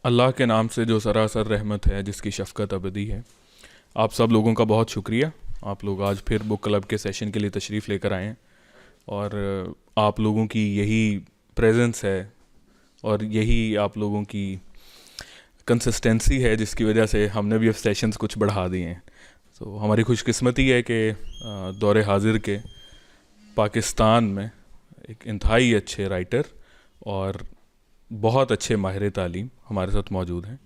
अल्लाह के नाम से जो सरासर रहमत है, जिसकी शफ़क़त अबदी है। आप सब लोगों का बहुत शुक्रिया। आप लोग आज फिर बुक क्लब के सेशन के लिए तशरीफ़ लेकर आए हैं और आप लोगों की यही प्रेजेंस है और यही आप लोगों की कंसिस्टेंसी है जिसकी वजह से हमने भी अब सेशंस कुछ बढ़ा दिए हैं। तो हमारी खुशकिस्मती है कि दौरे हाजिर के पाकिस्तान में एक इंतहाई अच्छे राइटर और बहुत अच्छे माहिर तालीम हमारे साथ मौजूद हैं।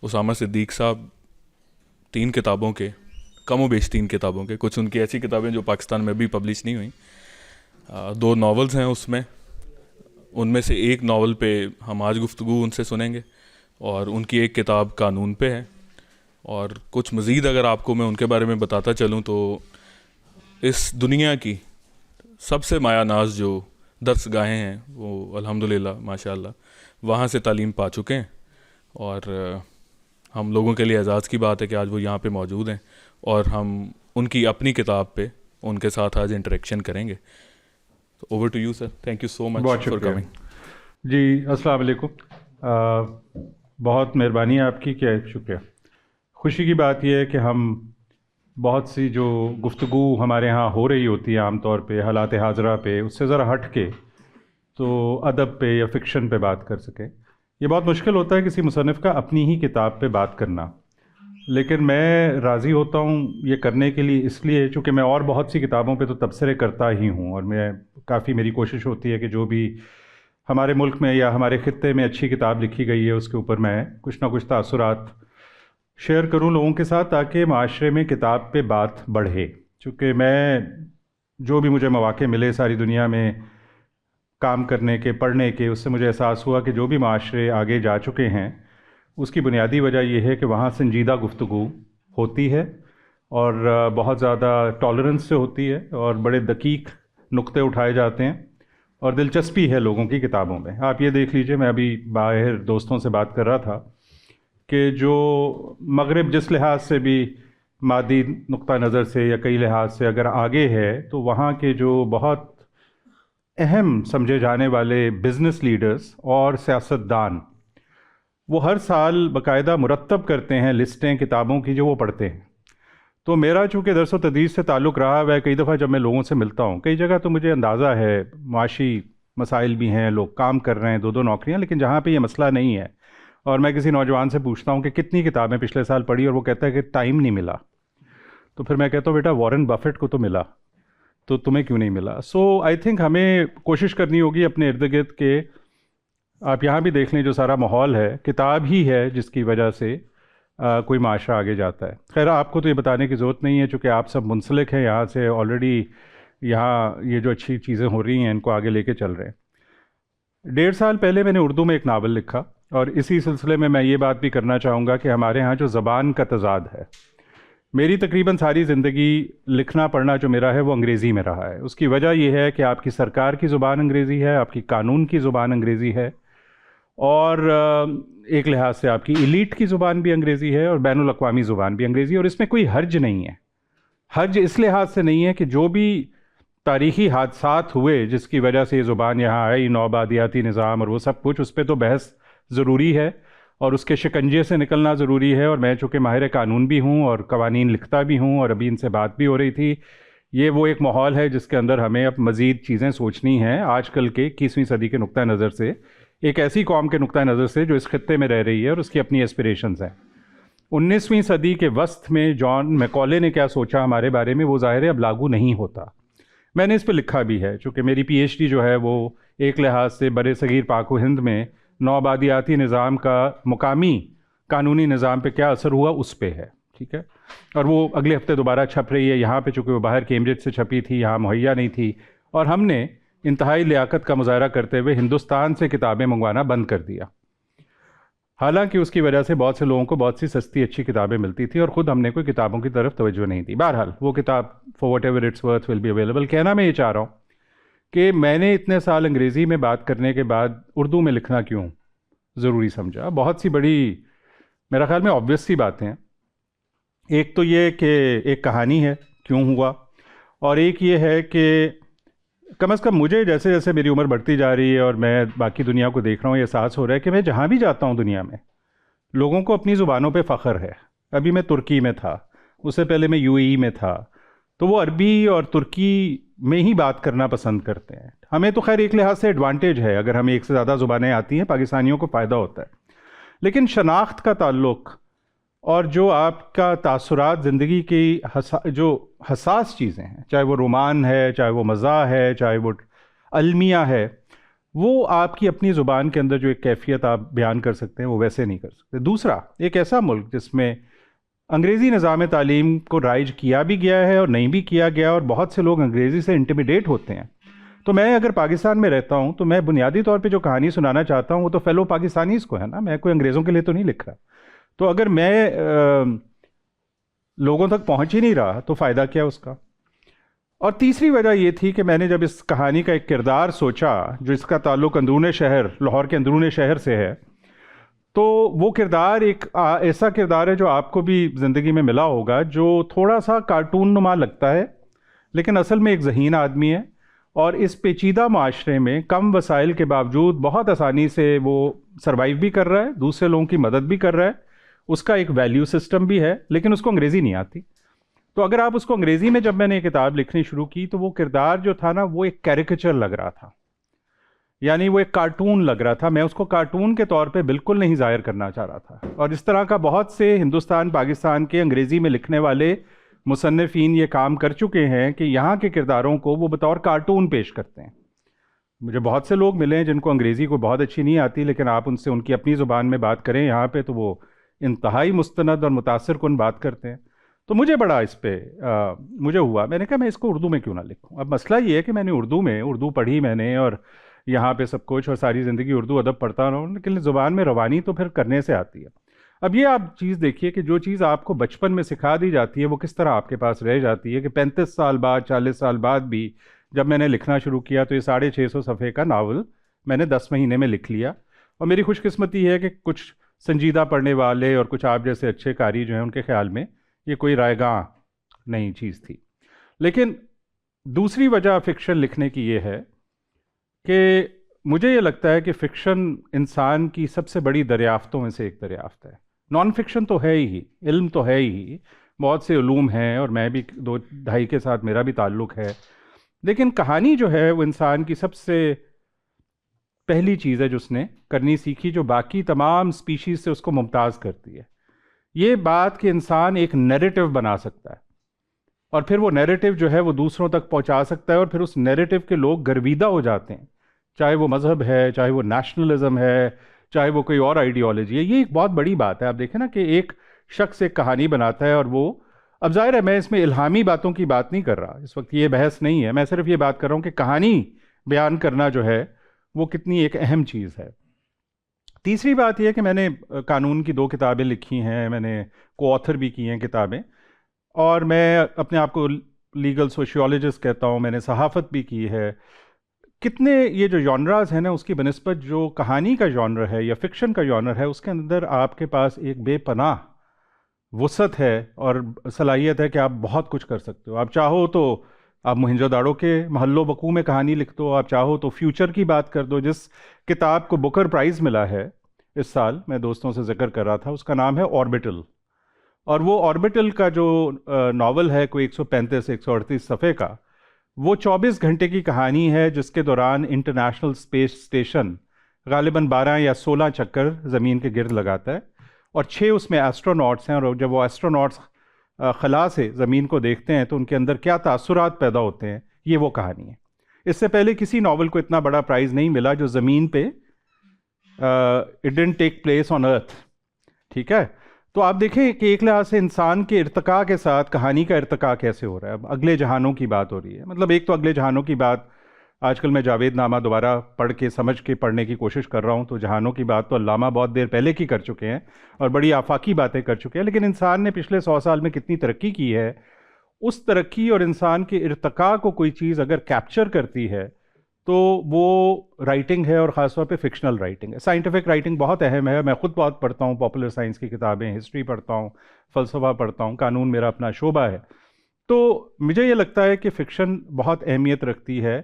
उसामा सिद्दीक़ साहब 3 किताबों के, कम व बेश 3 किताबों के, कुछ उनकी ऐसी किताबें जो पाकिस्तान में भी पब्लिश नहीं हुई, 2 नावल्स हैं उसमें। उनमें से एक नावल पे हम आज गुफ्तगू उनसे सुनेंगे और उनकी एक किताब कानून पे है। और कुछ मज़ीद अगर आपको मैं उनके बारे में बताता चलूँ तो इस दुनिया की सबसे माया नाज जो दर्सगाहें हैं वो अल्हम्दुलिल्लाह माशाअल्लाह वहाँ से तालीम पा चुके हैं और हम लोगों के लिए एजाज़ की बात है कि आज वो यहाँ पे मौजूद हैं और हम उनकी अपनी किताब पे उनके साथ आज इंटरेक्शन करेंगे। तो over to you sir, thank you so much for coming. जी अस्सलाम वालेकुम। बहुत मेहरबानी है आपकी, क्या शुक्रिया। खुशी की बात यह है कि हम बहुत सी जो गुफ्तगू हमारे यहाँ हो रही होती है आम तौर पे हालात हाजरा पे, उससे ज़रा हट के तो अदब पे या फ़िक्शन पे बात कर सकें। ये बहुत मुश्किल होता है किसी मुसन्निफ़ का अपनी ही किताब पे बात करना, लेकिन मैं राज़ी होता हूँ ये करने के लिए, इसलिए चूँकि मैं और बहुत सी किताबों पे तो तबसरे करता ही हूँ और मैं काफ़ी, मेरी कोशिश होती है कि जो भी हमारे मुल्क में या हमारे ख़ित्ते में अच्छी किताब लिखी गई है उसके ऊपर मैं कुछ ना कुछ तासुरात शेयर करूँ लोगों के साथ, ताकि माशरे में किताब पे बात बढ़े। चूँकि मैं जो भी मुझे मौक़े मिले सारी दुनिया में काम करने के, पढ़ने के, उससे मुझे एहसास हुआ कि जो भी माशरे आगे जा चुके हैं उसकी बुनियादी वजह यह है कि वहाँ संजीदा गुफ्तगू होती है और बहुत ज़्यादा टॉलरेंस से होती है और बड़े दकीक नुक्ते उठाए जाते हैं और दिलचस्पी है लोगों की किताबों में। आप ये देख लीजिए, मैं अभी बाहर दोस्तों से बात कर रहा था कि जो मगरिब जिस लिहाज से भी मादी नुक्ता नज़र से या कई लिहाज से अगर आगे है, तो वहाँ के जो बहुत अहम समझे जाने वाले बिज़नेस लीडर्स और सियासतदान वो हर साल बाकायदा मुरतब करते हैं लिस्टें किताबों की जो वो पढ़ते हैं। तो मेरा चूँकि दरस व तदरीस से ताल्लुक़ रहा है, कई दफ़ा जब मैं लोगों से मिलता हूँ, कई जगह तो मुझे अंदाज़ा है माशी मसाइल भी हैं, लोग काम कर रहे हैं 2-2 नौकरियाँ, लेकिन जहाँ पे ये मसला नहीं है और मैं किसी नौजवान से पूछता हूँ कि कितनी किताबें पिछले साल पढ़ी और वो कहता है कि टाइम नहीं मिला, तो फिर मैं कहता हूँ बेटा वॉरेन बफेट को तो मिला, तो तुम्हें क्यों नहीं मिला। सो आई थिंक हमें कोशिश करनी होगी अपने इर्द गिर्द के, आप यहाँ भी देख लें जो सारा माहौल है किताब ही है जिसकी वजह से कोई माशरा आगे जाता है। खैर आपको तो ये बताने की ज़रूरत नहीं है चूँकि आप सब मुंसलिक हैं यहाँ से ऑलरेडी, यहाँ ये जो अच्छी चीज़ें हो रही हैं इनको आगे लेके चल रहे हैं। 1.5 साल पहले मैंने उर्दू में एक नावल लिखा और इसी सिलसिले में मैं ये बात भी करना चाहूँगा कि हमारे यहाँ जो ज़बान का तज़ाद है, मेरी तकरीबन सारी ज़िंदगी लिखना पढ़ना जो मेरा है वो अंग्रेज़ी में रहा है। उसकी वजह यह है कि आपकी सरकार की ज़ुबान अंग्रेज़ी है, आपकी कानून की ज़ुबान अंग्रेज़ी है और एक लिहाज से आपकी इलीट की ज़ुबान भी अंग्रेज़ी है और बैनुल अक़वामी ज़ुबान भी अंग्रेज़ी है। और इसमें कोई हर्ज नहीं है। हर्ज इस लिहाज से नहीं है कि जो भी तारीख़ी हादसात हुए जिसकी वजह से ये ज़ुबान यहाँ आई, नौआबादियाती निज़ाम और वो सब कुछ, उस पर तो बहस ज़रूरी है और उसके शिकंजे से निकलना ज़रूरी है। और मैं चूँकि माहिर कानून भी हूँ और कवानीन लिखता भी हूँ और अभी इनसे बात भी हो रही थी, ये वो एक माहौल है जिसके अंदर हमें अब मज़ीद चीज़ें सोचनी हैं आजकल के 21वीं सदी के नुक्ता नज़र से, एक ऐसी कौम के नुक्ता नज़र से जो इस खित्ते में रह रही है और उसकी अपनी एस्पिरेशंस हैं। 19वीं सदी के वस्त में जॉन मैकॉले ने क्या सोचा हमारे बारे में, वो ज़ाहिर है अब लागू नहीं होता। मैंने इस पर लिखा भी है चूँकि मेरी PhD जो है वो एक लिहाज से बड़े सगीर पाक व हिंद में नौआबादियाती निज़ाम का मुकामी कानूनी निज़ाम पे क्या असर हुआ उस पे है, ठीक है। और वो अगले हफ्ते दोबारा छप रही है यहाँ पे, चूँकि वो बाहर कैम्ब्रिज से छपी थी, यहाँ मुहैया नहीं थी और हमने इंतहाई लियाकत का मुजाहरा करते हुए हिंदुस्तान से किताबें मंगवाना बंद कर दिया। हालांकि उसकी वजह से बहुत से लोगों को बहुत सी सस्ती अच्छी किताबें मिलती थी और ख़ुद हमने कोई किताबों की तरफ तवज्जो नहीं दी। बहरहाल वो किताब for what ever its worth will be available. कहना मैं ये चाह रहा हूँ कि मैंने इतने साल अंग्रेज़ी में बात करने के बाद उर्दू में लिखना क्यों ज़रूरी समझा। बहुत सी बड़ी, मेरा ख्याल में ऑब्वियस सी बातें हैं। एक तो ये कि एक कहानी है क्यों हुआ, और एक ये है कि कम अज़ कम मुझे जैसे जैसे मेरी उम्र बढ़ती जा रही है और मैं बाकी दुनिया को देख रहा हूँ, ये एहसास हो रहा है कि मैं जहाँ भी जाता हूँ दुनिया में लोगों को अपनी ज़ुबानों पे फ़ख्र है। अभी मैं तुर्की में था, उससे पहले मैं यूएई में था, तो वो अरबी और तुर्की में ही बात करना पसंद करते हैं। हमें तो खैर एक लिहाज से एडवांटेज है, अगर हमें एक से ज़्यादा ज़ुबानें आती हैं पाकिस्तानियों को फ़ायदा होता है। लेकिन शनाख्त का ताल्लुक़ और जो आपका तासुरात ज़िंदगी की जो हसास चीज़ें हैं, चाहे वो रोमान है, चाहे वो मज़ा है, चाहे वो अलमिया है, वो आपकी अपनी ज़ुबान के अंदर जो एक कैफियत आप बयान कर सकते हैं वो वैसे नहीं कर सकते। दूसरा, एक ऐसा मुल्क जिसमें अंग्रेज़ी निज़ाम तालीम को राइज किया भी गया है और नहीं भी किया गया, और बहुत से लोग अंग्रेज़ी से इंटिमिडेट होते हैं। तो मैं अगर पाकिस्तान में रहता हूँ तो मैं बुनियादी तौर पे जो कहानी सुनाना चाहता हूँ वो तो फेलो पाकिस्तानीज़ को है ना, मैं कोई अंग्रेज़ों के लिए तो नहीं लिख रहा। तो अगर मैं लोगों तक पहुँच ही नहीं रहा तो फ़ायदा क्या उसका। और तीसरी वजह ये थी कि मैंने जब इस कहानी का एक किरदार सोचा जो इसका ताल्लुक़ अंदरूनी शहर, लाहौर के अंदरूनी शहर से है, तो वो किरदार एक ऐसा किरदार है जो आपको भी ज़िंदगी में मिला होगा, जो थोड़ा सा कार्टून नुमा लगता है लेकिन असल में एक ज़हीन आदमी है, और इस पेचीदा माशरे में कम वसाइल के बावजूद बहुत आसानी से वो सरवाइव भी कर रहा है, दूसरे लोगों की मदद भी कर रहा है, उसका एक वैल्यू सिस्टम भी है, लेकिन उसको अंग्रेज़ी नहीं आती। तो अगर आप उसको अंग्रेज़ी में, जब मैंने ये किताब लिखनी शुरू की तो वो किरदार जो था ना वो एक कैरिकेचर लग रहा था, यानी वो एक कार्टून लग रहा था। मैं उसको कार्टून के तौर पे बिल्कुल नहीं ज़ाहिर करना चाह रहा था, और इस तरह का बहुत से हिंदुस्तान पाकिस्तान के अंग्रेज़ी में लिखने वाले मुसन्निफ़ीन ये काम कर चुके हैं कि यहाँ के किरदारों को वो बतौर कार्टून पेश करते हैं। मुझे बहुत से लोग मिले हैं जिनको अंग्रेज़ी को बहुत अच्छी नहीं आती, लेकिन आप उनसे उनकी अपनी ज़ुबान में बात करें यहाँ पे तो वो इंतहाई मुस्तनद और मुतासिर कुन बात करते हैं। तो मुझे बड़ा इस पर मुझे हुआ, मैंने कहा मैं इसको उर्दू में क्यों ना लिखूँ। अब मसला ये है कि मैंने उर्दू पढ़ी मैंने, और यहाँ पे सब कुछ, और सारी ज़िंदगी उर्दू अदब पढ़ता रहा हूँ, लेकिन ज़ुबान में रवानी तो फिर करने से आती है। अब ये आप चीज़ देखिए कि जो चीज़ आपको बचपन में सिखा दी जाती है वो किस तरह आपके पास रह जाती है, कि 35 साल बाद, 40 साल बाद भी जब मैंने लिखना शुरू किया तो ये 650 सफ़े का नावल मैंने 10 महीने में लिख लिया। और मेरी खुशकिस्मती है कि कुछ संजीदा पढ़ने वाले और कुछ आप जैसे अच्छे कारी जो हैं उनके ख्याल में ये कोई रायगां नई चीज़ थी। लेकिन दूसरी वजह फ़िक्शन लिखने की ये है कि मुझे ये लगता है कि फ़िक्शन इंसान की सबसे बड़ी दरियाफ़्तों में से एक दरियाफ़्त है। नॉन फिक्शन तो है ही, इल्म तो है ही, बहुत से उलूम हैं और मैं भी 2-2.5 के साथ मेरा भी ताल्लुक़ है, लेकिन कहानी जो है वो इंसान की सबसे पहली चीज़ है जो उसने करनी सीखी, जो बाकी तमाम स्पीशीज़ से उसको मुमताज़ करती है। ये बात कि इंसान एक नैरेटिव बना सकता है और फिर वो नैरेटिव जो है वो दूसरों तक पहुंचा सकता है, और फिर उस नैरेटिव के लोग गर्विदा हो जाते हैं, चाहे वो मज़हब है, चाहे वो नेशनलिज्म है, चाहे वो कोई और आइडियोलॉजी है। ये एक बहुत बड़ी बात है। आप देखें ना कि एक शख्स एक कहानी बनाता है, और वो, अब जाहिर है मैं इसमें इल्हामी बातों की बात नहीं कर रहा, इस वक्त ये बहस नहीं है, मैं सिर्फ ये बात कर रहा हूँ कि कहानी बयान करना जो है वो कितनी एक अहम चीज़ है। तीसरी बात यह है कि मैंने कानून की 2 किताबें लिखी हैं, मैंने को ऑथर भी की हैं किताबें, और मैं अपने आप को लीगल सोशियोलॉजिस्ट कहता हूँ, मैंने सहाफ़त भी की है। कितने ये जो जॉनराज हैं ना, उसकी बनिस्बत जो कहानी का जॉनर है या फ़िक्शन का जॉनर है, उसके अंदर आपके पास एक बेपनाह वुसअत है और सलाहियत है कि आप बहुत कुछ कर सकते हो। आप चाहो तो आप मोहनजोदाड़ो के महल्लो बकू में कहानी लिख दो, आप चाहो तो फ्यूचर की बात कर दो। जिस किताब को बुकर प्राइज़ मिला है इस साल, मैं दोस्तों से जिक्र कर रहा था, उसका नाम है ऑर्बिटल, और वो ऑर्बिटल का जो नावल है कोई 135-138 सफ़े का, वो 24 घंटे की कहानी है जिसके दौरान इंटरनेशनल स्पेस स्टेशन गालिबन 12 या 16 चक्कर ज़मीन के गिर्द लगाता है, और 6 उसमें एस्ट्रोनॉट्स हैं, और जब वो एस्ट्रोनॉट्स खला से ज़मीन को देखते हैं तो उनके अंदर क्या तासुरात पैदा होते हैं, ये वो कहानी है। इससे पहले किसी नावल को इतना बड़ा प्राइज़ नहीं मिला जो ज़मीन पे, it didn't take place on earth, ठीक है। तो आप देखें कि एक लिहाज से इंसान के इर्तिका के साथ कहानी का इर्तिका कैसे हो रहा है। अब अगले जहानों की बात हो रही है, मतलब एक तो अगले जहानों की बात आजकल मैं जावेद नामा दोबारा पढ़ के समझ के पढ़ने की कोशिश कर रहा हूँ, तो जहानों की बात तो अल्लामा बहुत देर पहले की कर चुके हैं और बड़ी आफाकी बातें कर चुके हैं, लेकिन इंसान ने पिछले 100 साल में कितनी तरक्की की है, उस तरक्की और इंसान के इर्तिका को कोई चीज़ अगर कैप्चर करती है तो वो राइटिंग है, और ख़ास तौर पे फिक्शनल राइटिंग है। साइंटिफिक राइटिंग बहुत अहम है, मैं ख़ुद बहुत पढ़ता हूँ, पॉपुलर साइंस की किताबें, हिस्ट्री पढ़ता हूँ, फ़लसफ़ा पढ़ता हूँ, कानून मेरा अपना शोबा है। तो मुझे ये लगता है कि फ़िक्शन बहुत अहमियत रखती है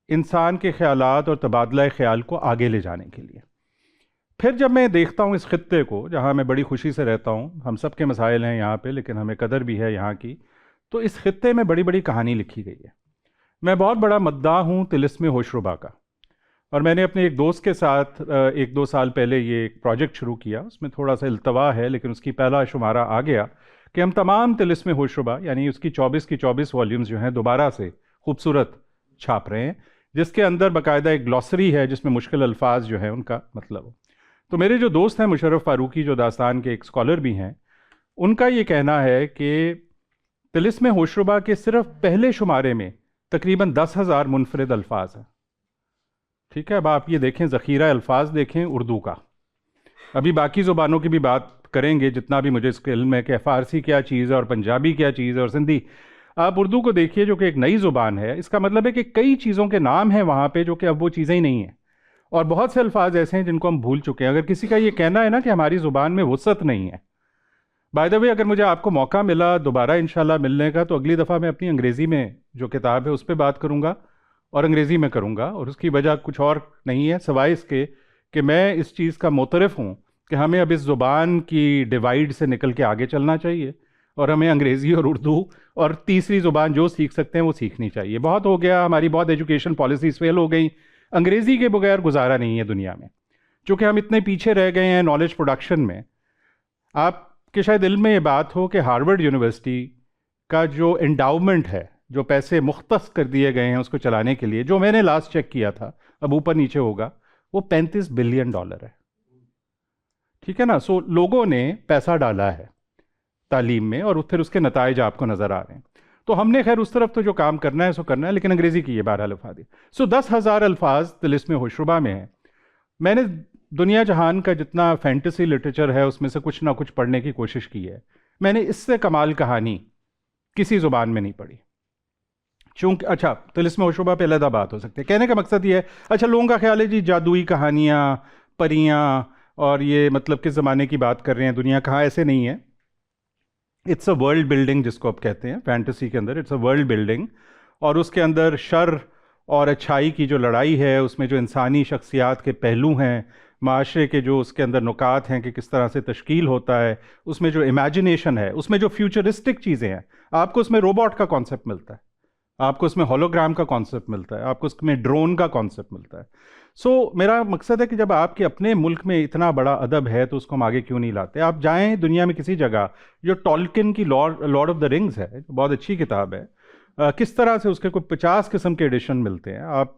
इंसान के ख़यालात और तबादला ख़याल को आगे ले जाने के लिए। फिर जब मैं देखता हूँ इस खित्ते को, जहाँ मैं बड़ी खुशी से रहता हूँ, हम सब के मसाइल हैं यहाँ पे, लेकिन हमें कदर भी है यहाँ की, तो इस खित्ते में बड़ी बड़ी कहानी लिखी गई है। मैं बहुत बड़ा मद्दाह हूँ तिलिस्मे होशरुबा का, और मैंने अपने एक दोस्त के साथ 1-2 साल पहले ये एक प्रोजेक्ट शुरू किया। उसमें थोड़ा सा इल्तवा है, लेकिन उसकी पहला शुमारा आ गया कि हम तमाम तिलिस्मे होशरुबा, यानी उसकी 24 की 24 वॉल्यूम्स जो हैं दोबारा से खूबसूरत छाप रहे हैं, जिसके अंदर बाकायदा एक ग्लॉसरी है जिसमें मुश्किल अल्फाज जो है उनका मतलब हो। तो मेरे जो दोस्त हैं मुशर्रफ फारूकी, जो दास्तान के एक स्कॉलर भी हैं, उनका ये कहना है कि तिलिस्मे होशरुबा के सिर्फ पहले शुमारे में तकरीबन 10,000 मुनफरद अल्फाज हैं। ठीक है, अब आप ये देखें, ज़ख़ीरा अल्फाज देखें उर्दू का। अभी बाकी ज़ुबानों की भी बात करेंगे, जितना भी मुझे इसके इल्म है कि फ़ारसी क्या चीज़ है और पंजाबी क्या चीज़ है और सिंधी। आप उर्दू को देखिए जो कि एक नई ज़ुबान है, इसका मतलब है कि कई चीज़ों के नाम हैं वहाँ पे जो कि अब वो चीज़ें ही नहीं हैं, और बहुत से अल्फाज ऐसे हैं जिनको हम भूल चुके हैं। अगर किसी का ये कहना है ना कि हमारी ज़ुबान में वुसअत नहीं है, बाय द वे, अगर मुझे आपको मौका मिला दोबारा इंशाल्लाह मिलने का, तो अगली दफ़ा मैं अपनी अंग्रेज़ी में जो किताब है उस पर बात करूँगा और अंग्रेज़ी में करूँगा। और उसकी वजह कुछ और नहीं है सिवाय इसके कि मैं इस चीज़ का मोतरफ़ हूँ कि हमें अब इस ज़ुबान की डिवाइड से निकल के आगे चलना चाहिए, और हमें अंग्रेज़ी और उर्दू और तीसरी ज़ुबान जो सीख सकते हैं वो सीखनी चाहिए। बहुत हो गया, हमारी बहुत एजुकेशन पॉलिसीज़ फेल हो गई। अंग्रेज़ी के बगैर गुजारा नहीं है दुनिया में, चूँकि हम इतने पीछे रह गए हैं नॉलेज प्रोडक्शन में। आपके शायद इल्म में ये बात हो कि हार्वर्ड यूनिवर्सिटी का जो एंडाउमेंट है, जो पैसे मुख्तस कर दिए गए हैं उसको चलाने के लिए, जो मैंने लास्ट चेक किया था, अब ऊपर नीचे होगा, वो $35 बिलियन है। ठीक है ना। सो लोगों ने पैसा डाला है तालीम में, और फिर उसके नताइज आपको नज़र आ रहे हैं। तो हमने खैर उस तरफ तो जो काम करना है सो करना है, लेकिन अंग्रेज़ी की ये 12 अल्फाज दी। सो 10,000 अल्फाज तिलिस्मे होशरुबा में है। मैंने दुनिया जहान का जितना फैंटेसी लिटरेचर है उसमें से कुछ ना कुछ पढ़ने की कोशिश की है। मैंने इससे कमाल कहानी किसी ज़ुबान में नहीं पढ़ी। चूँकि अच्छा, तिलिस्मे होशरुबा पे अलग बात हो सकती है। कहने का मकसद ये है, अच्छा लोगों का ख्याल है जी जादुई कहानियाँ, परियाँ, और ये मतलब किस ज़माने की बात कर रहे हैं, दुनिया कहाँ, ऐसे नहीं है। इट्स अ वर्ल्ड बिल्डिंग जिसको आप कहते हैं फैंटेसी के अंदर, इट्स अ वर्ल्ड बिल्डिंग, और उसके अंदर शर और अच्छाई की जो लड़ाई है, उसमें जो इंसानी शख्सियात के पहलू हैं, माशरे के जो उसके अंदर नुकात हैं कि किस तरह से तश्कील होता है, उसमें जो इमेजिनेशन है, उसमें जो फ्यूचरिस्टिक चीज़ें हैं, आपको उसमें रोबोट का कॉन्सेप्ट मिलता है, आपको उसमें होलोग्राम का कॉन्सेप्ट मिलता है, आपको उसमें ड्रोन का कॉन्सेप्ट मिलता है। सो मेरा मकसद है कि जब आपके अपने मुल्क में इतना बड़ा अदब है तो उसको हम आगे क्यों नहीं लाते। आप जाएं दुनिया में किसी जगह, जो टॉल्किन की लॉर्ड ऑफ द रिंग्स है, बहुत अच्छी किताब है, किस तरह से उसके कोई 50 किस्म के एडिशन मिलते हैं। आप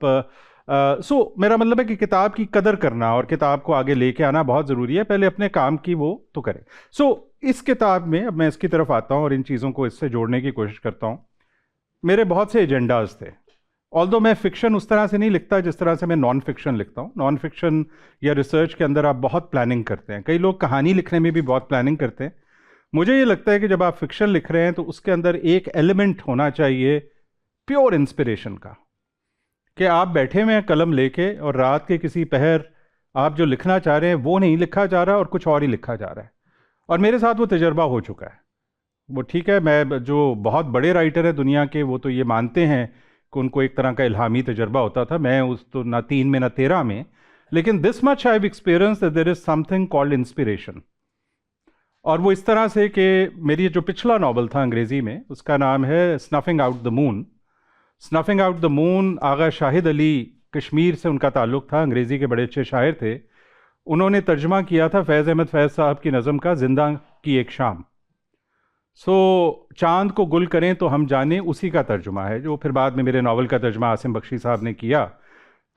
सो मेरा मतलब है कि किताब की कदर करना और किताब को आगे लेके आना बहुत ज़रूरी है। पहले अपने काम की वो तो करें। सो इस किताब में अब मैं इसकी तरफ आता हूँ और इन चीज़ों को इससे जोड़ने की कोशिश करता हूँ। मेरे बहुत से एजेंडाज थे, ऑल्दो मैं फ़िक्शन उस तरह से नहीं लिखता जिस तरह से मैं नॉन फिक्शन लिखता हूँ। नॉन फिक्शन या रिसर्च के अंदर आप बहुत प्लानिंग करते हैं, कई लोग कहानी लिखने में भी बहुत प्लानिंग करते हैं। मुझे ये लगता है कि जब आप फिक्शन लिख रहे हैं तो उसके अंदर एक एलिमेंट होना चाहिए प्योर इंस्पिरेशन का, कि आप बैठे हुए हैं कलम लेके और रात के किसी पहर आप जो लिखना चाह रहे हैं वो नहीं लिखा जा रहा और कुछ और ही लिखा जा रहा है। और मेरे साथ वो तजर्बा हो चुका है। वो ठीक है, मैं जो बहुत बड़े राइटर हैं दुनिया के, वो तो ये मानते हैं कि उनको एक तरह का इल्हामी तजर्बा होता था। मैं उस तो ना 3 में ना 13 में, लेकिन this much I have experience that there is something called inspiration. और वो इस तरह से कि मेरी जो पिछला नावल था अंग्रेज़ी में, उसका नाम है snuffing out the moon. Snuffing out the moon Agha Shahid Ali, Kashmir से उनका ताल्लुक़ था, अंग्रेज़ी के बड़े अच्छे शायर थे। उन्होंने तर्जमा किया था फैज़ अहमद फैज़ साहब की नज़म का जिंदा की एक शाम। सो चांद को गुल करें तो हम जाने, उसी का तर्जुमा है, जो फिर बाद में मेरे नावल का तर्जुमा आसिम बख्शी साहब ने किया।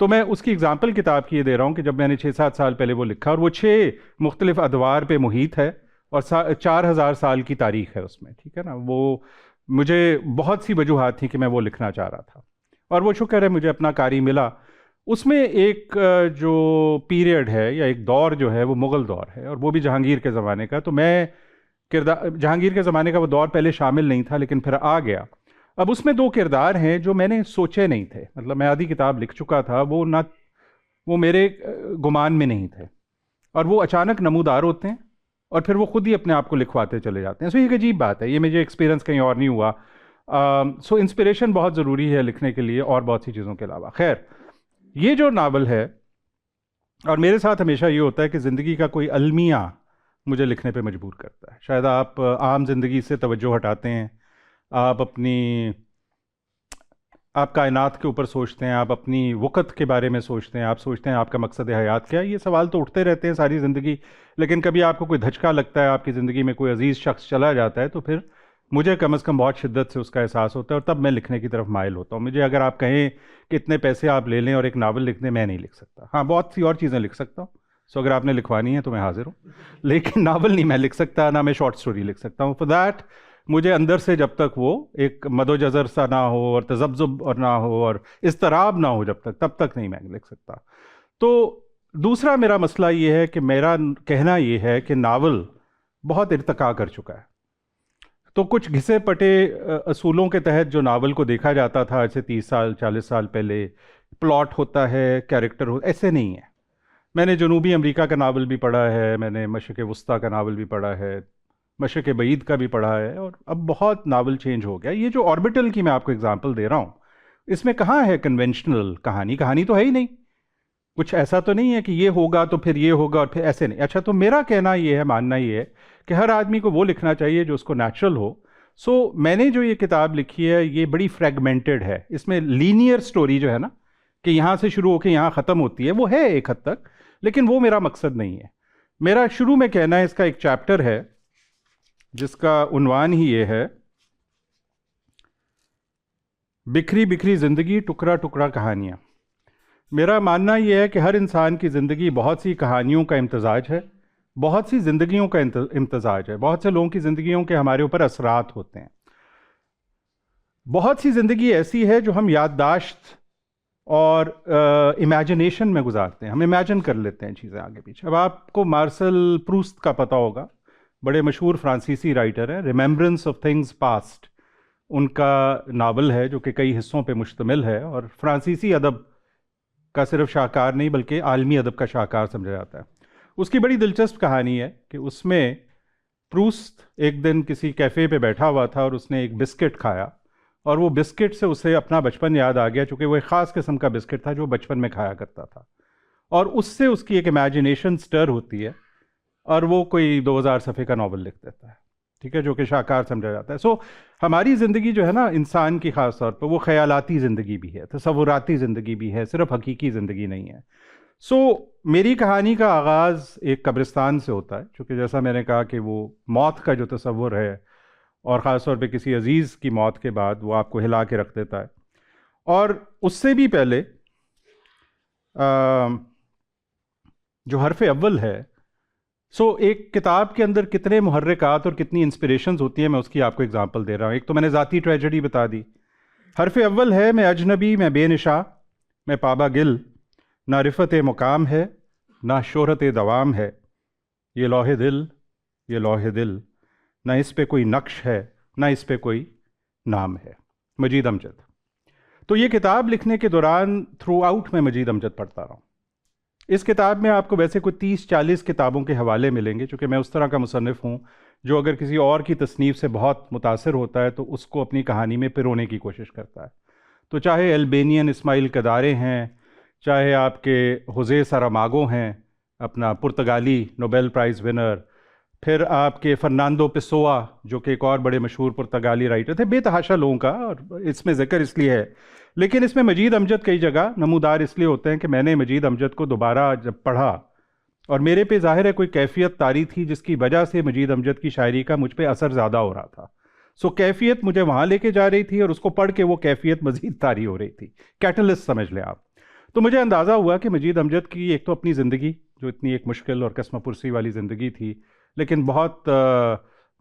तो मैं उसकी एग्जाम्पल किताब की ये दे रहा हूँ कि जब मैंने 6-7 साल पहले वो लिखा, और वो 6 मुख्तलिफ अदवार पे मुहित है और 4000 साल की तारीख है उसमें। ठीक है ना। वो मुझे बहुत सी वजूहात थी कि मैं वो लिखना चाह रहा था, और वो शुक्र है मुझे अपना कारी मिला। उसमें एक जो पीरियड है या एक दौर जो है वो मुग़ल दौर है, और वो भी जहांगीर के ज़माने का। तो मैं किरदार, जहांगीर के ज़माने का वो दौर पहले शामिल नहीं था लेकिन फिर आ गया। अब उसमें 2 किरदार हैं जो मैंने सोचे नहीं थे, मतलब मैं आधी किताब लिख चुका था, वो मेरे गुमान में नहीं थे, और वो अचानक नमूदार होते हैं और फिर वो खुद ही अपने आप को लिखवाते चले जाते हैं। सो ये एक अजीब बात है, ये मुझे एक्सपीरियंस कहीं और नहीं हुआ। सो इंस्पिरेशन बहुत ज़रूरी है लिखने के लिए और बहुत सी चीज़ों के अलावा। खैर, ये जो नावल है और मेरे साथ हमेशा ये होता है कि ज़िंदगी का कोई अलमिया मुझे लिखने पे मजबूर करता है। शायद आप आम ज़िंदगी से तवज्जो हटाते हैं, आप कायनात के ऊपर सोचते हैं, आप अपनी वक़्त के बारे में सोचते हैं, आप सोचते हैं आपका मकसद हयात क्या है। ये सवाल तो उठते रहते हैं सारी ज़िंदगी, लेकिन कभी आपको कोई धचका लगता है, आपकी ज़िंदगी में कोई अजीज़ शख्स चला जाता है, तो फिर मुझे कम अज़ कम बहुत शिद्दत से उसका एहसास होता है और तब मैं लिखने की तरफ माइल होता हूँ। मुझे अगर आप कहें कि इतने पैसे आप ले लें और एक नावल लिख दें, मैं नहीं लिख सकता। हाँ, बहुत सी और चीज़ें लिख सकता हूँ, सो अगर आपने लिखवानी है तो मैं हाज़िर हूँ, लेकिन नावल नहीं मैं लिख सकता, ना मैं शॉर्ट स्टोरी लिख सकता हूँ। फॉर दैट मुझे अंदर से जब तक वो एक मदोजज़र सा ना हो और तज़ब्ज़ुब और ना हो और इज़्तिराब ना हो जब तक, तब तक नहीं मैं लिख सकता। तो दूसरा मेरा मसला ये है कि मेरा कहना ये है कि नावल बहुत इर्तिका कर चुका है। तो कुछ घिसे पटे असूलों के तहत जो नावल को देखा जाता था आज से 30 साल 40 साल पहले, प्लॉट होता है, कैरेक्टर हो, ऐसे नहीं है। मैंने जनूबी अमेरिका का नावल भी पढ़ा है, मैंने मशरिक़ वुस्ता का नावल भी पढ़ा है, मशरिक़ बईद का भी पढ़ा है, और अब बहुत नावल चेंज हो गया। ये जो ऑर्बिटल की मैं आपको एग्जांपल दे रहा हूँ, इसमें कहाँ है कन्वेंशनल कहानी? कहानी तो है ही नहीं। कुछ ऐसा तो नहीं है कि ये होगा तो फिर ये होगा और फिर ऐसे नहीं। अच्छा, तो मेरा कहना ये है, मानना ये है कि हर आदमी को वो लिखना चाहिए जो उसको नेचुरल हो। सो मैंने जो ये किताब लिखी है ये बड़ी फ्रेगमेंटेड है। इसमें लीनियर स्टोरी जो है ना, कि यहाँ से शुरू होकर यहाँ ख़त्म होती है, वो है एक हद तक, लेकिन वो मेरा मकसद नहीं है। मेरा शुरू में कहना है, इसका एक चैप्टर है जिसका उन्वान ही ये है, बिखरी बिखरी ज़िंदगी, टुकड़ा टुकड़ा कहानियाँ। मेरा मानना यह है कि हर इंसान की ज़िंदगी बहुत सी कहानियों का इम्तजाज है, बहुत सी ज़िंदगियों का इम्तजाज है। बहुत से लोगों की ज़िंदगियों के हमारे ऊपर असरात होते हैं। बहुत सी ज़िंदगी ऐसी है जो हम याददाश्त और इमेजिनेशन में गुजारते हैं, हम इमेजिन कर लेते हैं चीज़ें आगे पीछे। अब आपको मार्सेल प्रूस्त का पता होगा, बड़े मशहूर फ्रांसीसी राइटर हैं। रिमेम्बरेंस ऑफ थिंग्स पास्ट उनका नावल है जो कि कई हिस्सों पे मुश्तमिल है, और फ्रांसीसी अदब का सिर्फ शाहकार नहीं बल्कि आलमी अदब का शाहकार समझा जाता है। उसकी बड़ी दिलचस्प कहानी है कि उसमें प्रूस्त एक दिन किसी कैफ़े पे बैठा हुआ था और उसने एक बिस्किट खाया, और वो बिस्किट से उसे अपना बचपन याद आ गया, चूँकि वो एक ख़ास किस्म का बिस्किट था जो बचपन में खाया करता था, और उससे उसकी एक इमेजिनेशन स्टर होती है और वो कोई 2000 सफ़े का नावल लिख देता है, ठीक है, जो कि शाहकार समझा जाता है। सो हमारी ज़िंदगी जो है ना, इंसान की ख़ास तौर पर, वो ख़यालाती ज़िंदगी भी है, तसव्वुराती ज़िंदगी भी है, सिर्फ हकीकी ज़िंदगी नहीं है। सो मेरी कहानी का आगाज़ एक कब्रिस्तान से होता है, क्योंकि जैसा मैंने कहा कि वो मौत का जो तसव्वुर है, और ख़ास तौर पे किसी अजीज़ की मौत के बाद, वो आपको हिला के रख देता है। और उससे भी पहले जो हरफ अव्वल है, एक किताब के अंदर कितने मुहर्रिकात और कितनी इंस्पिरेशंस होती हैं, मैं उसकी आपको एग्जांपल दे रहा हूँ। एक तो मैंने ज़ाती ट्रेजेडी बता दी। हरफ अव्वल है, मैं अजनबी, मैं बेनिशा, मैं पाबा गिल, ना रिफ़त मुकाम है, ना शोहरत दवाम है, ये लौहे दिल, ये लौहे दिल, ना इस पे कोई नक्श है, ना इस पे कोई नाम है। मजीद अमजद। तो ये किताब लिखने के दौरान थ्रू आउट मैं मजीद अमजद पढ़ता रहा हूँ। इस किताब में आपको वैसे कोई 30-40 किताबों के हवाले मिलेंगे, चूँकि मैं उस तरह का मुसन्निफ़ हूँ जो अगर किसी और की तसनीफ़ से बहुत मुतासिर होता है तो उसको अपनी कहानी में पिरोने की कोशिश करता है। तो चाहे अल्बेनियन इस्माइल कदारे हैं, चाहे आपके होज़े सारामागो हैं, अपना पुर्तगाली नोबेल प्राइज़ विनर, फिर आपके फर्नांडो पेसोआ जो कि एक और बड़े मशहूर पुर्तगाली राइटर थे, बेतहाशा लोगों का, और इसमें ज़िक्र इसलिए है, लेकिन इसमें मजीद अमजद कई जगह नमूदार इसलिए होते हैं कि मैंने मजीद अमजद को दोबारा जब पढ़ा और मेरे पे ज़ाहिर है कोई कैफियत तारी थी जिसकी वजह से मजीद अमजद की शायरी का मुझ पर असर ज़्यादा हो रहा था। सो कैफियत मुझे वहाँ लेके जा रही थी और उसको पढ़ के वो कैफियत मजीद तारी हो रही थी, कैटलिस्ट समझ लें आप। तो मुझे अंदाज़ा हुआ कि मजीद अमजद की एक तो अपनी ज़िंदगी जो इतनी एक मुश्किल और कसमपुरसी वाली ज़िंदगी थी, लेकिन बहुत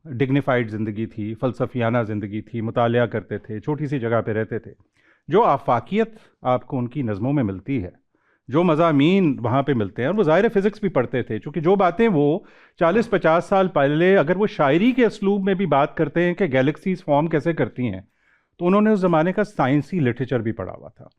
डिग्निफाइड ज़िंदगी थी, फ़लसफ़ियाना ज़िंदगी थी, मुतालिया करते थे, छोटी सी जगह पे रहते थे, जो आफाकियत आपको उनकी नज़मों में मिलती है, जो मज़ामीन वहाँ पे मिलते हैं, और वो ज़ाहिर फ़िज़िक्स भी पढ़ते थे, चूँकि जो बातें वो 40-50 साल पहले अगर वो शायरी के असलूब में भी बात करते हैं कि गैलेक्सीज़ फॉर्म कैसे करती हैं, तो उन्होंने उस ज़माने का साइंसी लिटरेचर भी पढ़ा हुआ था।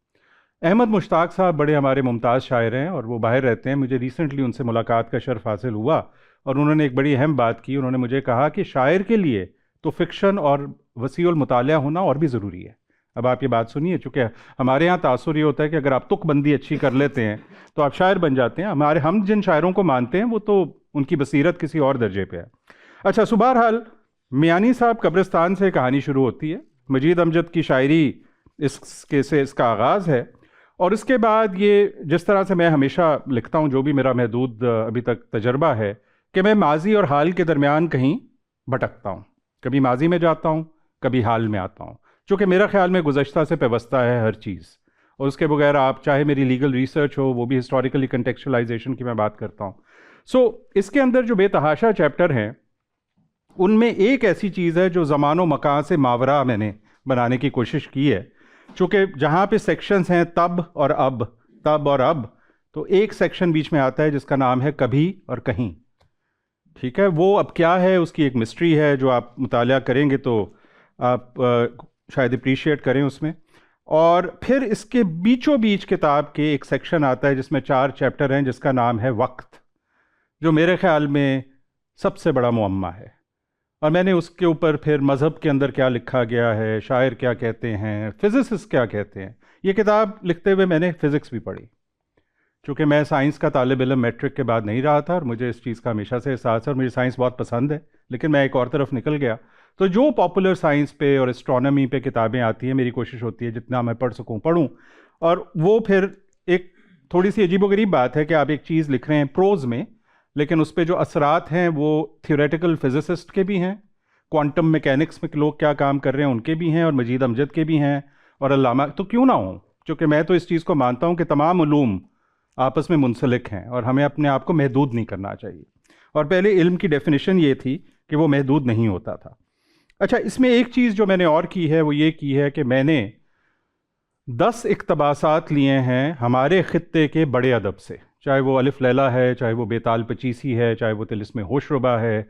अहमद मुश्ताक साहब बड़े हमारे मुमताज़ शायर हैं और वो बाहर रहते हैं। मुझे रिसेंटली उनसे मुलाकात का शर्फ हासिल हुआ और उन्होंने एक बड़ी अहम बात की। उन्होंने मुझे कहा कि शायर के लिए तो फ़िक्शन और वसीउल मुतालिया होना और भी ज़रूरी है। अब आप ये बात सुनिए, चूँकि हमारे यहाँ तासुर ये होता है कि अगर आप तुकबंदी अच्छी कर लेते हैं तो आप शायर बन जाते हैं। हम जिन शायरों को मानते हैं वो तो उनकी बसीरत किसी और दर्जे पे है। अच्छा, सो बहरहाल मियानी साहब कब्रिस्तान से कहानी शुरू होती है। मजीद अमजद की शायरी से इसका आगाज़ है, और इसके बाद ये जिस तरह से मैं हमेशा लिखता हूँ, जो भी मेरा महदूद अभी तक तजर्बा है, कि मैं माजी और हाल के दरमियान कहीं भटकता हूँ। कभी माजी में जाता हूँ, कभी हाल में आता हूँ, चूँकि मेरा ख्याल में गुज़श्ता से पेवस्ता है हर चीज़, और उसके बगैर आप चाहे मेरी लीगल रिसर्च हो, वो भी हिस्टोरिकली कंटेक्चुअलाइजेशन की मैं बात करता हूँ। सो इसके अंदर जो बेतहाशा चैप्टर हैं उनमें एक ऐसी चीज़ है जो ज़मानो मकान से मावरा मैंने बनाने की कोशिश की है। चूँकि जहाँ पे सेक्शंस हैं तब और अब, तो एक सेक्शन बीच में आता है जिसका नाम है कभी और कहीं। ठीक है, वो अब क्या है उसकी एक मिस्ट्री है जो आप मुताला करेंगे तो आप शायद अप्रिशिएट करें उसमें। और फिर इसके बीचों बीच किताब के एक सेक्शन आता है जिसमें 4 चैप्टर हैं, जिसका नाम है वक्त, जो मेरे ख्याल में सबसे बड़ा मुअम्मा है। और मैंने उसके ऊपर फिर मज़हब के अंदर क्या लिखा गया है, शायर क्या कहते हैं, फिज़िसिस्ट क्या कहते हैं। ये किताब लिखते हुए मैंने फ़िज़िक्स भी पढ़ी, चूँकि मैं साइंस का तालिब इल्म मैट्रिक के बाद नहीं रहा था और मुझे इस चीज़ का हमेशा से एहसास है और मुझे साइंस बहुत पसंद है, लेकिन मैं एक और तरफ निकल गया। तो जो पॉपुलर साइंस पे और एस्ट्रोनॉमी पे किताबें आती हैं, मेरी कोशिश होती है जितना मैं पढ़ सकूँ पढ़ूँ। और वो फिर एक थोड़ी सी अजीबोगरीब बात है कि आप एक चीज़ लिख रहे हैं प्रोज़ में, लेकिन उस पर जो असरात हैं वो थियोरेटिकल फिजिसिस्ट के भी हैं, क्वांटम मैकेनिक्स में लोग क्या काम कर रहे हैं उनके भी हैं, और मजीद अमजद के भी हैं, और अल्लामा तो क्यों ना हो। क्योंकि मैं तो इस चीज़ को मानता हूँ कि तमाम उलूम आपस में मुंसलिक हैं और हमें अपने आप को महदूद नहीं करना चाहिए। और पहले इल्म की डेफिनेशन ये थी कि वो महदूद नहीं होता था। अच्छा, इसमें एक चीज़ जो मैंने और की है वो ये की है कि मैंने 10 इक़्तिबासात लिए हैं हमारे ख़ित्ते के बड़े अदब से, चाहे वो अलिफ लैला है, चाहे वो बेताल पचीसी है, चाहे वो तिलिस्मे होशरुबा है,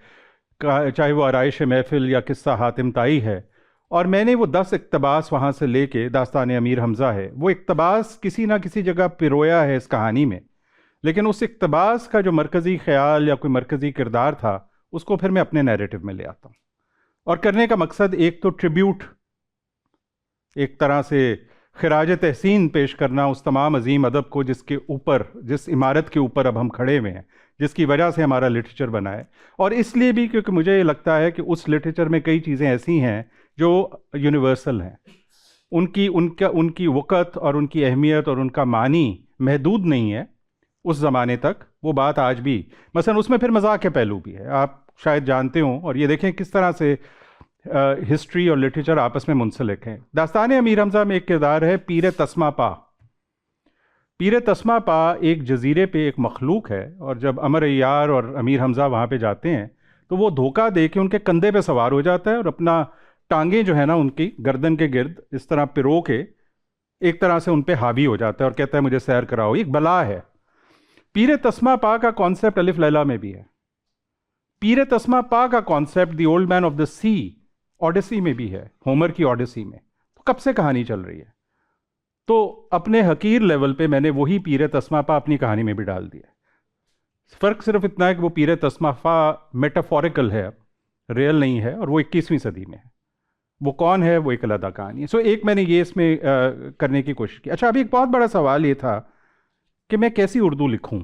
चाहे वो आराइश महफिल या किस्सा हातिम ताई है। और मैंने वो 10 इक़्तिबास वहाँ से लेके दास्तान अमीर हमज़ा है, वो इक़्तिबास किसी ना किसी जगह पिरोया है इस कहानी में, लेकिन उस इक़्तिबास का जो मरकज़ी ख़्याल या कोई मरकज़ी किरदार था उसको फिर मैं अपने नैरेटिव में ले आता हूँ। और करने का मकसद एक तो ट्रिब्यूट, एक तरह से खराज तहसीन पेश करना उस तमाम अजीम अदब को जिसके ऊपर, जिस इमारत के ऊपर अब हम खड़े हुए हैं, जिसकी वजह से हमारा लिटरेचर बना है। और इसलिए भी क्योंकि मुझे ये लगता है कि उस लिटरेचर में कई चीज़ें ऐसी हैं जो यूनिवर्सल हैं, उनकी वक़्त और उनकी अहमियत और उनका मानी महदूद नहीं है उस ज़माने तक। वो बात आज भी, मसलन उसमें फिर मजाक के पहलू भी है, आप शायद जानते हों। और ये देखें किस तरह से हिस्ट्री और लिटरेचर आपस में मुंसलिक हैं। दास्तान अमीर हमज़ा में एक किरदार है पीर तस्मा पा। पीर तस्मा पा एक जजीरे पे एक मखलूक है, और जब अमर अय्यार और अमीर हमज़ा वहाँ पे जाते हैं तो वो धोखा दे के उनके कंधे पे सवार हो जाता है और अपना टांगें जो है ना उनकी गर्दन के गिर्द इस तरह पिरो के एक तरह से उन पे हावी हो जाता है और कहता है मुझे सैर कराओ। एक बला है। पीर तस्मा पा का कॉन्सेप्ट अलिफ लैला में भी है। पीर तस्मा पा का concept the old man of the sea Odyssey में भी है, होमर की ओडिसी में। तो कब से कहानी चल रही है, तो अपने हकीर लेवल पे मैंने वही पीर तस्मा पा अपनी कहानी में भी डाल दिया। फ़र्क सिर्फ इतना है कि वो पीर तस्मा पा मेटाफोरिकल है, रियल नहीं है, और वो 21वीं सदी में है। वो कौन है वो एक अलग कहानी है। सो एक मैंने ये इसमें करने की कोशिश की। अच्छा, अभी एक बहुत बड़ा सवाल ये था कि मैं कैसी उर्दू लिखूं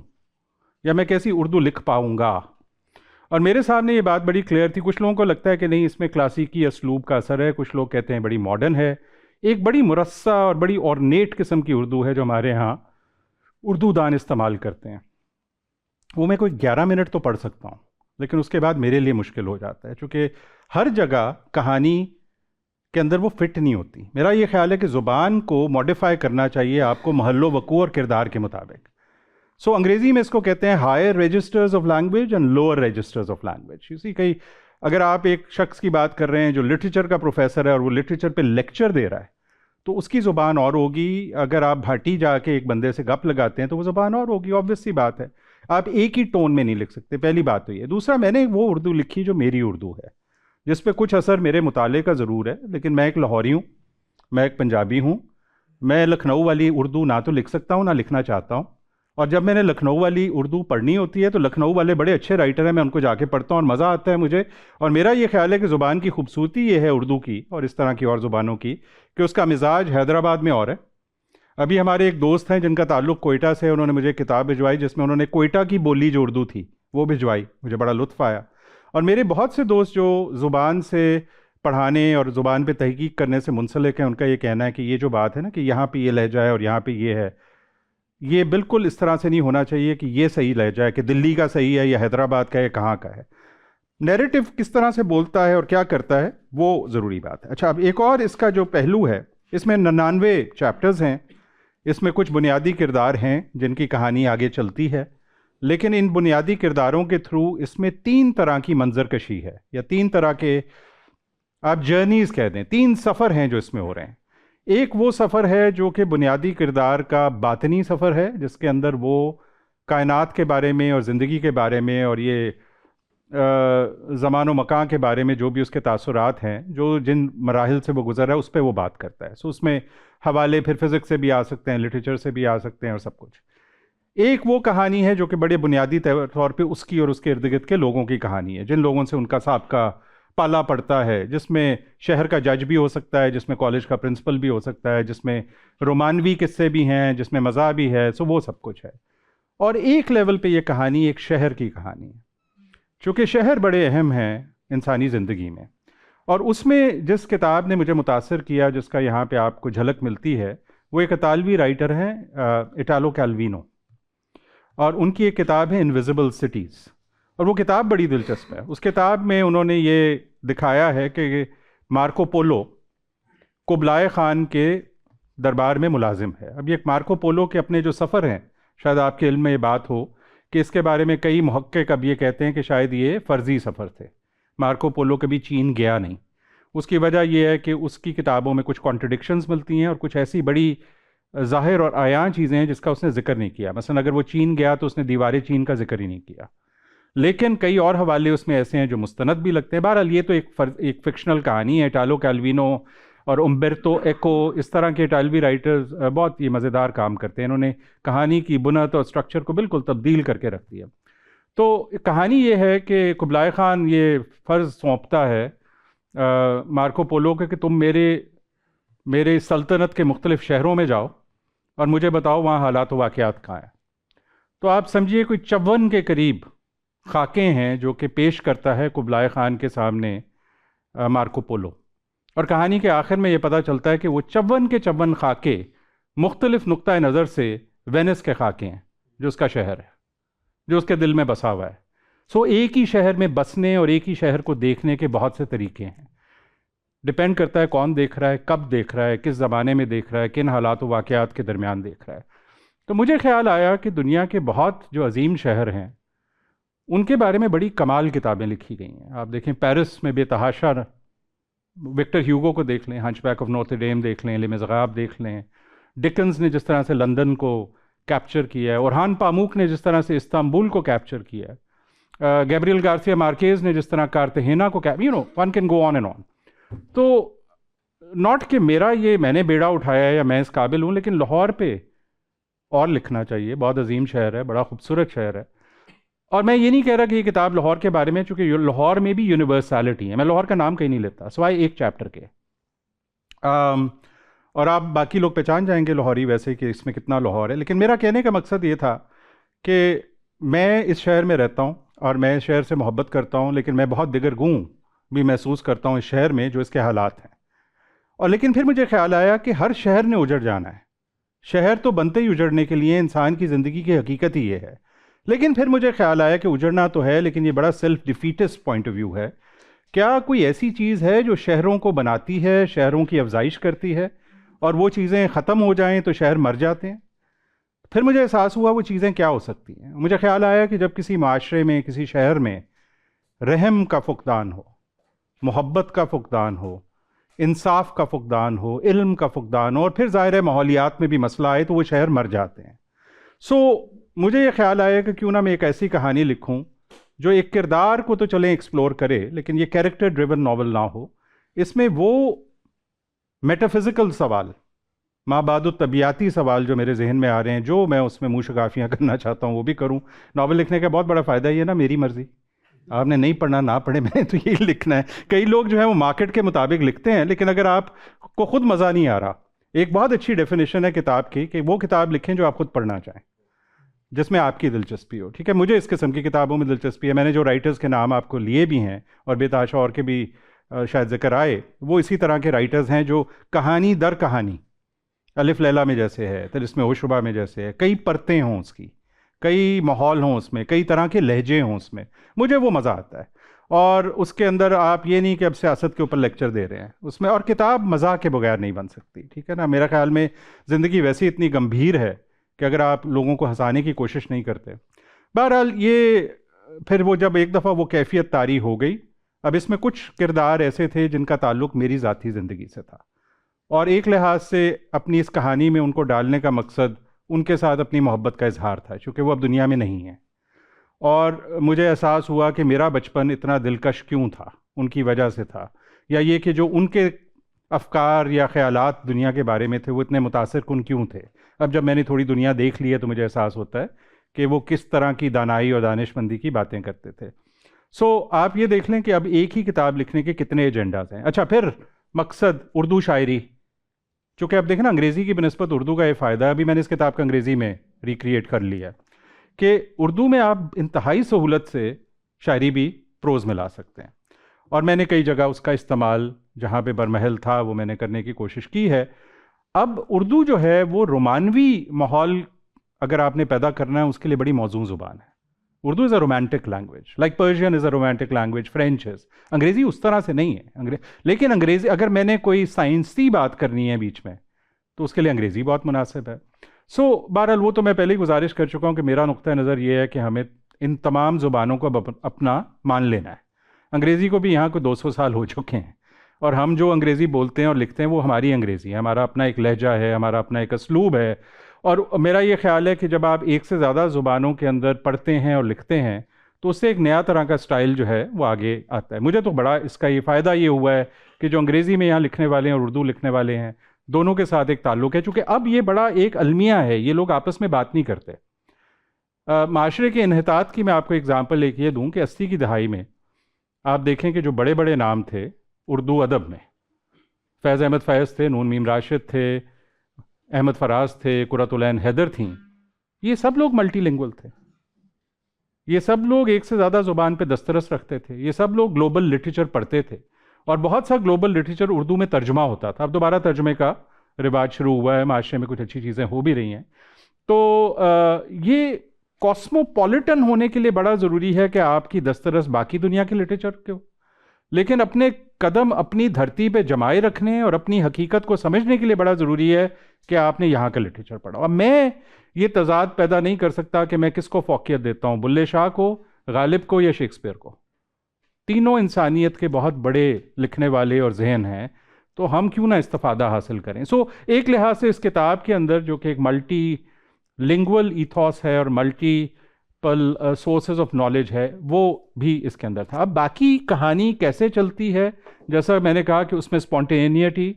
या मैं कैसी उर्दू लिख पाऊंगा। और मेरे सामने ये बात बड़ी क्लियर थी। कुछ लोगों को लगता है कि नहीं, इसमें क्लासिकी असलूब का असर है, कुछ लोग कहते हैं बड़ी मॉडर्न है। एक बड़ी मुरस्सा और बड़ी ऑर्नेट किस्म की उर्दू है जो हमारे यहाँ उर्दू दान इस्तेमाल करते हैं। वो मैं कोई 11 मिनट तो पढ़ सकता हूँ, लेकिन उसके बाद मेरे लिए मुश्किल हो जाता है, क्योंकि हर जगह कहानी के अंदर वो फिट नहीं होती। मेरा ये ख्याल है कि ज़ुबान को मॉडिफाई करना चाहिए आपको महल्लो वकू और किरदार के मुताबिक। सो अंग्रेज़ी में इसको कहते हैं higher registers of language and lower registers of language. इसी कई, अगर आप एक शख्स की बात कर रहे हैं जो लिटरेचर का प्रोफेसर है और वो लिटरेचर पे लेक्चर दे रहा है, तो उसकी ज़ुबान और होगी। अगर आप भाटी जाके एक बंदे से गप लगाते हैं तो वो ज़ुबान और होगी। ऑब्वियस सी बात है, आप एक ही टोन में नहीं लिख सकते। पहली बात तो ये। दूसरा, मैंने वो उर्दू लिखी जो मेरी उर्दू है, जिस पे कुछ असर मेरे मुताले का ज़रूर है, लेकिन मैं एक लाहौरी हूँ, मैं एक पंजाबी हूँ। मैं लखनऊ वाली उर्दू ना तो लिख सकता हूँ ना लिखना चाहता हूँ, और जब मैंने लखनऊ वाली उर्दू पढ़नी होती है तो लखनऊ वाले बड़े अच्छे राइटर हैं, मैं उनको जाके पढ़ता हूँ और मज़ा आता है मुझे। और मेरा ये ख्याल है कि ज़ुबान की खूबसूरती ये है उर्दू की और इस तरह की और ज़ुबानों की कि उसका मिजाज हैदराबाद में और है। अभी हमारे एक दोस्त हैं जिनका ताल्लुक़ कोयटा से, उन्होंने मुझे किताब भिजवाई जिसमें उन्होंने कोयटा की बोली जो उर्दू थी वो भिजवाई, मुझे बड़ा लुत्फ़ आया। और मेरे बहुत से दोस्त जो ज़ुबान से पढ़ाने और ज़ुबान पे तहकीक करने से मुंसलिक हैं, उनका ये कहना है कि ये जो बात है ना कि यहाँ पे ये लहजा है और यहाँ पे ये है, ये बिल्कुल इस तरह से नहीं होना चाहिए कि ये सही लहजा है कि दिल्ली का सही है या हैदराबाद का या कहाँ का है। नैरेटिव किस तरह से बोलता है और क्या करता है वो ज़रूरी बात है। अच्छा, अब एक और इसका जो पहलू है, इसमें 99 चैप्टर्स हैं, इसमें कुछ बुनियादी किरदार हैं जिनकी कहानी आगे चलती है, लेकिन इन बुनियादी किरदारों के थ्रू इसमें 3 तरह की मंजरकशी है या 3 तरह के आप जर्नीज़ कह दें, 3 सफ़र हैं जो इसमें हो रहे हैं। एक वो सफ़र है जो कि बुनियादी किरदार का बातनी सफ़र है, जिसके अंदर वो कायनात के बारे में और ज़िंदगी के बारे में और ये ज़मान व मकान के बारे में जो भी उसके तासुरात हैं, जो जिन मराहिल से वो गुज़र रहा है, उस पर वो बात करता है। सो उसमें हवाले फिर फ़िज़िक्स से भी आ सकते हैं, लिटरेचर से भी आ सकते हैं और सब कुछ। एक वो कहानी है जो कि बड़े बुनियादी तौर पे उसकी और उसके इर्द गिर्द के लोगों की कहानी है, जिन लोगों से उनका साबका पाला पड़ता है, जिसमें शहर का जज भी हो सकता है, जिसमें कॉलेज का प्रिंसिपल भी हो सकता है, जिसमें रोमानवी किस्से भी हैं, जिसमें मज़ा भी है। सो वो सब कुछ है। और एक लेवल पे ये कहानी एक शहर की कहानी है, चूँकि शहर बड़े अहम हैं इंसानी ज़िंदगी में। और उसमें जिस किताब ने मुझे मुतासर किया, जिसका यहाँ पे आपको झलक मिलती है, वो एक इतालवी राइटर हैं इटालो कैल्विनो, और उनकी एक किताब है इनविजिबल सिटीज़। और वो किताब बड़ी दिलचस्प है। उस किताब में उन्होंने ये दिखाया है कि मार्को पोलो कुबलाए ख़ान के दरबार में मुलाजिम है। अब ये मार्को पोलो के अपने जो सफ़र हैं, शायद आपके इल्म में ये बात हो कि इसके बारे में कई मुहक्किक अब ये कहते हैं कि शायद ये फ़र्ज़ी सफ़र थे, मार्को पोलो कभी चीन गया नहीं। उसकी वजह यह है कि उसकी किताबों में कुछ कॉन्ट्रडिक्शंस मिलती हैं और कुछ ऐसी बड़ी ज़ाहिर और आयां चीज़ें हैं जिसका उसने ज़िक्र नहीं किया। मसलन अगर वो चीन गया तो उसने दीवार चीन का ज़िक्र ही नहीं किया, लेकिन कई और हवाले उसमें ऐसे हैं जो मुस्तनद भी लगते हैं। बहरहाल ये तो एक फ़िक्शनल कहानी है। इटालो कैल्विनो और उम्बर्तो एको, इस तरह के इटालवी राइटर्स बहुत ये मज़ेदार काम करते हैं। इन्होंने कहानी की बुनियाद और स्ट्रक्चर को बिल्कुल तब्दील करके रख दिया। तो कहानी ये है कि कुबलाए ख़ान ये फ़र्ज़ सौंपता है मार्को पोलो के कि तुम मेरे सल्तनत के मुख्तलिफ़ शहरों में जाओ और मुझे बताओ वहाँ हालात व वाक़यात कहाँ हैं। तो आप समझिए कोई 54 के करीब खाकें हैं जो कि पेश करता है कुबलाए ख़ान के सामने मार्को पोलो। और कहानी के आखिर में ये पता चलता है कि वो 54 के 54 खाके मुख्तलिफ़ नुक्ता नज़र से वेनिस के खाके हैं, जो उसका शहर है, जो उसके दिल में बसा हुआ है। सो एक ही शहर में बसने और एक ही शहर को देखने के बहुत से तरीके हैं। डिपेंड करता है कौन देख रहा है, कब देख रहा है, किस ज़माने में देख रहा है, किन हालात व वाक़यात के दरमियान देख रहा है। तो मुझे ख्याल आया कि दुनिया के बहुत जो अजीम शहर हैं उनके बारे में बड़ी कमाल किताबें लिखी गई हैं। आप देखें, पेरिस में बेतहाशा, विक्टर ह्यूगो को देख लें, हंचबैक ऑफ नोत्र डेम देख लें, ले मिज़राब देख लें, डिकन्स ने जिस तरह से लंदन को कैप्चर किया है, ओरहान पामूक ने जिस तरह से इस्तांबुल को कैप्चर किया है, गैब्रियल गार्सिया मार्केज़ ने जिस तरह कार्तहेना को one can go on and on. तो नॉट कि मैंने बेड़ा उठाया है या मैं इस काबिल हूँ, लेकिन लाहौर पे और लिखना चाहिए। बहुत अजीम शहर है, बड़ा खूबसूरत शहर है। और मैं ये नहीं कह रहा कि ये किताब लाहौर के बारे में, चूँकि लाहौर में भी यूनिवर्सैलिटी है। मैं लाहौर का नाम कहीं नहीं लेता सिवाय एक चैप्टर के। और आप बाकी लोग पहचान जाएंगे लाहौरी वैसे कि इसमें कितना लाहौर है। लेकिन मेरा कहने का मकसद ये था कि मैं इस शहर में रहता हूँ और मैं इस शहर से मोहब्बत करता हूँ, लेकिन मैं बहुत दिगरगूं भी महसूस करता हूँ इस शहर में जो इसके हालात हैं। और लेकिन फिर मुझे ख्याल आया कि हर शहर ने उजड़ जाना है। शहर तो बनते ही उजड़ने के लिए, इंसान की ज़िंदगी की हकीकत ही ये है। लेकिन फिर मुझे ख्याल आया कि उजड़ना तो है, लेकिन ये बड़ा self defeatist point of view है। क्या कोई ऐसी चीज़ है जो शहरों को बनाती है, शहरों की अफजाइश करती है, और वो चीज़ें ख़त्म हो जाएं तो शहर मर जाते हैं? फिर मुझे एहसास हुआ वो चीज़ें क्या हो सकती हैं। मुझे ख्याल आया कि जब किसी माशरे में, किसी शहर में रहम का फुकदान हो, मोहब्बत का फुकदान हो, इंसाफ का फुकदान हो, इल्म का फुकदान हो, और फिर ज़ाहिर है माहौलियात में भी मसला आए, तो वो शहर मर जाते हैं। सो मुझे ये ख्याल आया कि क्यों ना मैं एक ऐसी कहानी लिखूं जो एक किरदार को तो चलें एक्सप्लोर करे, लेकिन ये कैरेक्टर ड्रिवन नावल ना हो। इसमें वो मेटाफिज़िकल सवाल माबादु तबियाती सवाल जो मेरे जहन में आ रहे हैं, जो मैं उसमें मुँह शगाफियाँ करना चाहता हूँ वो भी करूँ। नावल लिखने का बहुत बड़ा फ़ायदा ये ना, मेरी मर्ज़ी, आपने नहीं पढ़ना ना पढ़े, मैंने तो यही लिखना है। कई लोग जो है वो मार्केट के मुताबिक लिखते हैं, लेकिन अगर आपको खुद मज़ा नहीं आ रहा, एक बहुत अच्छी डेफिनेशन है किताब की कि वो किताब लिखें जो आप खुद पढ़ना चाहें, जिसमें आपकी दिलचस्पी हो। ठीक है, मुझे इस किस्म की किताबों में दिलचस्पी है। मैंने जो राइटर्स के नाम आपको लिए भी हैं और बेताशा और के भी शायद जिक्र आए, वो इसी तरह के राइटर्स हैं जो कहानी दर कहानी, अलिफ लैला में जैसे है, तिलिस्मे होशरुबा में जैसे है, कई परतें हों उसकी, कई माहौल हों उसमें, कई तरह के लहजे हों उसमें, मुझे वो मज़ा आता है। और उसके अंदर आप ये नहीं कि अब सियासत के ऊपर लेक्चर दे रहे हैं उसमें, और किताब मज़ाक के बगैर नहीं बन सकती। ठीक है ना, मेरा ख्याल में ज़िंदगी वैसी इतनी गंभीर है कि अगर आप लोगों को हंसाने की कोशिश नहीं करते। बहरहाल ये फिर वो जब एक दफ़ा वो कैफियत तारी हो गई, अब इसमें कुछ किरदार ऐसे थे जिनका ताल्लुक़ मेरी ज़ाती ज़िंदगी से था, और एक लिहाज से अपनी इस कहानी में उनको डालने का मकसद उनके साथ अपनी मोहब्बत का इजहार था, क्योंकि वो अब दुनिया में नहीं है। और मुझे एहसास हुआ कि मेरा बचपन इतना दिलकश क्यों था, उनकी वजह से था, या ये कि जो उनके अफकार या ख्यालात दुनिया के बारे में थे वो इतने मुतासिर कुन क्यों थे। अब जब मैंने थोड़ी दुनिया देख ली है तो मुझे एहसास होता है कि वो किस तरह की दानाई और दानिशमंदी की बातें करते थे। आप ये देख लें कि अब एक ही किताब लिखने के कितने एजेंडाज हैं। अच्छा, फिर मकसद उर्दू शायरी, चूँकि अब देखें ना अंग्रेज़ी की बनस्बत उर्दू का ये फ़ायदा है, अभी मैंने इस किताब का अंग्रेज़ी में रिक्रिएट कर लिया कि उर्दू में आप इंतहाई सहूलत से शायरी भी प्रोज़ में ला सकते हैं, और मैंने कई जगह उसका इस्तेमाल जहाँ पे बरमहल था वो मैंने करने की कोशिश की है। अब उर्दू जो है वो रोमानवी माहौल अगर आपने पैदा करना है उसके लिए बड़ी मौजूद ज़ुबान है। Urdu is a romantic language, like Persian is a romantic language, French is. अंग्रेज़ी उस तरह से नहीं है। लेकिन अंग्रेज़ी अगर मैंने कोई साइंसी बात करनी है बीच में तो उसके लिए अंग्रेज़ी बहुत मुनासिब है। बहरहाल वो तो मैं पहले ही गुजारिश कर चुका हूँ कि मेरा नुक्ता नज़र ये है कि हमें इन तमाम ज़ुबानों को अपना मान लेना है। अंग्रेज़ी को भी यहाँ को 200 साल हो चुके हैं, और हम जो अंग्रेज़ी बोलते हैं और लिखते हैं वो हमारी अंग्रेज़ी है, हमारा अपना एक लहजा है, हमारा अपना एक असलूब है। और मेरा ये ख्याल है कि जब आप एक से ज़्यादा ज़ुबानों के अंदर पढ़ते हैं और लिखते हैं तो उससे एक नया तरह का स्टाइल जो है वो आगे आता है। मुझे तो बड़ा इसका ये फ़ायदा ये हुआ है कि जो अंग्रेज़ी में यहाँ लिखने वाले हैं और उर्दू लिखने वाले हैं, दोनों के साथ एक ताल्लुक़ है, चूँकि अब ये बड़ा एक अलमिया है, ये लोग आपस में बात नहीं करते। माशरे के इन्हितात की मैं आपको एग्ज़ाम्पल एक ये दूँ कि 80 की दहाई में आप देखें कि जो बड़े बड़े नाम थे उर्दू अदब में, फैज़ अहमद फ़ैज़ थे, नून मीम राशिद थे, अहमद फराज थे, कुरतुलैन हैदर थीं, ये सब लोग मल्टीलिंगुअल थे, ये सब लोग एक से ज़्यादा ज़ुबान पे दस्तरस रखते थे, ये सब लोग ग्लोबल लिटरेचर पढ़ते थे, और बहुत सा ग्लोबल लिटरेचर उर्दू में तर्जुमा होता था। अब दोबारा तर्जुमे का रिवाज शुरू हुआ है, माशरे में कुछ अच्छी चीज़ें हो भी रही हैं। तो ये कॉस्मोपॉलिटन होने के लिए बड़ा ज़रूरी है कि आपकी दस्तरस बाकी दुनिया के लिटरेचर के हो, लेकिन अपने कदम अपनी धरती पे जमाए रखने और अपनी हकीकत को समझने के लिए बड़ा ज़रूरी है कि आपने यहाँ का लिटरेचर पढ़ा। अब मैं ये तजाद पैदा नहीं कर सकता कि मैं किसको फ़ौक़ियत देता हूँ, बुल्ले शाह को, गालिब को या शेक्सपियर को। तीनों इंसानियत के बहुत बड़े लिखने वाले और जहन हैं, तो हम क्यों ना इस्तिफ़ादा हासिल करें। एक लिहाज से इस किताब के अंदर जो कि एक मल्टी लिंगुअल ईथॉस है और मल्टीपल सोर्सेज ऑफ नॉलेज है, वो भी इसके अंदर था। अब बाकी कहानी कैसे चलती है, जैसा मैंने कहा कि उसमें स्पॉन्टेनियटी,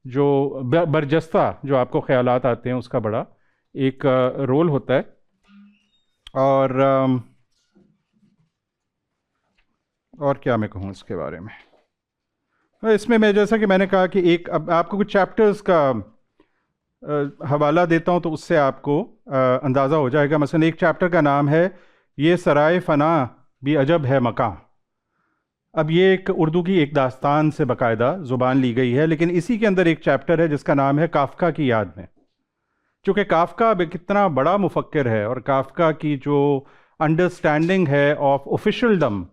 जो बरजस्ता जो आपको ख्यालात आते हैं, उसका बड़ा एक रोल होता है। और क्या मैं कहूँ इसके बारे में, इसमें मैं जैसा कि मैंने कहा कि एक अब आपको कुछ चैप्टर्स का हवाला देता हूँ तो उससे आपको अंदाज़ा हो जाएगा। मसलन एक चैप्टर का नाम है ये सराय फ़ना भी अजब है मकां। अब ये एक उर्दू की एक दास्तान से बाकायदा ज़ुबान ली गई है, लेकिन इसी के अंदर एक चैप्टर है जिसका नाम है काफ़का की याद में। चूँकि काफ़का अब कितना बड़ा मुफक्किर है, और काफ़का की जो अंडरस्टैंडिंग है ऑफ ऑफिशियलडम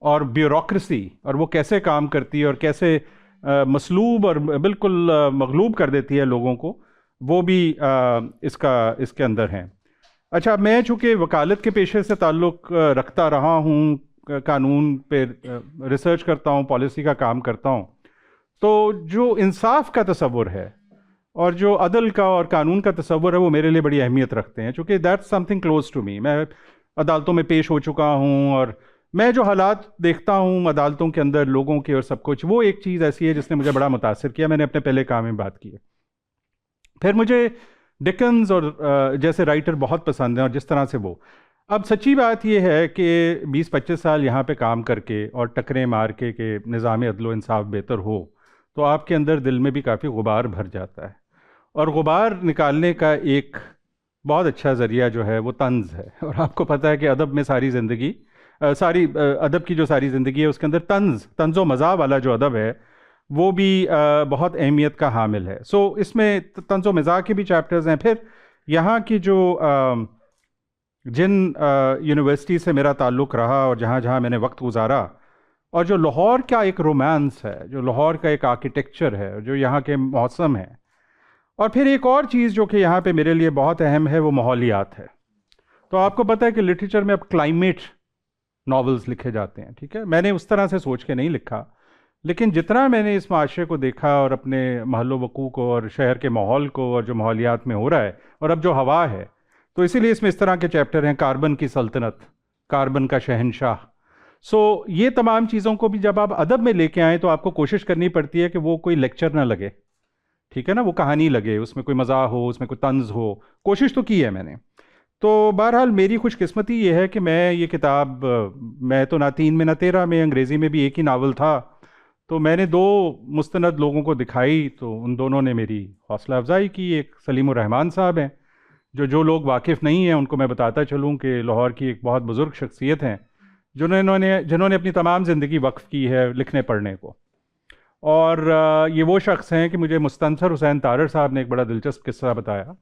और ब्यूरोक्रेसी, और वो कैसे काम करती है और कैसे मसलूब और बिल्कुल मगलूब कर देती है लोगों को, वो भी इसके अंदर हैं। अच्छा, मैं चूँकि वकालत के पेशे से ताल्लुक़ रखता रहा हूँ, कानून पे रिसर्च करता हूँ, पॉलिसी का काम करता हूँ, तो जो इंसाफ का तसव्वुर है और जो अदल का और कानून का तसव्वुर है वो मेरे लिए बड़ी अहमियत रखते हैं, चूँकि that's something close to me. मैं अदालतों में पेश हो चुका हूँ और मैं जो हालात देखता हूँ अदालतों के अंदर लोगों के और सब कुछ, वो एक चीज़ ऐसी है जिसने मुझे बड़ा मुतासिर किया। मैंने अपने पहले काम में बात की है। फिर मुझे डिकन्स और जैसे राइटर बहुत पसंद हैं, और जिस तरह से वो, अब सच्ची बात यह है कि 20-25 साल यहाँ पे काम करके और टकरें मार के निज़ाम अदल इंसाफ बेहतर हो, तो आपके अंदर दिल में भी काफ़ी गुबार भर जाता है। और गुबार निकालने का एक बहुत अच्छा ज़रिया जो है वो तंज़ है। और आपको पता है कि अदब में सारी ज़िंदगी, अदब की जो सारी ज़िंदगी है उसके अंदर तंज़ो मज़ाह वाला जो अदब है वो भी बहुत अहमियत का हामिल है। सो इसमें तंज़ो मज़ाह के भी चैप्टर्स हैं। फिर यहाँ की जो जिन यूनिवर्सिटी से मेरा ताल्लुक़ रहा और जहाँ जहाँ मैंने वक्त गुजारा, और जो लाहौर का एक रोमांस है, जो लाहौर का एक आर्किटेक्चर है, जो यहाँ के मौसम है, और फिर एक और चीज़ जो कि यहाँ पे मेरे लिए बहुत अहम है वो माहौलियात है। तो आपको पता है कि लिटरेचर में अब क्लाइमेट नॉवेल्स लिखे जाते हैं, ठीक है। मैंने उस तरह से सोच के नहीं लिखा, लेकिन जितना मैंने इस माशरे को देखा और अपने महल्लो वकू को और शहर के माहौल को और जो माहौलियात में हो रहा है और अब जो हवा है, तो इसीलिए इसमें इस तरह के चैप्टर हैं, कार्बन की सल्तनत, कार्बन का शहनशाह। सो ये तमाम चीज़ों को भी जब आप अदब में लेके आएँ तो आपको कोशिश करनी पड़ती है कि वो कोई लेक्चर ना लगे, ठीक है ना, वो कहानी लगे, उसमें कोई मज़ा हो, उसमें कोई तंज़ हो। कोशिश तो की है मैंने। तो बहरहाल मेरी खुशकिस्मती ये है कि मैं ये किताब, मैं तो ना 3 में ना 13 में, अंग्रेज़ी में भी एक ही नावल था, तो मैंने 2 मुस्तनद लोगों को दिखाई, तो उन दोनों ने मेरी हौसला अफजाई की। एक सलीमुर रहमान साहब हैं, जो लोग वाकिफ़ नहीं हैं उनको मैं बताता चलूँ कि लाहौर की एक बहुत बुज़ुर्ग शख्सियत हैं, जिन्होंने अपनी तमाम ज़िंदगी वक्फ़ की है लिखने पढ़ने को। और ये वो शख्स हैं कि मुझे मुस्तनसर हुसैन तारड़ साहब ने एक बड़ा दिलचस्प किस्सा बताया,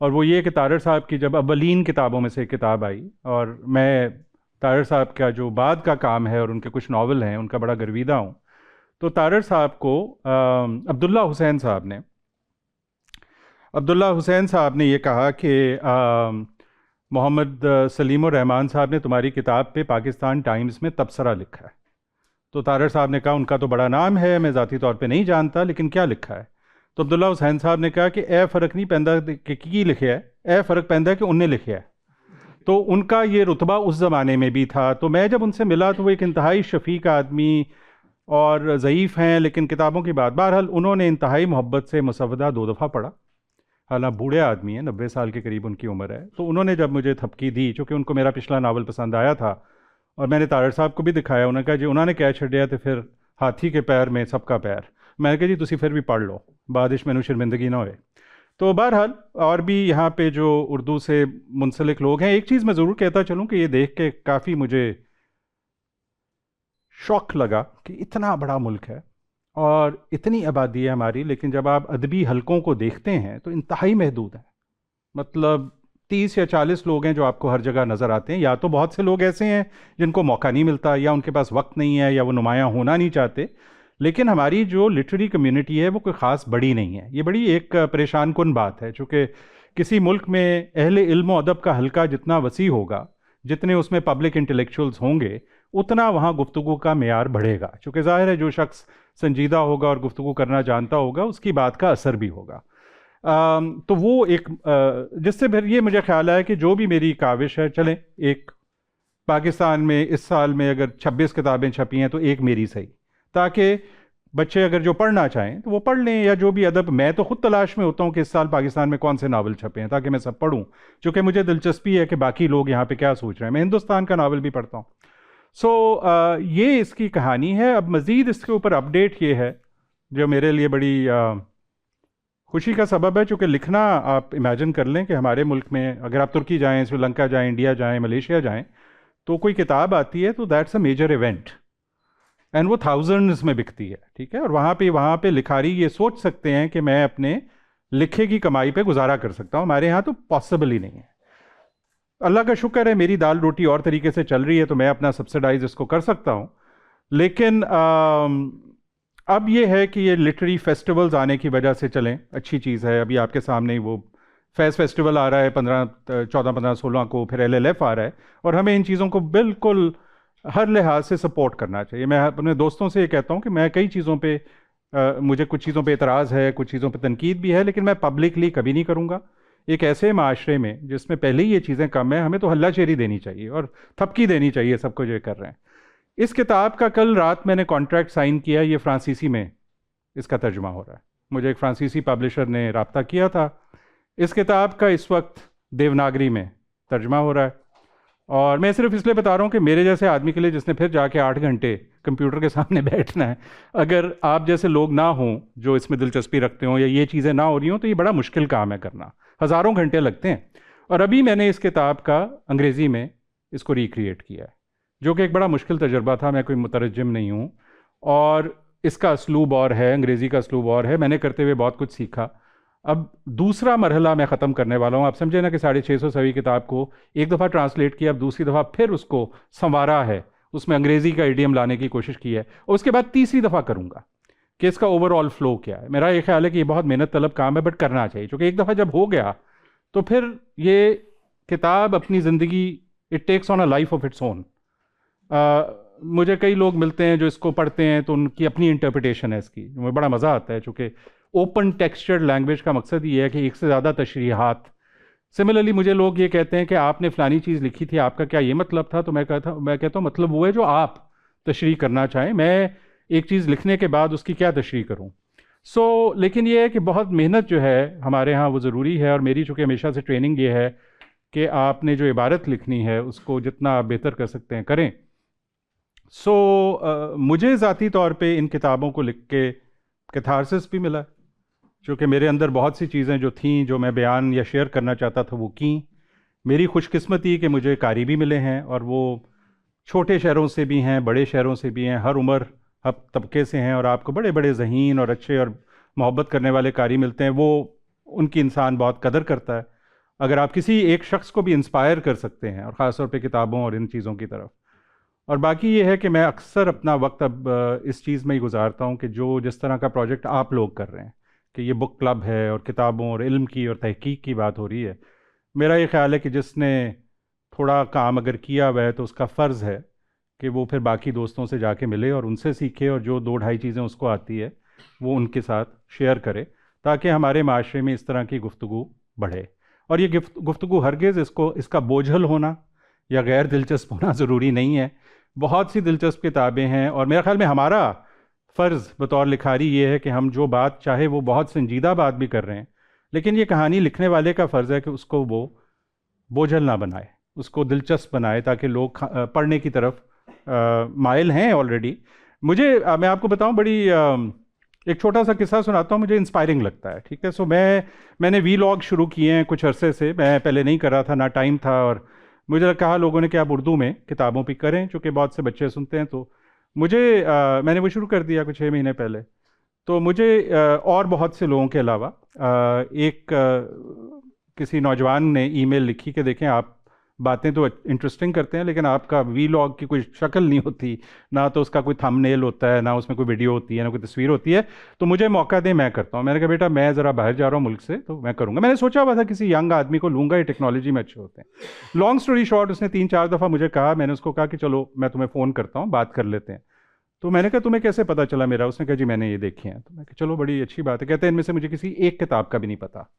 और वो ये कि तारड़ साहब की जब अव्वलीन किताबों में से एक किताब आई, और मैं तारड़ साहब का जो बाद का काम है और उनके कुछ नावल हैं उनका बड़ा गर्विदा हूँ, तो तारड़ साहब को अब्दुल्ला हुसैन साहब ने ये कहा कि मोहम्मद सलीमुर रहमान साहब ने तुम्हारी किताब पे पाकिस्तान टाइम्स में तबसरा लिखा है। तो तारड़ साहब ने कहा उनका तो बड़ा नाम है, मैं ज़ाती तौर पे नहीं जानता, लेकिन क्या लिखा है? तो अब्दुल्ला हुसैन साहब ने कहा कि ए फ़र्क नहीं पैंदा कि की लिखे है, ए फ़र्क पैंदा है कि उनने लिखे है। तो उनका ये रुतबा उस ज़माने में भी था। तो मैं जब उनसे मिला तो वो एक इंतहाई शफ़ीक आदमी और ज़ईफ़ हैं, लेकिन किताबों की बात, बहरहाल उन्होंने इंतहाई मोहब्बत से मुसवदा 2 दफ़ा पढ़ा। हालांकि बूढ़े आदमी हैं, 90 साल के करीब उनकी उम्र है। तो उन्होंने जब मुझे थपकी दी, चूँकि उनको मेरा पिछला नावल पसंद आया था, और मैंने तारड़ साहब को भी दिखाया, उन्होंने कहा जी उन्होंने क्या छड़िया तो फिर हाथी के पैर में सबका पैर। मैंने कहा जी तुसी फिर भी पढ़ लो, बाद इश मैनू शर्मिंदगी ना होए। तो बहरहाल और भी यहाँ पे जो उर्दू से मुंसलिक लोग हैं, एक चीज़ मैं ज़रूर कहता चलूँ कि ये देख के काफ़ी मुझे शौक लगा कि इतना बड़ा मुल्क है और इतनी आबादी है हमारी, लेकिन जब आप अदबी हलकों को देखते हैं तो इंतहाई महदूद है। मतलब 30 या 40 लोग हैं जो आपको हर जगह नज़र आते हैं। या तो बहुत से लोग ऐसे हैं जिनको मौका नहीं मिलता, या उनके पास वक्त नहीं है, या वो नुमायाँ होना नहीं चाहते। लेकिन हमारी जो लिटरेरी कम्युनिटी है वो कोई ख़ास बड़ी नहीं है। ये बड़ी एक परेशान कुन बात है, चूँकि किसी मुल्क में अहले इल्म व अदब का हल्का जितना वसी होगा, जितने उसमें पब्लिक इंटेलेक्चुअल्स होंगे, उतना वहाँ गुफ्तगू का मेयार बढ़ेगा। चूँकि ज़ाहिर है जो शख्स संजीदा होगा और गुफ्तगू करना जानता होगा, उसकी बात का असर भी होगा। तो वो एक जिससे फिर ये मुझे ख्याल आया कि जो भी मेरी काविश है, चलें एक पाकिस्तान में इस साल में अगर 26 किताबें छपी हैं तो एक मेरी सही, ताकि बच्चे अगर जो पढ़ना चाहें तो वो पढ़ लें। या जो भी अदब, मैं तो ख़ुद तलाश में होता हूँ कि इस साल पाकिस्तान में कौन से नावल छपे हैं, ताकि मैं सब पढ़ूँ, चूँकि मुझे दिलचस्पी है कि बाकी लोग यहाँ पे क्या सोच रहे हैं। मैं हिंदुस्तान का नावल भी पढ़ता हूँ। सो ये इसकी कहानी है। अब मज़ीद इसके ऊपर अपडेट ये है जो मेरे लिए बड़ी खुशी का सबब है, चूँकि लिखना, आप इमेजिन कर लें कि हमारे मुल्क में अगर आप तुर्की जाएँ, श्रीलंका जाएँ, इंडिया जाएँ, मलेशिया जाएँ, तो कोई किताब आती है तो that's a major event, and वो थाउजेंड्स में बिकती है, ठीक है। और वहाँ पे लिखारी ये सोच सकते हैं कि मैं अपने लिखे की कमाई पे गुजारा कर सकता हूँ। हमारे यहाँ तो पॉसिबल ही नहीं है। अल्लाह का शुक्र है मेरी दाल रोटी और तरीके से चल रही है, तो मैं अपना सब्सिडाइज इसको कर सकता हूँ। लेकिन अब ये है कि ये लिटरेरी फेस्टिवल्स आने की वजह से चलें, अच्छी चीज़ है। अभी आपके सामने ही वो फेस्टिवल आ रहा है 14, 15, 16 को, फिर LLF आ रहा है, और हमें इन चीज़ों को बिल्कुल हर लिहाज से सपोर्ट करना चाहिए। मैं अपने दोस्तों से ये कहता हूँ कि मैं कई चीज़ों पे मुझे कुछ चीज़ों पे एतराज़ है, कुछ चीज़ों पे तनकीद भी है, लेकिन मैं पब्लिकली कभी नहीं करूँगा। एक ऐसे माशरे में जिसमें पहले ही ये चीज़ें कम हैं, हमें तो हल्लाशेरी देनी चाहिए और थपकी देनी चाहिए सबको जो कर रहे हैं। इस किताब का कल रात मैंने कॉन्ट्रैक्ट साइन किया, ये फ्रांसीसी में इसका तर्जुमा हो रहा है। मुझे एक फ्रांसीसी पब्लिशर ने रब्ता किया था। इस किताब का इस वक्त देवनागरी में तर्जमा हो रहा है, और मैं सिर्फ इसलिए बता रहा हूँ कि मेरे जैसे आदमी के लिए जिसने फिर जाके 8 घंटे कंप्यूटर के सामने बैठना है, अगर आप जैसे लोग ना हों जो इसमें दिलचस्पी रखते हों या ये चीज़ें ना हो रही हों, तो ये बड़ा मुश्किल काम है करना, हज़ारों घंटे लगते हैं। और अभी मैंने इस किताब का अंग्रेज़ी में इसको रिक्रिएट किया है, जो कि एक बड़ा मुश्किल तजुर्बा था। मैं कोई मुतरजम नहीं हूँ, और इसका असलूब और है, अंग्रेज़ी का असलूब और है। मैंने करते हुए बहुत कुछ सीखा। अब दूसरा मरहला मैं ख़त्म करने वाला हूँ। आप समझे ना कि 650 सवी किताब को एक दफ़ा ट्रांसलेट किया, अब दूसरी दफ़ा फिर उसको संवारा है, उसमें अंग्रेज़ी का इडियम लाने की कोशिश की है, और उसके बाद तीसरी दफ़ा करूँगा कि इसका ओवरऑल फ़्लो क्या है। मेरा ये ख्याल है कि ये बहुत मेहनत तलब काम है, बट करना चाहिए, क्योंकि एक दफ़ा जब हो गया तो फिर ये किताब अपनी ज़िंदगी, it takes on a life of its own. मुझे कई लोग मिलते हैं जो इसको पढ़ते हैं तो उनकी अपनी इंटरप्रिटेशन है इसकी, मुझे बड़ा मज़ा आता है, चूँकि ओपन टेक्सचर्ड लैंग्वेज का मकसद ये है कि एक से ज़्यादा तशरीहात। सिमिलरली मुझे लोग ये कहते हैं कि आपने फ़लानी चीज़ लिखी थी, आपका क्या ये मतलब था? तो मैं कहता हूँ मतलब वो है जो आप तशरीह करना चाहें, मैं एक चीज़ लिखने के बाद उसकी क्या तशरीह करूँ। लेकिन ये है कि बहुत मेहनत जो है हमारे यहाँ वो ज़रूरी है, और मेरी चूँकि हमेशा से ट्रेनिंग ये है कि आपने जो इबारत लिखनी है उसको जितना आप बेहतर कर सकते हैं करें। मुझे ज़ाती तौर पे इन किताबों को लिख के कैथारसिस भी मिला, क्योंकि मेरे अंदर बहुत सी चीज़ें जो थीं जो मैं बयान या शेयर करना चाहता था वो की। मेरी खुशकिस्मती कि मुझे कारी भी मिले हैं, और वो छोटे शहरों से भी हैं, बड़े शहरों से भी हैं, हर उम्र हर तबके से हैं, और आपको बड़े बड़े ज़हीन और अच्छे और मोहब्बत करने वाले कारी मिलते हैं। वो उनकी इंसान बहुत कदर करता है अगर आप किसी एक शख्स को भी इंस्पायर कर सकते हैं, और ख़ास तौर पे किताबों और इन चीज़ों की तरफ। और बाकी ये है कि मैं अक्सर अपना वक्त अब इस चीज़ में ही गुजारता हूँ कि जो जिस तरह का प्रोजेक्ट आप लोग कर रहे हैं, कि ये बुक क्लब है और किताबों और इल्म की और तहकीक की बात हो रही है, मेरा ये ख्याल है कि जिसने थोड़ा काम अगर किया हुआ है तो उसका फ़र्ज़ है कि वो फिर बाकी दोस्तों से जाके मिले और उनसे सीखे, और जो 2-2.5 चीज़ें उसको आती है वो उनके साथ शेयर करे, ताकि हमारे माशरे में इस तरह की गुफ्तगू बढ़े। और ये गुफ्तगू हरगिज़ इसका बोझल होना या गैर दिलचस्प होना ज़रूरी नहीं है। बहुत सी दिलचस्प किताबें हैं, और मेरे ख्याल में हमारा फ़र्ज़ बतौर लिखारी ये है कि हम जो बात चाहे वो बहुत संजीदा बात भी कर रहे हैं, लेकिन ये कहानी लिखने वाले का फ़र्ज़ है कि उसको वो बोझल ना बनाए, उसको दिलचस्प बनाए, ताकि लोग पढ़ने की तरफ माइल हैं ऑलरेडी। मैं आपको बताऊं, बड़ी एक छोटा सा किस्सा सुनाता हूं, मुझे इंस्पायरिंग लगता है। ठीक है, मैंने वीलॉग शुरू किए हैं कुछ अरसे से। मैं पहले नहीं कर रहा था, ना टाइम था, और मुझे कहा लोगों ने कि आप उर्दू में किताबों पे करें, चूँकि बहुत से बच्चे सुनते हैं। तो मैंने वो शुरू कर दिया कुछ 6 महीने पहले। तो मुझे और बहुत से लोगों के अलावा किसी नौजवान ने ईमेल लिखी कि देखें, आप बातें तो इंटरेस्टिंग करते हैं, लेकिन आपका वीलॉग की कोई शक्ल नहीं होती, ना तो उसका कोई थंबनेल होता है, ना उसमें कोई वीडियो होती है, ना कोई तस्वीर होती है। तो मुझे मौका दें, मैं करता हूँ। मैंने कहा बेटा, मैं ज़रा बाहर जा रहा हूँ मुल्क से, तो मैं करूँगा। मैंने सोचा हुआ था किसी यंग आदमी को लूँगा, ये टेक्नोलॉजी में अच्छे होते हैं। लॉन्ग स्टोरी शॉर्ट, उसने 3-4 दफ़ा मुझे कहा, मैंने उसको कहा कि चलो मैं तुम्हें फ़ोन करता हूँ, बात कर लेते हैं। तो मैंने कहा तुम्हें कैसे पता चला मेरा? उसने कहा जी मैंने ये देखे हैं। तो मैं कहा चलो बड़ी अच्छी बात है। कहते हैं इनमें से मुझे किसी एक किताब का भी नहीं पता,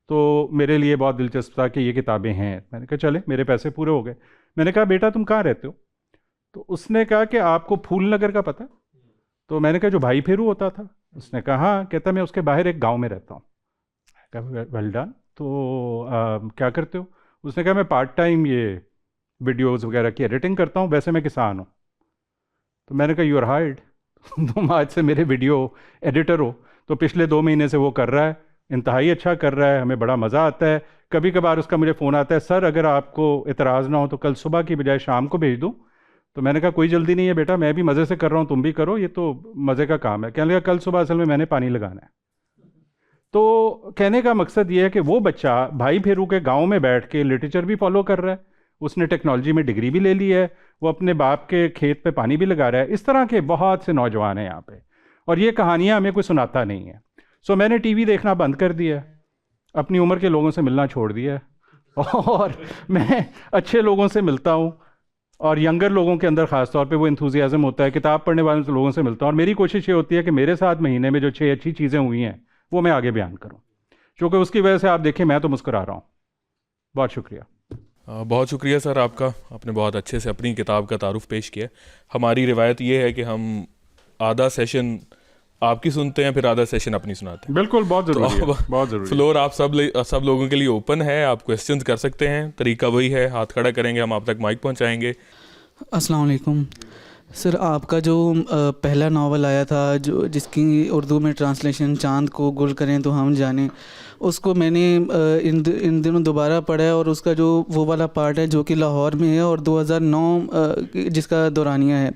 तो मेरे लिए बहुत दिलचस्प था कि ये किताबें हैं। मैंने कहा चले, मेरे पैसे पूरे हो गए। मैंने कहा बेटा तुम कहाँ रहते हो? तो उसने कहा कि आपको फूल नगर का पता? तो मैंने कहा जो भाई फेरू होता था। उसने कहा हाँ। कहता मैं उसके बाहर एक गांव में रहता हूँ। कहा वेल डन। तो क्या करते हो? उसने कहा मैं पार्ट टाइम ये वीडियोज़ वगैरह की एडिटिंग करता हूँ, वैसे मैं किसान हूँ। तो मैंने कहा यू आर हायर्ड, तुम आज से मेरे वीडियो एडिटर हो। तो पिछले 2 महीने से वो कर रहा है, इंतहाई अच्छा कर रहा है, हमें बड़ा मज़ा आता है। कभी कभार उसका मुझे फ़ोन आता है, सर अगर आपको एतराज़ ना हो तो कल सुबह की बजाय शाम को भेज दूँ। तो मैंने कहा कोई जल्दी नहीं है बेटा, मैं भी मज़े से कर रहा हूँ, तुम भी करो, ये तो मज़े का काम है। कहने लगा कल सुबह असल में मैंने पानी लगाना है। तो कहने का मकसद ये है कि वो बच्चा भाई फेरू के गाँव में बैठ के लिटरेचर भी फॉलो कर रहा है, उसने टेक्नोलॉजी में डिग्री भी ले ली है, वो अपने बाप के खेत पे पानी भी लगा रहा है। इस तरह के बहुत से नौजवान हैं यहाँ पे, और ये कहानियाँ हमें कोई सुनाता नहीं है। मैंने टीवी देखना बंद कर दिया, अपनी उम्र के लोगों से मिलना छोड़ दिया है, और मैं अच्छे लोगों से मिलता हूँ, और यंगर लोगों के अंदर ख़ास तौर पे वो इंथुजियाज़म होता है, किताब पढ़ने वाले लोगों से मिलता हूँ। और मेरी कोशिश ये होती है कि मेरे साथ महीने में जो 6 अच्छी चीज़ें हुई हैं वो मैं आगे बयान करूँ, क्योंकि उसकी वजह से आप देखें मैं तो मुस्कुरा रहा हूँ। बहुत शुक्रिया। बहुत शुक्रिया सर आपका, आपने बहुत अच्छे से अपनी किताब का तारुफ पेश किया। हमारी रिवायत ये है कि हम आधा सेशन आपकी सुनते हैं, फिर आधा सेशन अपनी सुनाते हैं। बिल्कुल, बहुत ज़रूरी है, अब बहुत ज़रूरी है। फ्लोर आप सब लोगों के लिए ओपन है, आप क्वेश्चंस कर सकते हैं। तरीका वही है, हाथ खड़ा करेंगे, हम आप तक माइक पहुंचाएंगे। अस्सलाम वालेकुम सर, आपका जो पहला नावल आया था जो जिसकी उर्दू में ट्रांसलेशन चांद को गुल करें तो हम जाने, उसको मैंने इन दिनों दोबारा पढ़ा है और उसका जो वो वाला पार्ट है जो कि लाहौर में है और 2009 जिसका दौरानिया है,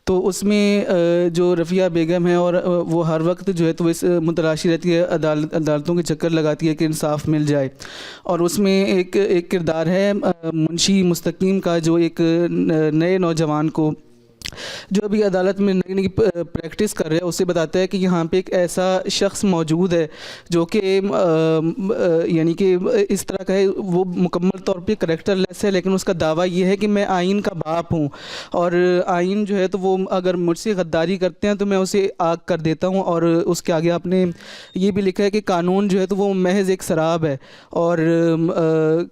तो उसमें जो रफ़िया बेगम है और वो हर वक्त जो है तो इस मुतलाशी रहती है, अदालतों के चक्कर लगाती है कि इंसाफ मिल जाए। और उसमें एक किरदार है मुंशी मुस्तकीम का, जो एक नए नौजवान को जो अभी अदालत में नई नई प्रैक्टिस कर रहे हैं उसे बताता है कि यहाँ पे एक ऐसा शख्स मौजूद है जो कि यानी कि इस तरह का है, वो मुकम्मल तौर पे करैक्टरलेस है, लेकिन उसका दावा ये है कि मैं आइन का बाप हूँ और आइन जो है तो वो अगर मुझसे गद्दारी करते हैं तो मैं उसे आग कर देता हूँ। और उसके आगे आपने ये भी लिखा है कि कानून जो है तो वो महज एक शराब है और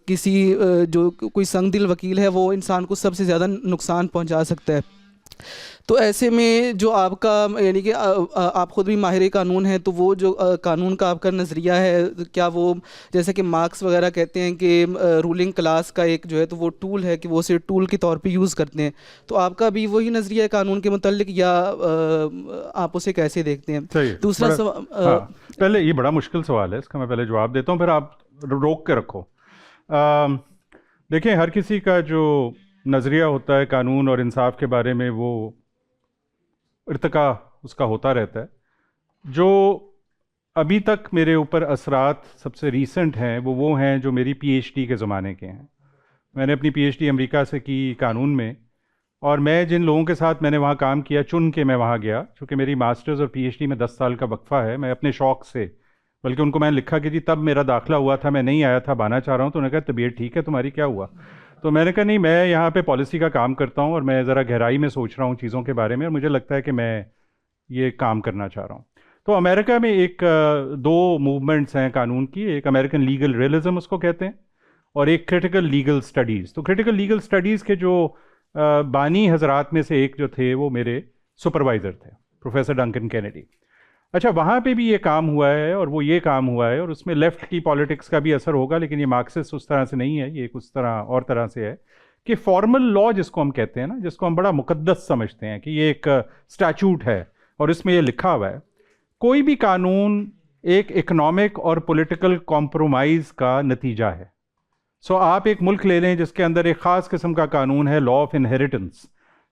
किसी जो कोई संगदिल वकील है वो इंसान को सबसे ज़्यादा नुकसान पहुँचा सकता है। तो ऐसे में जो आपका यानी कि आप ख़ुद भी माहिर कानून है, तो वो जो कानून का आपका नज़रिया है, क्या वो जैसे कि मार्क्स वगैरह कहते हैं कि रूलिंग क्लास का एक जो है तो वो टूल है कि वो उसे टूल के तौर पे यूज़ करते हैं, तो आपका भी वही नज़रिया है कानून के मुतल्लिक या आप उसे कैसे देखते हैं? सही। दूसरा हाँ, पहले ये बड़ा मुश्किल सवाल है, इसका मैं पहले जवाब देता हूँ, फिर आप रोक के रखो। देखिए, हर किसी का जो नज़रिया होता है कानून और इंसाफ के बारे में, वो इर्तिका उसका होता रहता है। जो अभी तक मेरे ऊपर असरात सबसे रीसेंट हैं वो हैं जो मेरी पीएचडी के ज़माने के हैं। मैंने अपनी पीएचडी अमेरिका से की कानून में, और मैं जिन लोगों के साथ मैंने वहाँ काम किया, चुन के मैं वहाँ गया, चूँकि मेरी मास्टर्स और पीएचडी में 10 साल का वक्फ़ा है। मैं अपने शौक़ से, बल्कि उनको मैंने लिखा कि जी तब मेरा दाखिला हुआ था, मैं नहीं आया था, बाना चाह रहा हूँ। तो उन्होंने कहा तबीयत ठीक है तुम्हारी, क्या हुआ? तो मैंने कहा नहीं, मैं यहाँ पे पॉलिसी का काम करता हूँ और मैं ज़रा गहराई में सोच रहा हूँ चीज़ों के बारे में, और मुझे लगता है कि मैं ये काम करना चाह रहा हूँ। तो अमेरिका में दो मूवमेंट्स हैं कानून की, एक अमेरिकन लीगल रियलिज्म उसको कहते हैं, और एक क्रिटिकल लीगल स्टडीज़। तो क्रिटिकल लीगल स्टडीज़ के जो बानी हजरात में से एक जो थे वो मेरे सुपरवाइज़र थे, प्रोफेसर डंकन कैनेडी। अच्छा, वहाँ पे भी ये काम हुआ है और वो ये काम हुआ है, और उसमें लेफ़्ट की पॉलिटिक्स का भी असर होगा, लेकिन ये मार्क्सिस्ट उस तरह से नहीं है, ये कुछ तरह और तरह से है कि फॉर्मल लॉ जिसको हम कहते हैं ना, जिसको हम बड़ा मुकद्दस समझते हैं कि ये एक स्टैचूट है और इसमें ये लिखा हुआ है, कोई भी कानून एक इकोनॉमिक और पॉलिटिकल कॉम्प्रोमाइज़ का नतीजा है। सो आप एक मुल्क ले लें जिसके अंदर एक ख़ास किस्म का कानून है, लॉ ऑफ इनहेरिटेंस,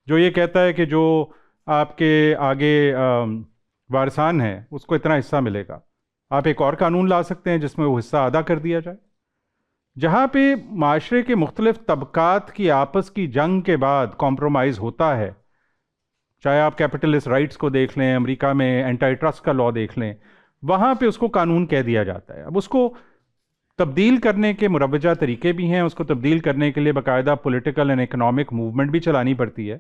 जो ये कहता है कि जो आपके आगे वारसान है उसको इतना हिस्सा मिलेगा। आप एक और कानून ला सकते हैं जिसमें वो हिस्सा अदा कर दिया जाए। जहाँ पे माशरे के मुख्तलिफ तबकात की आपस की जंग के बाद कॉम्प्रोमाइज़ होता है, चाहे आप कैपिटलिस्ट राइट्स को देख लें, अमेरिका में एंटी ट्रस्ट का लॉ देख लें, वहाँ पे उसको कानून कह दिया जाता है। अब उसको तब्दील करने के मुरवजा तरीके भी हैं, उसको तब्दील करने के लिए बाकायदा पॉलिटिकल एंड इकोनॉमिक मूवमेंट भी चलानी पड़ती है।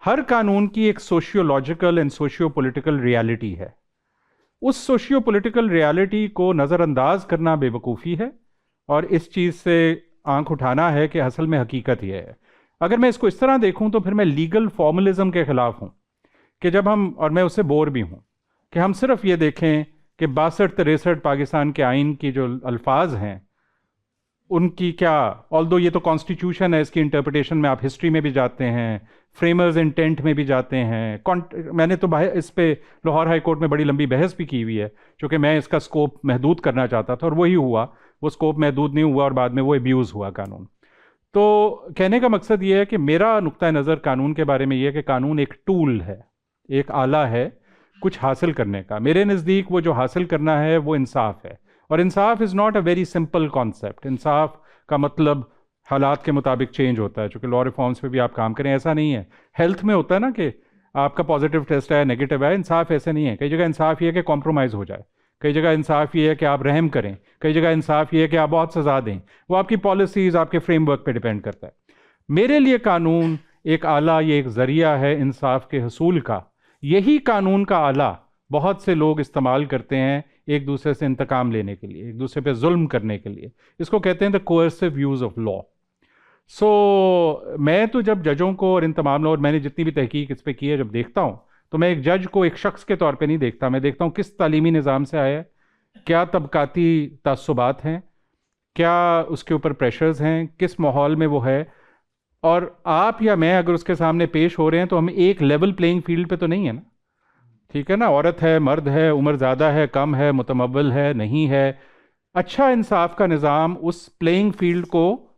हर कानून की एक sociological and socio political reality है। उस सोशियो पॉलिटिकल रियलिटी को नज़रअंदाज करना बेवकूफ़ी है, और इस चीज़ से आंख उठाना है कि असल में हकीकत यह है। अगर मैं इसको इस तरह देखूं तो फिर मैं लीगल फॉर्मलिज्म के ख़िलाफ़ हूं कि जब हम, और मैं उससे बोर भी हूं, कि हम सिर्फ ये देखें कि 62-63 पाकिस्तान के आइन की जो अल्फाज हैं उनकी क्या, ऑल्दो ये तो कॉन्स्टिट्यूशन है, इसकी इंटरप्रिटेशन में आप हिस्ट्री में भी जाते हैं, फ्रेमर्स इंटेंट में भी जाते हैं। मैंने तो इस पे लाहौर हाई कोर्ट में बड़ी लंबी बहस भी की हुई है, क्योंकि मैं इसका स्कोप महदूद करना चाहता था और वही हुआ, वो स्कोप महदूद नहीं हुआ और बाद में वो एब्यूज़ हुआ कानून। तो कहने का मकसद ये है कि मेरा नुक्ता नज़र कानून के बारे में ये है कि कानून एक टूल है, एक आला है कुछ हासिल करने का। मेरे नज़दीक वो जो हासिल करना है वो इंसाफ है, और इंसाफ is not a very simple concept. इंसाफ का मतलब हालात के मुताबिक चेंज होता है, चूँकि लॉ रिफॉर्म्स पे भी आप काम करें ऐसा नहीं है। हेल्थ में होता है ना कि आपका पॉजिटिव टेस्ट है, नेगेटिव है, इंसाफ ऐसे नहीं है। कई जगह इंसाफ ये है कि कॉम्प्रोमाइज़ हो जाए, कई जगह इंसाफ ये है कि आप रहम करें, कई जगह इंसाफ ये है कि आप बहुत सज़ा दें। वो आपकी पॉलिसीज़, आपके फ्रेमवर्क पे डिपेंड करता है। मेरे लिए कानून एक आला, ये एक ज़रिया है इंसाफ के हसूल का। यही कानून का आला बहुत से लोग इस्तेमाल करते हैं एक दूसरे से इंतकाम लेने के लिए, एक दूसरे पे जुल्म करने के लिए। इसको कहते हैं the coercive use of law. So मैं तो जब जजों को और इन तमाम लोग, और मैंने जितनी भी तहकीक इस पर की है, जब देखता हूँ तो मैं एक जज को एक शख्स के तौर पे नहीं देखता, मैं देखता हूँ किस तालीमी निज़ाम से आया है, क्या तबकाती तासुबात हैं, क्या उसके ऊपर प्रेशर्स हैं, किस माहौल में वो है। और आप या मैं अगर उसके सामने पेश हो रहे हैं तो हम एक लेवल प्लेइंग फील्ड पे तो नहीं है ना, ठीक है ना। औरत है, मर्द है, उम्र ज़्यादा है, कम है, मुतमव्वल है, नहीं है। अच्छा इंसाफ का निज़ाम उस प्लेइंग फील्ड को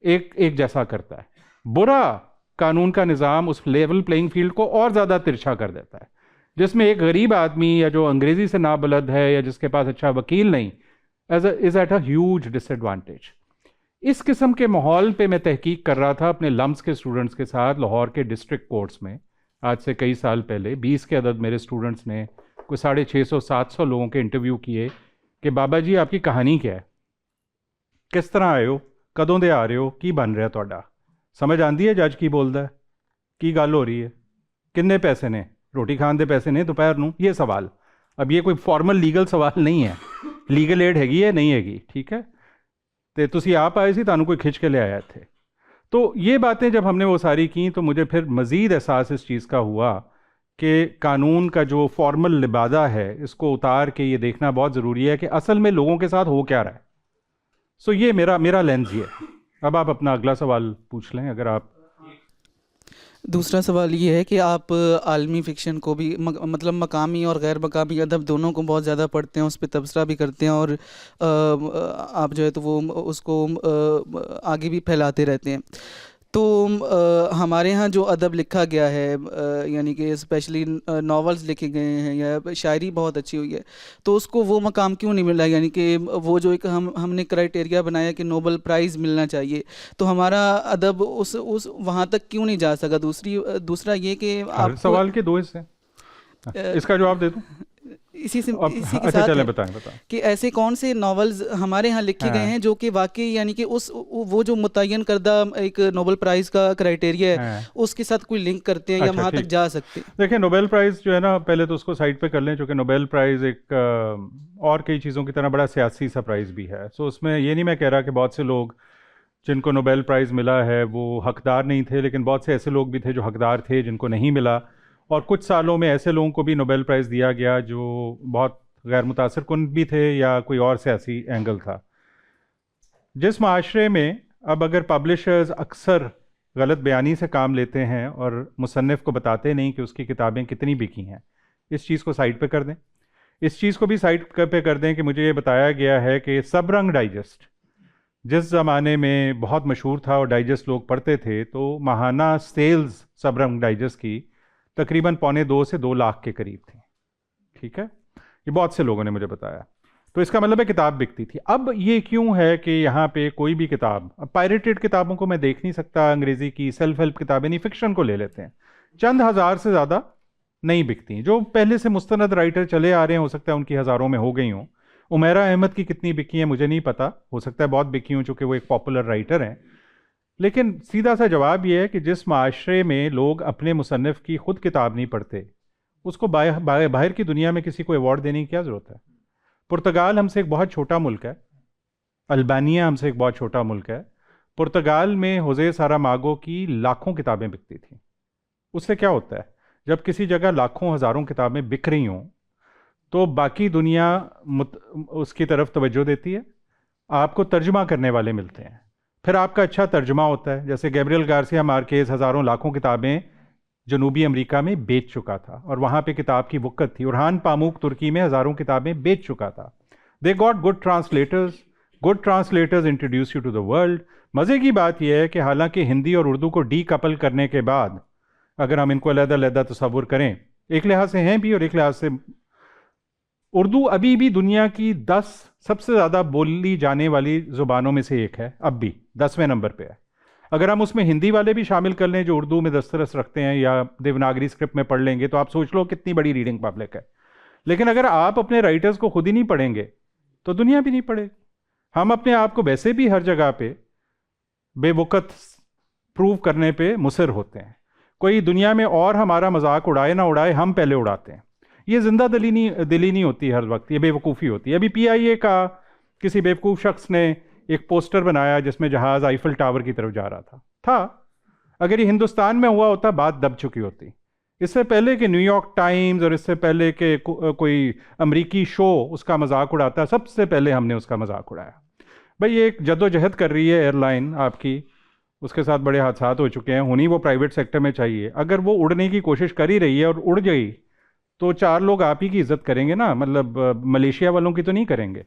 एक जैसा करता है, बुरा कानून का निज़ाम उस लेवल प्लेइंग फील्ड को और ज़्यादा तिरछा कर देता है, जिसमें एक गरीब आदमी या जो अंग्रेज़ी से नाबलद है या जिसके पास अच्छा वकील नहीं is at a huge disadvantage. इस किस्म के माहौल पे मैं तहकीक कर रहा था अपने लम्स के स्टूडेंट्स के साथ लाहौर के डिस्ट्रिक्ट कोर्ट्स में। आज से कई साल पहले 20 के अदद मेरे स्टूडेंट्स ने कोई 650-700 लोगों के इंटरव्यू किए कि बाबा जी आपकी कहानी क्या है, किस तरह आए हो, कदों दे आ रहे हो, की बन रहा ਤੁਹਾਡਾ, समझ आती है जज की बोलता है, की गल हो रही है, किन्ने पैसे ने, रोटी खान दे पैसे ने दोपहर नूं, ये सवाल। अब ये कोई फॉर्मल लीगल सवाल नहीं है, लीगल एड हैगी है नहीं हैगी, ठीक है। तो तुसी आप आए सी, तानू कोई खिंच के ले आया थे। तो ये बातें जब हमने वो सारी की तो मुझे फिर मज़ीद एहसास इस चीज़ का हुआ कि कानून का जो फॉर्मल लिबादा है इसको उतार के ये देखना बहुत ज़रूरी है कि असल में लोगों के साथ हो क्या रहा है। सो ये मेरा लेंस ये है। अब आप अपना अगला सवाल पूछ लें अगर आप। दूसरा सवाल ये है कि आप आलमी फ़िक्शन को भी मतलब मकामी और गैर मकामी अदब दोनों को बहुत ज़्यादा पढ़ते हैं, उस पर तबसरा भी करते हैं और आप जो है तो वो उसको आगे भी फैलाते रहते हैं। तो हमारे यहाँ जो अदब लिखा गया है यानी कि स्पेशली नॉवेल्स लिखे गए हैं या शायरी बहुत अच्छी हुई है, तो उसको वो मकाम क्यों नहीं मिला, यानी कि वो जो एक हमने क्राइटेरिया बनाया कि नोबेल प्राइज़ मिलना चाहिए, तो हमारा अदब उस वहाँ तक क्यों नहीं जा सका। दूसरा ये कि आप सवाल के दो हिस्से, इसका जवाब दे दूं इसी के अच्छा साथ चलें, है बताएं कि ऐसे कौन से नॉवेल्स हमारे यहाँ लिखे गए हैं जो कि वाकई यानी कि वो जो मुतय्यन करदा एक नोबेल प्राइज़ का क्राइटेरिया है उसके साथ कोई लिंक करते हैं या वहाँ तक जा सकते हैं। देखिए नोबेल प्राइज़ जो है ना, पहले तो उसको साइड पे कर लें, चूँकि नोबेल प्राइज़ एक और कई चीज़ों की तरह बड़ा सियासी सा प्राइज़ भी है। सो उसमें ये नहीं मैं कह रहा कि बहुत से लोग जिनको नोबेल प्राइज़ मिला है वो हकदार नहीं थे, लेकिन बहुत से ऐसे लोग भी थे जो हकदार थे जिनको नहीं मिला। और कुछ सालों में ऐसे लोगों को भी नोबेल प्राइज़ दिया गया जो बहुत गैर मुतासिर कुन भी थे या कोई और सियासी एंगल था। जिस माशरे में अब अगर पब्लिशर्स अक्सर गलत बयानी से काम लेते हैं और मुसन्निफ़ को बताते नहीं कि उसकी किताबें कितनी बिकी हैं, इस चीज़ को साइड पे कर दें। इस चीज़ को भी साइड पे कर दें कि मुझे ये बताया गया है कि सबरंग डाइजेस्ट जिस ज़माने में बहुत मशहूर था और डाइजेस्ट लोग पढ़ते थे, तो माहाना सेल्स सबरंग डाइजेस्ट की तकरीबन 1.25 से 2 लाख के करीब थी, ठीक है। ये बहुत से लोगों ने मुझे बताया। तो इसका मतलब है किताब बिकती थी। अब ये क्यों है कि यहाँ पे कोई भी किताब, अब पायरेटेड किताबों को मैं देख नहीं सकता, अंग्रेज़ी की सेल्फ हेल्प किताबें नहीं, फ़िक्शन को ले लेते हैं, चंद हज़ार से ज़्यादा नहीं बिकती। जो पहले से मुस्तनद राइटर चले आ रहे हैं, हो सकता है उनकी हज़ारों में हो गई हों। उमैरा अहमद की कितनी बिकी हैं मुझे नहीं पता, हो सकता है बहुत बिकी हों चूँकि वो एक पॉपुलर राइटर हैं। लेकिन सीधा सा जवाब यह है कि जिस माशरे में लोग अपने मुसन्निफ़ की ख़ुद किताब नहीं पढ़ते, उसको बाहर की दुनिया में किसी को अवार्ड देने की क्या ज़रूरत है। पुर्तगाल हमसे एक बहुत छोटा मुल्क है, अल्बानिया हमसे एक बहुत छोटा मुल्क है। पुर्तगाल में होज़े सारामागो की लाखों किताबें बिकती थी। उससे क्या होता है, जब किसी जगह लाखों हज़ारों किताबें बिक रही हों तो बाकी दुनिया उसकी तरफ तवज्जो देती है, आपको तर्जुमा करने वाले मिलते हैं, फिर आपका अच्छा तर्जुमा होता है। जैसे गैब्रियल गार्सिया मार्केज़ हज़ारों लाखों किताबें जनूबी अमेरिका में बेच चुका था और वहाँ पे किताब की वक़्त थी। उरहान पामूक तुर्की में हज़ारों किताबें बेच चुका था। They got good translators introduce you to the world. मज़े की बात यह है कि हालांकि हिंदी और उर्दू को डीकपल करने के बाद अगर हम इनको अलग-अलग तसव्वुर करें, एक लिहाज से हैं भी और एक लिहाज से उर्दू अभी भी दुनिया की 10 सबसे ज़्यादा बोली जाने वाली ज़ुबानों में से एक है, अब भी 10वें नंबर पे है। अगर हम उसमें हिंदी वाले भी शामिल कर लें जो उर्दू में दस्तरस रखते हैं या देवनागरी स्क्रिप्ट में पढ़ लेंगे, तो आप सोच लो कितनी बड़ी रीडिंग पब्लिक है। लेकिन अगर आप अपने राइटर्स को खुद ही नहीं पढ़ेंगे तो दुनिया भी नहीं पढ़ेगी। हम अपने आप को वैसे भी हर जगह पे बेवकत प्रूव करने पे मुसर होते हैं। कोई दुनिया में और हमारा मजाक उड़ाए ना उड़ाए, हम पहले उड़ाते हैं। ये जिंदा दिली नहीं होती हर वक्त, ये बेवकूफ़ी होती है। अभी PIA का किसी बेवकूफ़ शख्स ने एक पोस्टर बनाया जिसमें जहाज़ आईफल टावर की तरफ जा रहा था। अगर ये हिंदुस्तान में हुआ होता बात दब चुकी होती। इससे पहले कि न्यूयॉर्क टाइम्स और इससे पहले कि कोई अमरीकी शो उसका मजाक उड़ाता, सबसे पहले हमने उसका मजाक उड़ाया। भाई ये एक जद्दोजहद कर रही है एयरलाइन आपकी, उसके साथ बड़े हादसात हो चुके हैं, होनी वो प्राइवेट सेक्टर में चाहिए। अगर वो उड़ने की कोशिश कर ही रही है और उड़ गई तो 4 लोग आप ही की इज्जत करेंगे ना, मतलब मलेशिया वालों की तो नहीं करेंगे।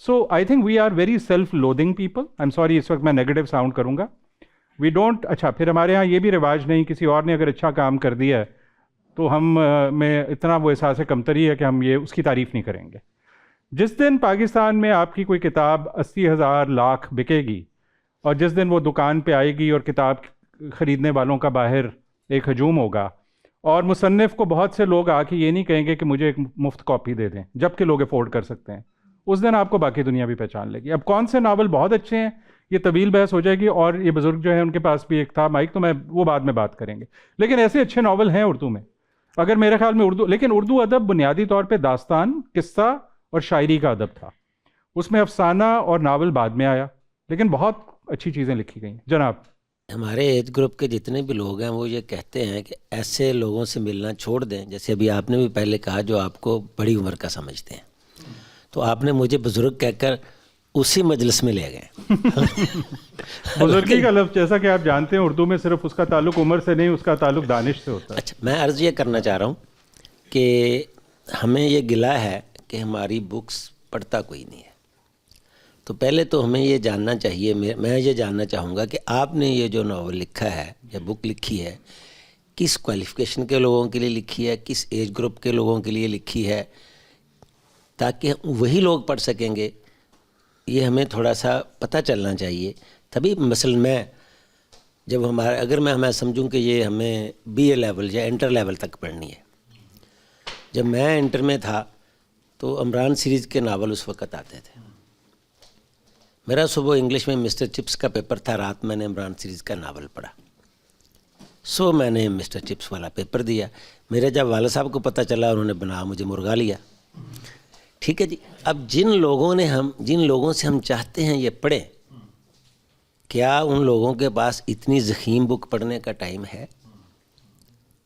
So I think we are very self loathing people. I am sorry इस वक्त मैं नेगेटिव साउंड करूँगा। वी डोंट, अच्छा फिर हमारे यहाँ ये भी रिवाज नहीं, किसी और ने अगर अच्छा काम कर दिया है तो हम में इतना वो एहसास कमतरी है कि हम ये उसकी तारीफ़ नहीं करेंगे। जिस दिन पाकिस्तान में आपकी कोई किताब 80,000 लाख बिकेगी और जिस दिन वो दुकान पे आएगी और किताब ख़रीदने वालों का बाहर एक हजूम होगा और मुसन्निफ़ को बहुत से लोग आके ये नहीं कहेंगे कि मुझे एक मुफ्त कॉपी दे दें, जबकि लोग अफोर्ड कर सकते हैं, उस दिन आपको बाकी दुनिया भी पहचान लेगी। अब कौन से नावल बहुत अच्छे हैं ये तवील बहस हो जाएगी, और ये बुज़ुर्ग जो है उनके पास भी एक था माइक, तो मैं वो बाद में बात करेंगे। लेकिन ऐसे अच्छे नावल हैं उर्दू में, अगर मेरे ख्याल में उर्दू, लेकिन उर्दू अदब बुनियादी तौर पर दास्तान, किस्सा और शायरी का अदब था, उसमें अफसाना और नावल बाद में आया, लेकिन बहुत अच्छी चीज़ें लिखी गई। जनाब, हमारे एज ग्रुप के जितने भी लोग हैं वो ये कहते हैं कि ऐसे लोगों से मिलना छोड़ दें, जैसे अभी आपने भी पहले कहा, जो आपको बड़ी उम्र का समझते हैं। तो आपने मुझे बुजुर्ग कहकर उसी मजलिस में ले गए। बुजुर्गी का लफ्ज़, जैसा कि आप जानते हैं, उर्दू में सिर्फ उसका ताल्लुक उम्र से नहीं, उसका ताल्लुक दानिश से होता है। अच्छा, मैं अर्ज़ ये करना चाह रहा हूँ कि हमें ये गिला है कि हमारी बुक्स पढ़ता कोई नहीं है। तो पहले तो हमें ये जानना चाहिए, मैं ये जानना चाहूँगा कि आपने ये जो नावल लिखा है या बुक लिखी है, किस क्वालिफ़िकेशन के लोगों के लिए लिखी है, किस एज ग्रुप के लोगों के लिए लिखी है, ताकि वही लोग पढ़ सकेंगे। ये हमें थोड़ा सा पता चलना चाहिए। तभी मसलन मैं जब अगर मैं समझूं कि ये हमें BA लेवल या इंटर लेवल तक पढ़नी है। जब मैं इंटर में था तो इमरान सीरीज़ के नावल उस वक़्त आते थे। मेरा सुबह इंग्लिश में मिस्टर चिप्स का पेपर था, रात मैंने इमरान सीरीज़ का नावल पढ़ा। सो मैंने मिस्टर चिप्स वाला पेपर दिया। मेरे जब वाला साहब को पता चला, उन्होंने बना मुझे मुर्गा लिया। ठीक है जी। अब जिन लोगों से हम चाहते हैं ये पढ़ें, क्या उन लोगों के पास इतनी ज़ख़ीम बुक पढ़ने का टाइम है,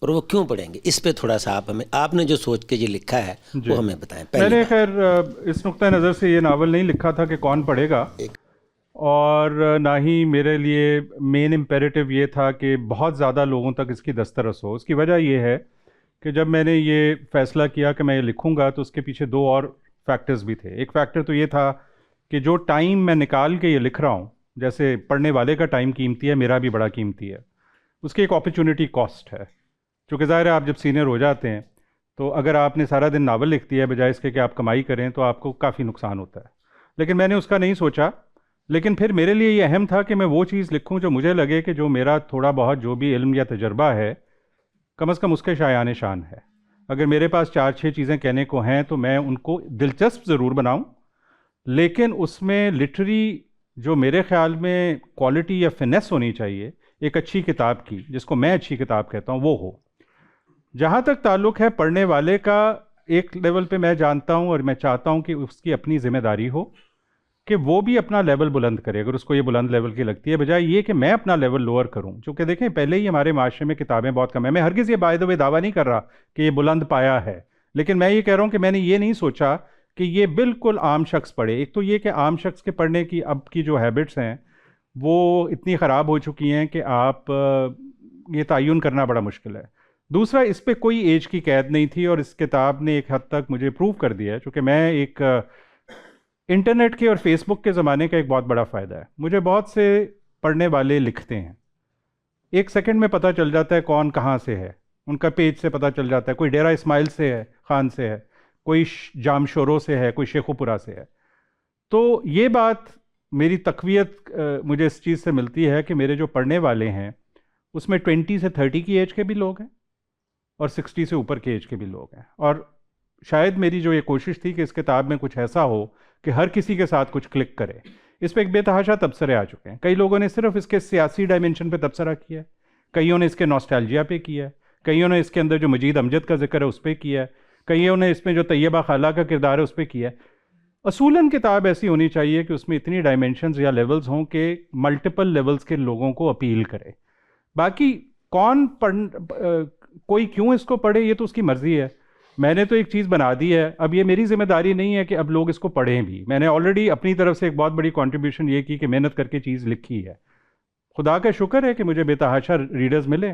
और वो क्यों पढ़ेंगे? इस पे थोड़ा सा आपने जो सोच के ये लिखा है वो हमें बताएं। मैंने खैर इस नुक्ता नज़र से ये नावल नहीं लिखा था कि कौन पढ़ेगा, और ना ही मेरे लिए मेन इम्पेरेटिव ये था कि बहुत ज़्यादा लोगों तक इसकी दस्तरस हो। उसकी वजह ये है कि जब मैंने ये फ़ैसला किया कि मैं ये लिखूँगा तो उसके पीछे 2 और फैक्टर्स भी थे। एक फैक्टर तो ये था कि जो टाइम मैं निकाल के ये लिख रहा हूँ, जैसे पढ़ने वाले का टाइम कीमती है, मेरा भी बड़ा कीमती है, उसकी एक अपॉर्चुनिटी कॉस्ट है। चूँकि ज़ाहिर है आप जब सीनियर हो जाते हैं तो अगर आपने सारा दिन नावल लिख दिया है बजाय इसके कि आप कमाई करें, तो आपको काफ़ी नुकसान होता है। लेकिन मैंने उसका नहीं सोचा। लेकिन फिर मेरे लिए ये अहम था कि मैं वो चीज़ लिखूं जो मुझे लगे कि जो मेरा थोड़ा बहुत जो भी इल्म या तजर्बा है, कम से कम उसके शायान शान है। अगर मेरे पास 4-6 चीज़ें कहने को हैं तो मैं उनको दिलचस्प ज़रूर बनाऊं, लेकिन उसमें लिटरी जो मेरे ख़्याल में क्वालिटी या फिनेस होनी चाहिए एक अच्छी किताब की, जिसको मैं अच्छी किताब कहता हूँ, वो हो। जहाँ तक ताल्लुक़ है पढ़ने वाले का, एक लेवल पे मैं जानता हूँ और मैं चाहता हूँ कि उसकी अपनी ज़िम्मेदारी हो कि वो भी अपना लेवल बुलंद करे, अगर उसको ये बुलंद लेवल की लगती है, बजाय ये कि मैं अपना लेवल लोअर करूँ। चूँकि देखें पहले ही हमारे माशरे में किताबें बहुत कम है। मैं हरगिज़ ये बाय द वे दावा नहीं कर रहा कि ये बुलंद पाया है, लेकिन मैं ये कह रहा हूँ कि मैंने ये नहीं सोचा कि ये बिल्कुल आम शख्स पढ़े। एक तो ये कि आम शख्स के पढ़ने की अब की जो हैबिट्स हैं वो इतनी ख़राब हो चुकी हैं कि आप ये तयन करना बड़ा मुश्किल है। दूसरा, इस पर कोई एज की कैद नहीं थी, और इस किताब ने एक हद तक मुझे प्रूव कर दिया है। चूँकि मैं एक इंटरनेट के और फेसबुक के ज़माने का एक बहुत बड़ा फ़ायदा है, मुझे बहुत से पढ़ने वाले लिखते हैं, 1 सेकंड में पता चल जाता है कौन कहाँ से है, उनका पेज से पता चल जाता है। कोई डेरा इस्माइल से है, ख़ान से है, कोई जामशोरों से है, कोई शेखुपुरा से है। तो ये बात मेरी तक़वियत मुझे इस चीज़ से मिलती है कि मेरे जो पढ़ने वाले हैं उसमें 20 से 30 की एज के भी लोग हैं और 60 से ऊपर के एज के भी लोग हैं। और शायद मेरी जो ये कोशिश थी कि इस किताब में कुछ ऐसा हो कि हर किसी के साथ कुछ क्लिक करे। इस पर एक बेतहाशा तबसरे आ चुके हैं। कई लोगों ने सिर्फ इसके सियासी डायमेंशन पे तबसरा किया है, कईयों ने इसके नॉस्टैल्जिया पे किया है, कईयों ने इसके अंदर जो मजीद अमजद का जिक्र है उस पर किया है, कईयों ने इसमें जो तैयबा खाला का किरदार है उस पर किया है। असूलन किताब ऐसी होनी चाहिए कि उसमें इतनी डायमेंशंस या लेवल्स हों कि मल्टीपल लेवल्स के लोगों को अपील करे। बाकी कौन कोई क्यों इसको पढ़े ये तो उसकी मर्ज़ी है। मैंने तो एक चीज़ बना दी है, अब ये मेरी जिम्मेदारी नहीं है कि अब लोग इसको पढ़ें भी। मैंने ऑलरेडी अपनी तरफ से एक बहुत बड़ी कंट्रीब्यूशन ये की कि मेहनत करके चीज़ लिखी है। खुदा का शुक्र है कि मुझे बेतहाशा रीडर्स मिले,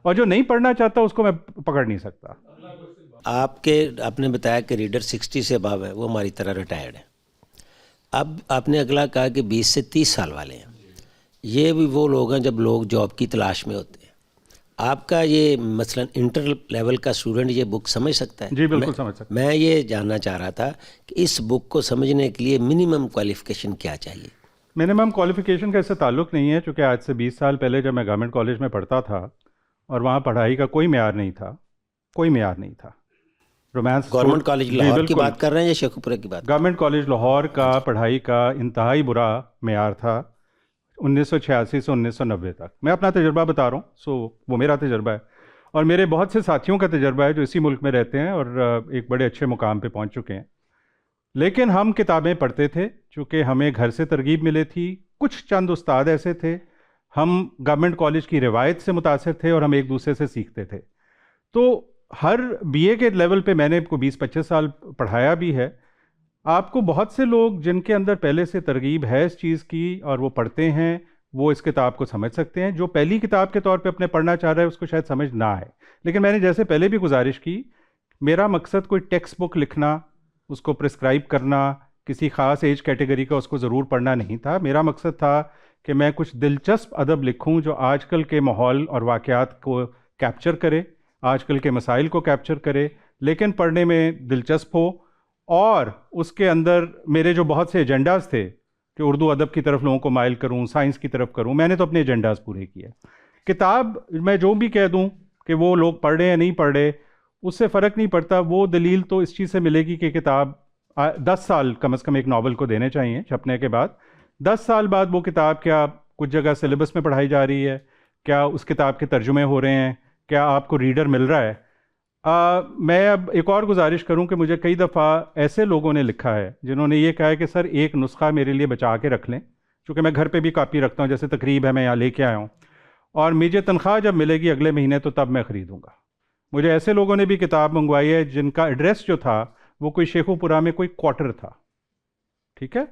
और जो नहीं पढ़ना चाहता उसको मैं पकड़ नहीं सकता। आपने बताया कि रीडर 60 से अबव है, वो हमारी तरह रिटायर्ड है। अब आपने अगला कहा कि 20 से 30 साल वाले हैं, ये भी वो लोग हैं जब लोग जॉब की तलाश में होते हैं। आपका ये मसलन इंटर लेवल का स्टूडेंट ये बुक समझ सकता है? जी बिल्कुल समझ सकता मैं ये जानना चाह रहा था कि इस बुक को समझने के लिए मिनिमम क्वालिफिकेशन क्या चाहिए? मिनिमम क्वालिफिकेशन का इससे ताल्लुक़ नहीं है, चूँकि आज से 20 साल पहले जब मैं गवर्नमेंट कॉलेज में पढ़ता था और वहाँ पढ़ाई का कोई मेयार नहीं था, कोई मेयार नहीं था। रोमांस गवर्नमेंट कॉलेज लाहौर की बात कर रहे हैं या शेखुपुरा की बात? गवर्नमेंट कॉलेज लाहौर का पढ़ाई का इंतहाई बुरा मेयार था 1986 से 1990 तक। मैं अपना तजुर्बा बता रहा हूँ, सो वो मेरा तजुर्बा है और मेरे बहुत से साथियों का तजुर्बा है जो इसी मुल्क में रहते हैं और एक बड़े अच्छे मुकाम पे पहुँच चुके हैं। लेकिन हम किताबें पढ़ते थे, चूँकि हमें घर से तरगीब मिले थी। कुछ चंद उस्ताद ऐसे थे, हम गवर्नमेंट कॉलेज की रिवायत से मुतासिर थे और हम एक दूसरे से सीखते थे। तो हर बीए के लेवल पे मैंने को 20-25 साल पढ़ाया भी है। आपको बहुत से लोग जिनके अंदर पहले से तरगीब है इस चीज़ की और वो पढ़ते हैं, वो इस किताब को समझ सकते हैं। जो पहली किताब के तौर पे अपने पढ़ना चाह रहा है उसको शायद समझ ना आए। लेकिन मैंने जैसे पहले भी गुजारिश की, मेरा मकसद कोई टेक्स्ट बुक लिखना, उसको प्रिस्क्राइब करना, किसी ख़ास एज कैटेगरी का उसको ज़रूर पढ़ना नहीं था। मेरा मकसद था कि मैं कुछ दिलचस्प अदब लिखूं जो आजकल के माहौल और वाक़यात को कैप्चर करे, आजकल के मसाइल को कैप्चर करे, लेकिन पढ़ने में दिलचस्प हो। और उसके अंदर मेरे जो बहुत से एजेंडाज़ थे कि उर्दू अदब की तरफ लोगों को माइल करूं, साइंस की तरफ करूं, मैंने तो अपने एजेंडाज़ पूरे किए। किताब मैं जो भी कह दूं कि वो लोग पढ़ रहे या नहीं पढ़ रहे, उससे फ़र्क नहीं पड़ता। वो दलील तो इस चीज़ से मिलेगी कि किताब 10 साल कम से कम एक नावल को देने चाहिए छपने के बाद। 10 साल बाद वो किताब क्या कुछ जगह सिलेबस में पढ़ाई जा रही है, क्या उस किताब के तर्जुमे हो रहे हैं, क्या आपको रीडर मिल रहा है। मैं अब एक और गुजारिश करूं कि मुझे कई दफ़ा ऐसे लोगों ने लिखा है जिन्होंने ये कहा है कि सर एक नुस्खा मेरे लिए बचा के रख लें, क्योंकि मैं घर पे भी कापी रखता हूं, जैसे तकरीब है मैं यहाँ लेके आया हूँ और मुझे तनख्वाह जब मिलेगी अगले महीने तो तब मैं ख़रीदूँगा। मुझे ऐसे लोगों ने भी किताब मंगवाई है जिनका एड्रेस जो था वो कोई शेखुपुरा में कोई क्वार्टर था, ठीक है,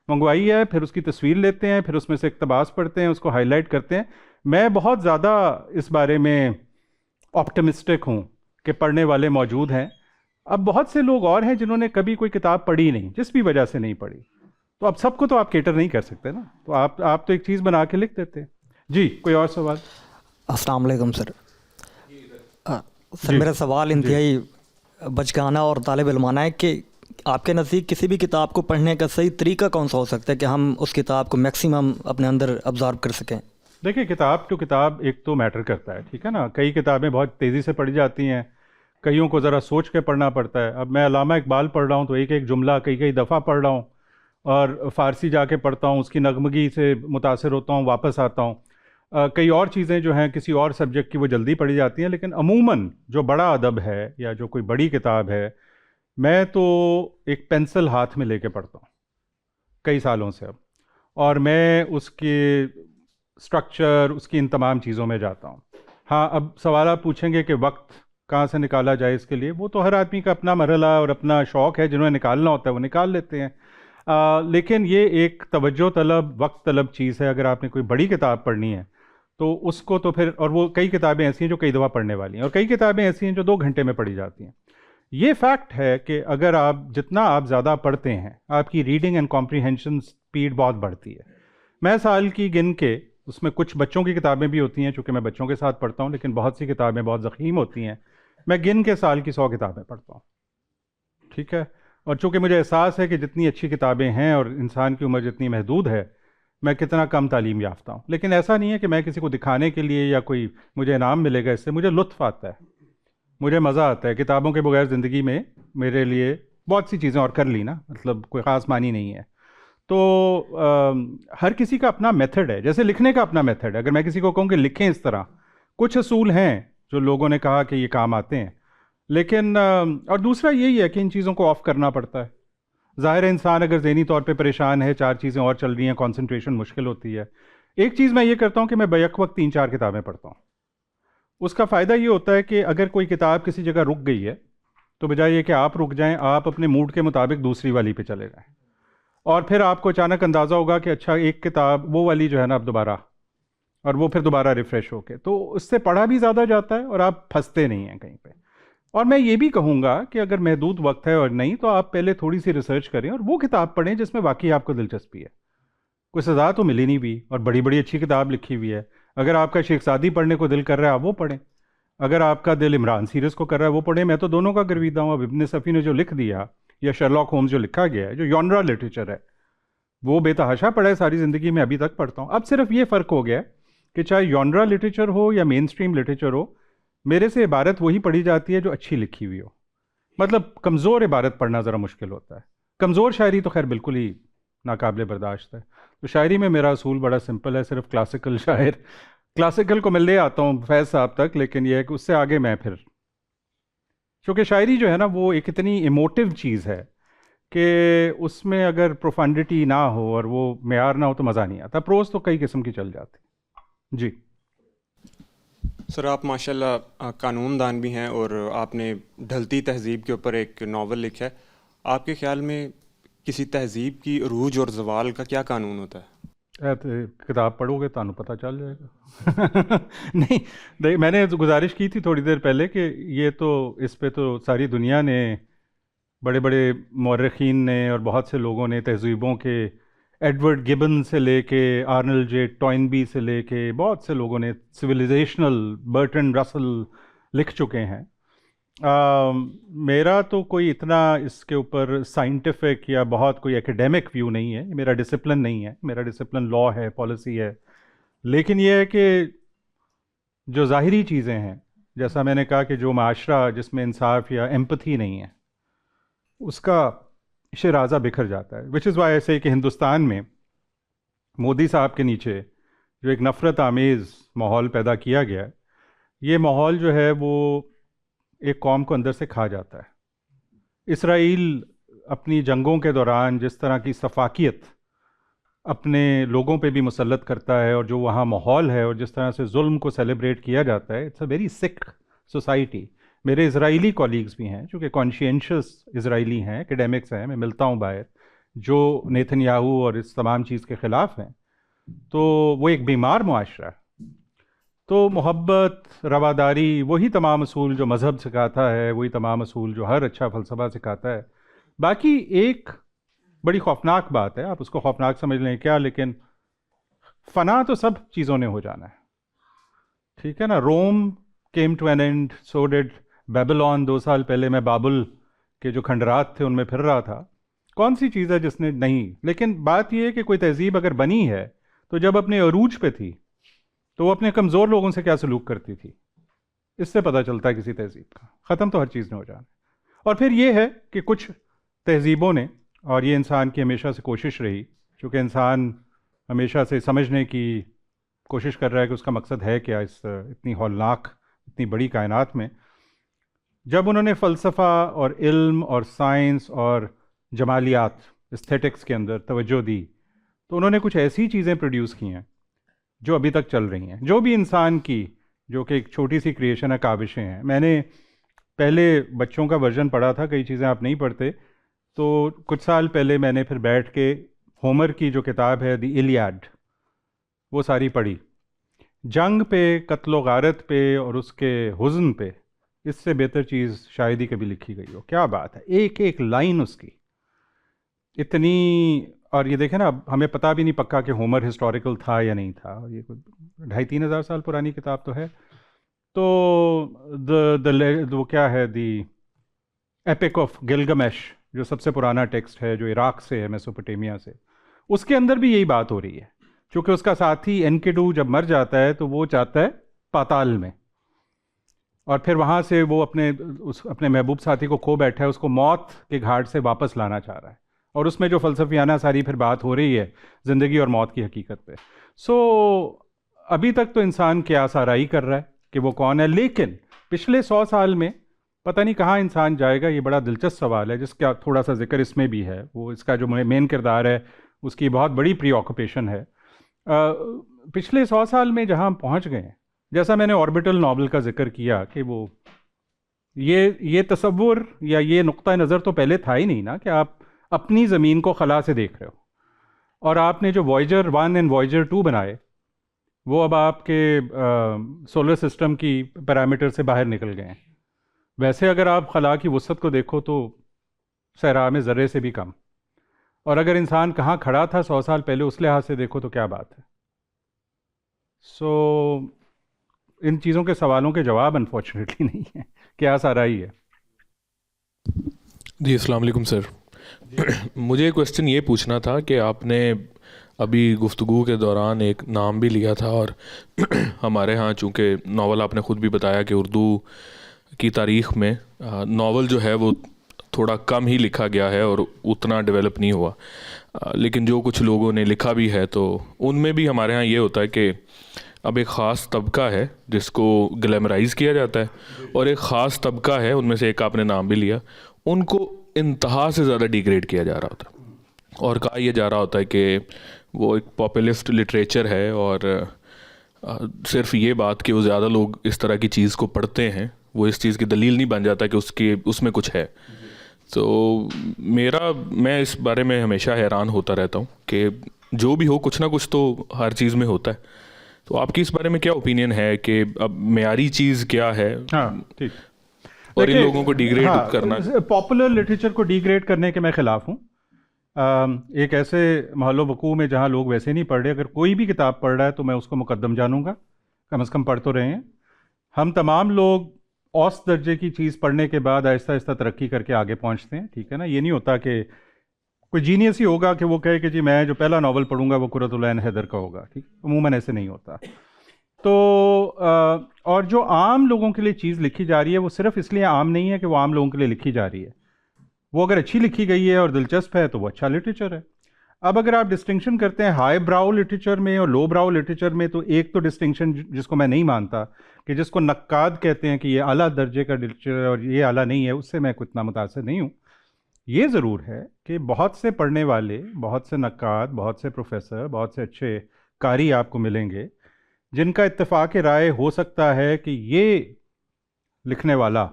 मंगवाई है, फिर उसकी तस्वीर लेते हैं, फिर उसमें से इक़्तिबास पढ़ते हैं, उसको हाईलाइट करते हैं। मैं बहुत ज़्यादा इस बारे में ऑप्टिमिस्टिक हूँ कि पढ़ने वाले मौजूद हैं। अब बहुत से लोग और हैं जिन्होंने कभी कोई किताब पढ़ी नहीं, जिस भी वजह से नहीं पढ़ी, तो अब सबको तो आप केटर नहीं कर सकते ना, तो आप तो एक चीज़ बना के लिख देते। जी कोई और सवाल? अस्सलाम वालेकुम सर। सर मेरा सवाल इंतहाई बचकाना और तालिब इल्माना है कि आपके नज़दीक किसी भी किताब को पढ़ने का सही तरीका कौन सा हो सकता है कि हम उस किताब को मैक्सिमम अपने अंदर अब्जॉर्ब कर सकें? देखिए, किताब टू किताब एक तो मैटर करता है, ठीक है ना। कई किताबें बहुत तेज़ी से पढ़ी जाती हैं, कईयों को ज़रा सोच के पढ़ना पड़ता है। अब मैं अल्लामा इकबाल पढ़ रहा हूँ तो एक एक जुमला कई दफ़ा पढ़ रहा हूँ और फ़ारसी जाके पढ़ता हूँ, उसकी नगमगी से मुतासर होता हूँ, वापस आता हूँ। कई और चीज़ें जो हैं किसी और सब्जेक्ट की वो जल्दी पढ़ी जाती हैं, लेकिन अमूमन जो बड़ा अदब है या जो कोई बड़ी किताब है, मैं तो एक पेंसिल हाथ में लेके पढ़ता हूँ कई सालों से अब, और मैं उसके स्ट्रक्चर, उसकी इन तमाम चीज़ों में जाता हूँ। हाँ, अब सवाल आप पूछेंगे कि वक्त कहाँ से निकाला जाए इसके लिए, वो तो हर आदमी का अपना मरहला और अपना शौक़ है, जिन्होंने निकालना होता है वो निकाल लेते हैं। लेकिन ये एक तवज्जो तलब, वक्त तलब चीज़ है। अगर आपने कोई बड़ी किताब पढ़नी है तो उसको तो फिर, और वो कई किताबें ऐसी हैं जो कई दफ़ा पढ़ने वाली हैं और कई किताबें ऐसी हैं जो 2 घंटे में पढ़ी जाती हैं। ये फैक्ट है कि अगर आप जितना आप ज़्यादा पढ़ते हैं, आपकी रीडिंग एंड कॉम्प्रीहेंशन स्पीड बहुत बढ़ती है। मैं साल की गिन के, उसमें कुछ बच्चों की किताबें भी होती हैं, चूँकि मैं बच्चों के साथ पढ़ता हूँ, लेकिन बहुत सी किताबें बहुत ज़ख़ीम होती हैं, मैं गिन के साल की 100 किताबें पढ़ता हूँ, ठीक है। और चूँकि मुझे एहसास है कि जितनी अच्छी किताबें हैं और इंसान की उम्र जितनी महदूद है, मैं कितना कम तालीम याफ्ता हूँ। लेकिन ऐसा नहीं है कि मैं किसी को दिखाने के लिए या कोई मुझे इनाम मिलेगा इससे, मुझे लुत्फ़ आता है, मुझे मज़ा आता है। किताबों के बगैर ज़िंदगी में मेरे लिए बहुत सी चीज़ें और कर ली ना, मतलब कोई ख़ास मानी नहीं है। तो हर किसी का अपना मेथड है, जैसे लिखने का अपना मेथड है। अगर मैं किसी को कहूँ कि लिखें इस तरह, कुछ असूल हैं जो लोगों ने कहा कि ये काम आते हैं, लेकिन और दूसरा यही है कि इन चीज़ों को ऑफ़ करना पड़ता है। ज़ाहिर है इंसान अगर ज़हनी तौर पे परेशान है, 4 चीज़ें और चल रही हैं, कंसंट्रेशन मुश्किल होती है। एक चीज़ मैं ये करता हूँ कि मैं बैक वक्त 3-4 किताबें पढ़ता हूँ, उसका फ़ायदा ये होता है कि अगर कोई किताब किसी जगह रुक गई है तो बजाय ये कि आप रुक जाएं, आप अपने मूड के मुताबिक दूसरी वाली पे चले जाएं, और फिर आपको अचानक अंदाज़ा होगा कि अच्छा एक किताब वो वाली जो है ना अब दोबारा, और वो फिर दोबारा रिफ़्रेश होके, तो उससे पढ़ा भी ज़्यादा जाता है और आप फंसते नहीं हैं कहीं पे। और मैं ये भी कहूँगा कि अगर महदूद वक्त है और नहीं तो आप पहले थोड़ी सी रिसर्च करें और वो किताब पढ़ें जिसमें वाकई आपको दिलचस्पी है। कोई सज़ा तो मिली नहीं भी, और बड़ी बड़ी अच्छी किताब लिखी हुई है। अगर आपका शेख सादी पढ़ने को दिल कर रहा है आप वो पढ़ें, अगर आपका दिल इमरान सीरीज़ को कर रहा है वो पढ़ें। मैं तो दोनों का गर्विदा हूँ। अब इब्न सफ़ी ने जो लिख दिया या शर्लॉक होम्स जो लिखा गया है, जो यॉनरा लिटरेचर है, वो बेतहाशा पढ़ा है, सारी ज़िंदगी में अभी तक पढ़ता हूँ। अब सिर्फ ये फ़र्क हो गया कि चाहे यॉनरा लिटरेचर हो या मेन स्ट्रीम लिटरेचर हो, मेरे से इबारत वही पढ़ी जाती है जो अच्छी लिखी हुई हो। मतलब कमज़ोर इबारत पढ़ना ज़रा मुश्किल होता है। कमज़ोर शायरी तो खैर बिल्कुल ही नाकाबिले बर्दाश्त है। तो शायरी में मेरा असूल बड़ा सिंपल है, सिर्फ क्लासिकल शायर, क्लासिकल को मैं ले आता हूँ फैज़ साहब तक, लेकिन यह है कि उससे आगे मैं फिर, क्योंकि शायरी जो है ना वो एक इतनी इमोटिव चीज़ है कि उसमें अगर प्रोफंडिटी ना हो और वो मेयार ना हो तो मज़ा नहीं आता। प्रोज तो कई किस्म की चल जाती। जी सर, आप माशाल्लाह कानून दान भी हैं और आपने ढलती तहज़ीब के ऊपर एक नावल लिखा है। आपके ख्याल में किसी तहज़ीब की अरूज और ज़वाल का क्या कानून होता है? किताब पढ़ोगे तो पता चल जाएगा। नहीं, मैंने तो गुजारिश की थी थोड़ी देर पहले कि ये तो इस पे तो सारी दुनिया ने, बड़े बड़े मौरख़ीन ने और बहुत से लोगों ने तहज़ीबों के, एडवर्ड गिबन से लेके आर्नल्ड जे टॉइनबी से लेके बहुत से लोगों ने, सिविलाइजेशनल बर्टन रसल लिख चुके हैं। मेरा तो कोई इतना इसके ऊपर साइंटिफिक या बहुत कोई एकेडमिक व्यू नहीं है, मेरा डिसिप्लिन नहीं है। मेरा डिसिप्लिन लॉ है, पॉलिसी है। लेकिन यह है कि जो ज़ाहिरी चीज़ें हैं, जैसा मैंने कहा कि जो माशरा जिसमें इंसाफ या एम्पथी नहीं है उसका शराजा बिखर जाता है। विच इज़ वाई ऐसे कि हिंदुस्तान में मोदी साहब के नीचे जो एक नफ़रत आमेज़ माहौल पैदा किया गया है, ये माहौल जो है वो एक कौम को अंदर से खा जाता है। इसराइल अपनी जंगों के दौरान जिस तरह की सफाकियत अपने लोगों पे भी मुसल्लत करता है और जो वहाँ माहौल है और जिस तरह से जुल्म को सेलिब्रेट किया जाता है, it's a very sick society. मेरे इजराइली कॉलीग्स भी हैं जो कि कॉन्शियंशियस इजराइली हैं, एकेडमिक्स हैं, मैं मिलता हूँ बाहर, जो नेतन्याहू और इस तमाम चीज़ के ख़िलाफ़ हैं। तो वो एक बीमार मुआशरा है। तो मोहब्बत, रवादारी, वही तमाम असूल जो मज़हब सिखाता है, वही तमाम असूल जो हर अच्छा फ़लसफ़ा सिखाता है। बाकी एक बड़ी खौफनाक बात है, आप उसको खौफनाक समझ लें क्या, लेकिन फ़ना तो सब चीज़ों ने हो जाना है, ठीक है ना। Rome came to an end, so did Babylon. 2 साल पहले मैं बाबुल के जो खंडरात थे उनमें फिर रहा था। कौन सी चीज़ है जिसने नहीं, लेकिन बात यह है कि कोई तहज़ीब अगर बनी है तो जब अपने अरूज पे थी तो वो अपने कमज़ोर लोगों से क्या सलूक करती थी, इससे पता चलता है किसी तहज़ीब का। ख़त्म तो हर चीज़ ने हो जाना। और फिर ये है कि कुछ तहज़ीबों ने, और ये इंसान की हमेशा से कोशिश रही, चूँकि इंसान हमेशा से समझने की कोशिश कर रहा है कि उसका मकसद है क्या इस इतनी हौलनाक, इतनी बड़ी कायनात में। जब उन्होंने फ़लसफ़ा और इल्म और साइंस और जमालियात, एस्थेटिक्स के अंदर तवज्जो दी, तो उन्होंने कुछ ऐसी चीज़ें प्रोड्यूस की हैं जो अभी तक चल रही हैं। जो भी इंसान की, जो कि एक छोटी सी क्रिएशन है, काविशें हैं। मैंने पहले बच्चों का वर्जन पढ़ा था, कई चीज़ें आप नहीं पढ़ते, तो कुछ साल पहले मैंने फिर बैठ के होमर की जो किताब है द इलियाड, वो सारी पढ़ी। जंग पे, कत्लो गारत पे और उसके हुज़्न पे, इससे बेहतर चीज़ शायद ही कभी लिखी गई हो। क्या बात है, एक एक लाइन उसकी इतनी। और ये देखें ना, अब हमें पता भी नहीं पक्का कि होमर हिस्टोरिकल था या नहीं था। ये 2,500-3 हज़ार साल पुरानी किताब तो है। तो वो क्या है, दी एपिक ऑफ गिलगमेश, जो सबसे पुराना टेक्स्ट है, जो इराक से है, मेसोपोटामिया से, उसके अंदर भी यही बात हो रही है। क्योंकि उसका साथी एनकिडू जब मर जाता है तो वो चाहता है पाताल में, और फिर वहाँ से वो अपने महबूब साथी को खो बैठा है, उसको मौत के घाट से वापस लाना चाह रहा है। और उसमें जो फ़लसफ़ियाना सारी फिर बात हो रही है ज़िंदगी और मौत की हकीकत पे। सो अभी तक तो इंसान क़यास आराई कर रहा है कि वो कौन है, लेकिन पिछले 100 साल में पता नहीं कहाँ इंसान जाएगा। ये बड़ा दिलचस्प सवाल है जिसका थोड़ा सा जिक्र इसमें भी है। वो इसका जो मेन किरदार है उसकी बहुत बड़ी प्रीऑक्यूपेशन है। पिछले 100 साल में जहाँ हम पहुँच गए हैं, जैसा मैंने ऑर्बिटल नावल का जिक्र किया कि वो ये तसव्वुर या ये नुक्ता नज़र तो पहले था ही नहीं ना कि आप अपनी ज़मीन को खला से देख रहे हो, और आपने जो वॉयेजर 1 एंड वॉयेजर 2 बनाए वो अब आपके सोलर सिस्टम की पैरामीटर से बाहर निकल गए हैं। वैसे अगर आप खला की वसअत को देखो तो सहरा में ज़र्रे से भी कम, और अगर इंसान कहाँ खड़ा था 100 साल पहले उस लिहाज से देखो तो क्या बात है। इन चीज़ों के सवालों के जवाब अनफॉर्चुनेटली नहीं है, क्या सारा ही है। जी अस्सलाम वालेकुम सर। मुझे क्वेश्चन ये पूछना था कि आपने अभी गुफ्तगू के दौरान एक नाम भी लिया था, और हमारे यहाँ चूँकि नावल आपने ख़ुद भी बताया कि उर्दू की तारीख़ में नावल जो है वो थोड़ा कम ही लिखा गया है और उतना डेवलप नहीं हुआ, लेकिन जो कुछ लोगों ने लिखा भी है तो उनमें भी हमारे यहाँ ये होता है कि अब एक ख़ास तबका है जिसको ग्लैमराइज़ किया जाता है, और एक ख़ास तबका है, उनमें से एक आपने नाम भी लिया, उनको इंतहा से ज़्यादा डिग्रेड किया जा रहा होता है और कहा यह जा रहा होता है कि वो एक पॉपुलिस्ट लिटरेचर है, और सिर्फ ये बात कि वो ज़्यादा लोग इस तरह की चीज़ को पढ़ते हैं वो इस चीज़ की दलील नहीं बन जाता कि उसमें कुछ है। तो मैं इस बारे में हमेशा हैरान होता रहता हूँ कि जो भी हो कुछ ना कुछ तो हर चीज़ में होता है। तो आपकी इस बारे में क्या ओपिनियन है कि अब मेयारी चीज़ क्या है? हाँ ठीक। और इन लोगों को डिग्रेड करना, पॉपुलर लिटरेचर को डिग्रेड करने के मैं ख़िलाफ़ हूँ। एक ऐसे महलो वकू में जहाँ लोग वैसे नहीं पढ़ रहे, अगर कोई भी किताब पढ़ रहा है तो मैं उसको मुकद्दम जानूँगा, कम से कम पढ़ तो रहे हैं। हम तमाम लोग औसत दर्जे की चीज़ पढ़ने के बाद आहिस्ता आहिस्ता तरक्की करके आगे पहुँचते हैं, ठीक है ना। ये नहीं होता कि कोई जीनियस ही होगा कि वो कहे कि जी मैं जो पहला नावल पढ़ूंगा वो कुर्रतुल ऐन हैदर का होगा, ठीक। अमूमन ऐसे नहीं होता। तो और जो आम लोगों के लिए चीज़ लिखी जा रही है वो सिर्फ इसलिए आम नहीं है कि वो आम लोगों के लिए लिखी जा रही है, वो अगर अच्छी लिखी गई है और दिलचस्प है तो वो अच्छा लिटरेचर है। अब अगर आप डिस्टिंक्शन करते हैं हाई ब्राउ लिटरेचर में और लो ब्राउ लिटरेचर में, तो एक तो डिस्टिंक्शन जिसको मैं नहीं मानता कि जिसको नक्काद कहते हैं कि ये आला दर्जे का लिटरेचर है और ये आला नहीं है, उससे मैं इतना मुतासर नहीं हूँ। ये ज़रूर है कि बहुत से पढ़ने वाले, बहुत से नक्काद, बहुत से प्रोफेसर, बहुत से अच्छे कारी आपको मिलेंगे जिनका इत्तेफाक राय हो सकता है कि ये लिखने वाला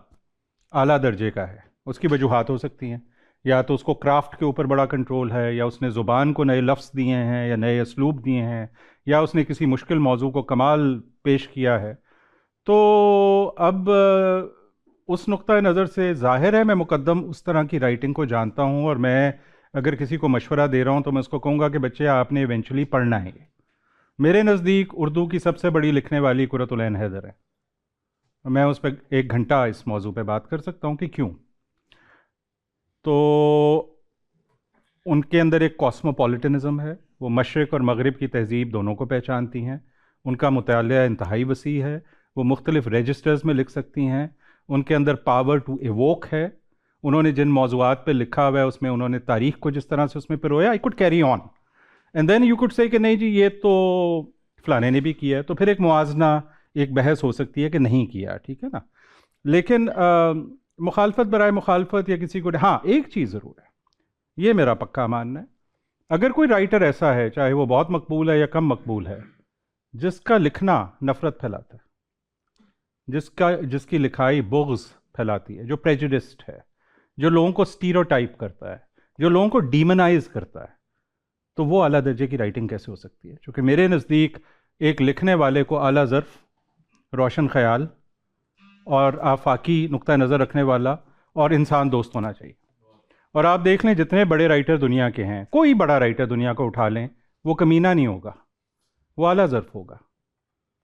आला दर्जे का है। उसकी वजूहात हो सकती हैं, या तो उसको क्राफ्ट के ऊपर बड़ा कंट्रोल है, या उसने ज़ुबान को नए लफ्ज़ दिए हैं या नए असलूब दिए हैं, या उसने किसी मुश्किल मौजू को कमाल पेश किया है। तो अब उस नुक्ता नज़र से ज़ाहिर है मैं मुकद्दम उस तरह की राइटिंग को जानता हूँ, और मैं अगर किसी को मशवरा दे रहा हूँ तो मैं उसको कहूँगा कि बच्चे आपने इवेंचुअली पढ़ना है। मेरे नज़दीक उर्दू की सबसे बड़ी लिखने वाली कुर्रतुल ऐन हैदर है। मैं उस पर 1 घंटा इस मौजू पे बात कर सकता हूँ कि क्यों। तो उनके अंदर एक कॉस्मोपॉलिटनिज़म है, वो मशरिक़ और मगरिब की तहज़ीब दोनों को पहचानती हैं। उनका मुतालिया इंतहाई वसी है, वो मुख्तलिफ़ रजिस्टर्स में लिख सकती हैं। उनके अंदर पावर टू एवोक है। उन्होंने जिन मौज़ूआत पे लिखा हुआ है उसमें उन्होंने तारीख़ को जिस तरह से उसमें पिरोया, I could carry on and then you could say कि नहीं जी ये तो फ़लाने ने भी किया है, तो फिर एक मुआजना, एक बहस हो सकती है कि नहीं किया, ठीक है ना। लेकिन मुखालफत बराए मुखालफत या किसी को, हाँ एक चीज़ ज़रूर है, ये मेरा पक्का मानना है, अगर कोई राइटर ऐसा है चाहे वो बहुत मकबूल है या कम मकबूल है, जिसका लिखना नफ़रत फैलाता है, जिसकी लिखाई बुग़्ज़ फैलाती है, जो प्रेजुडिस्ड है, जो लोगों को स्टीरियोटाइप करता है, जो लोगों को डीमनाइज करता है, तो वो आला दर्जे की राइटिंग कैसे हो सकती है। क्योंकि मेरे नज़दीक एक लिखने वाले को आला ज़र्फ़, रोशन ख़याल और आफाकी नुक्ता नज़र रखने वाला और इंसान दोस्त होना चाहिए। और आप देख लें जितने बड़े राइटर दुनिया के हैं, कोई बड़ा राइटर दुनिया को उठा लें, वो कमीना नहीं होगा, वो आला ज़र्फ़ होगा।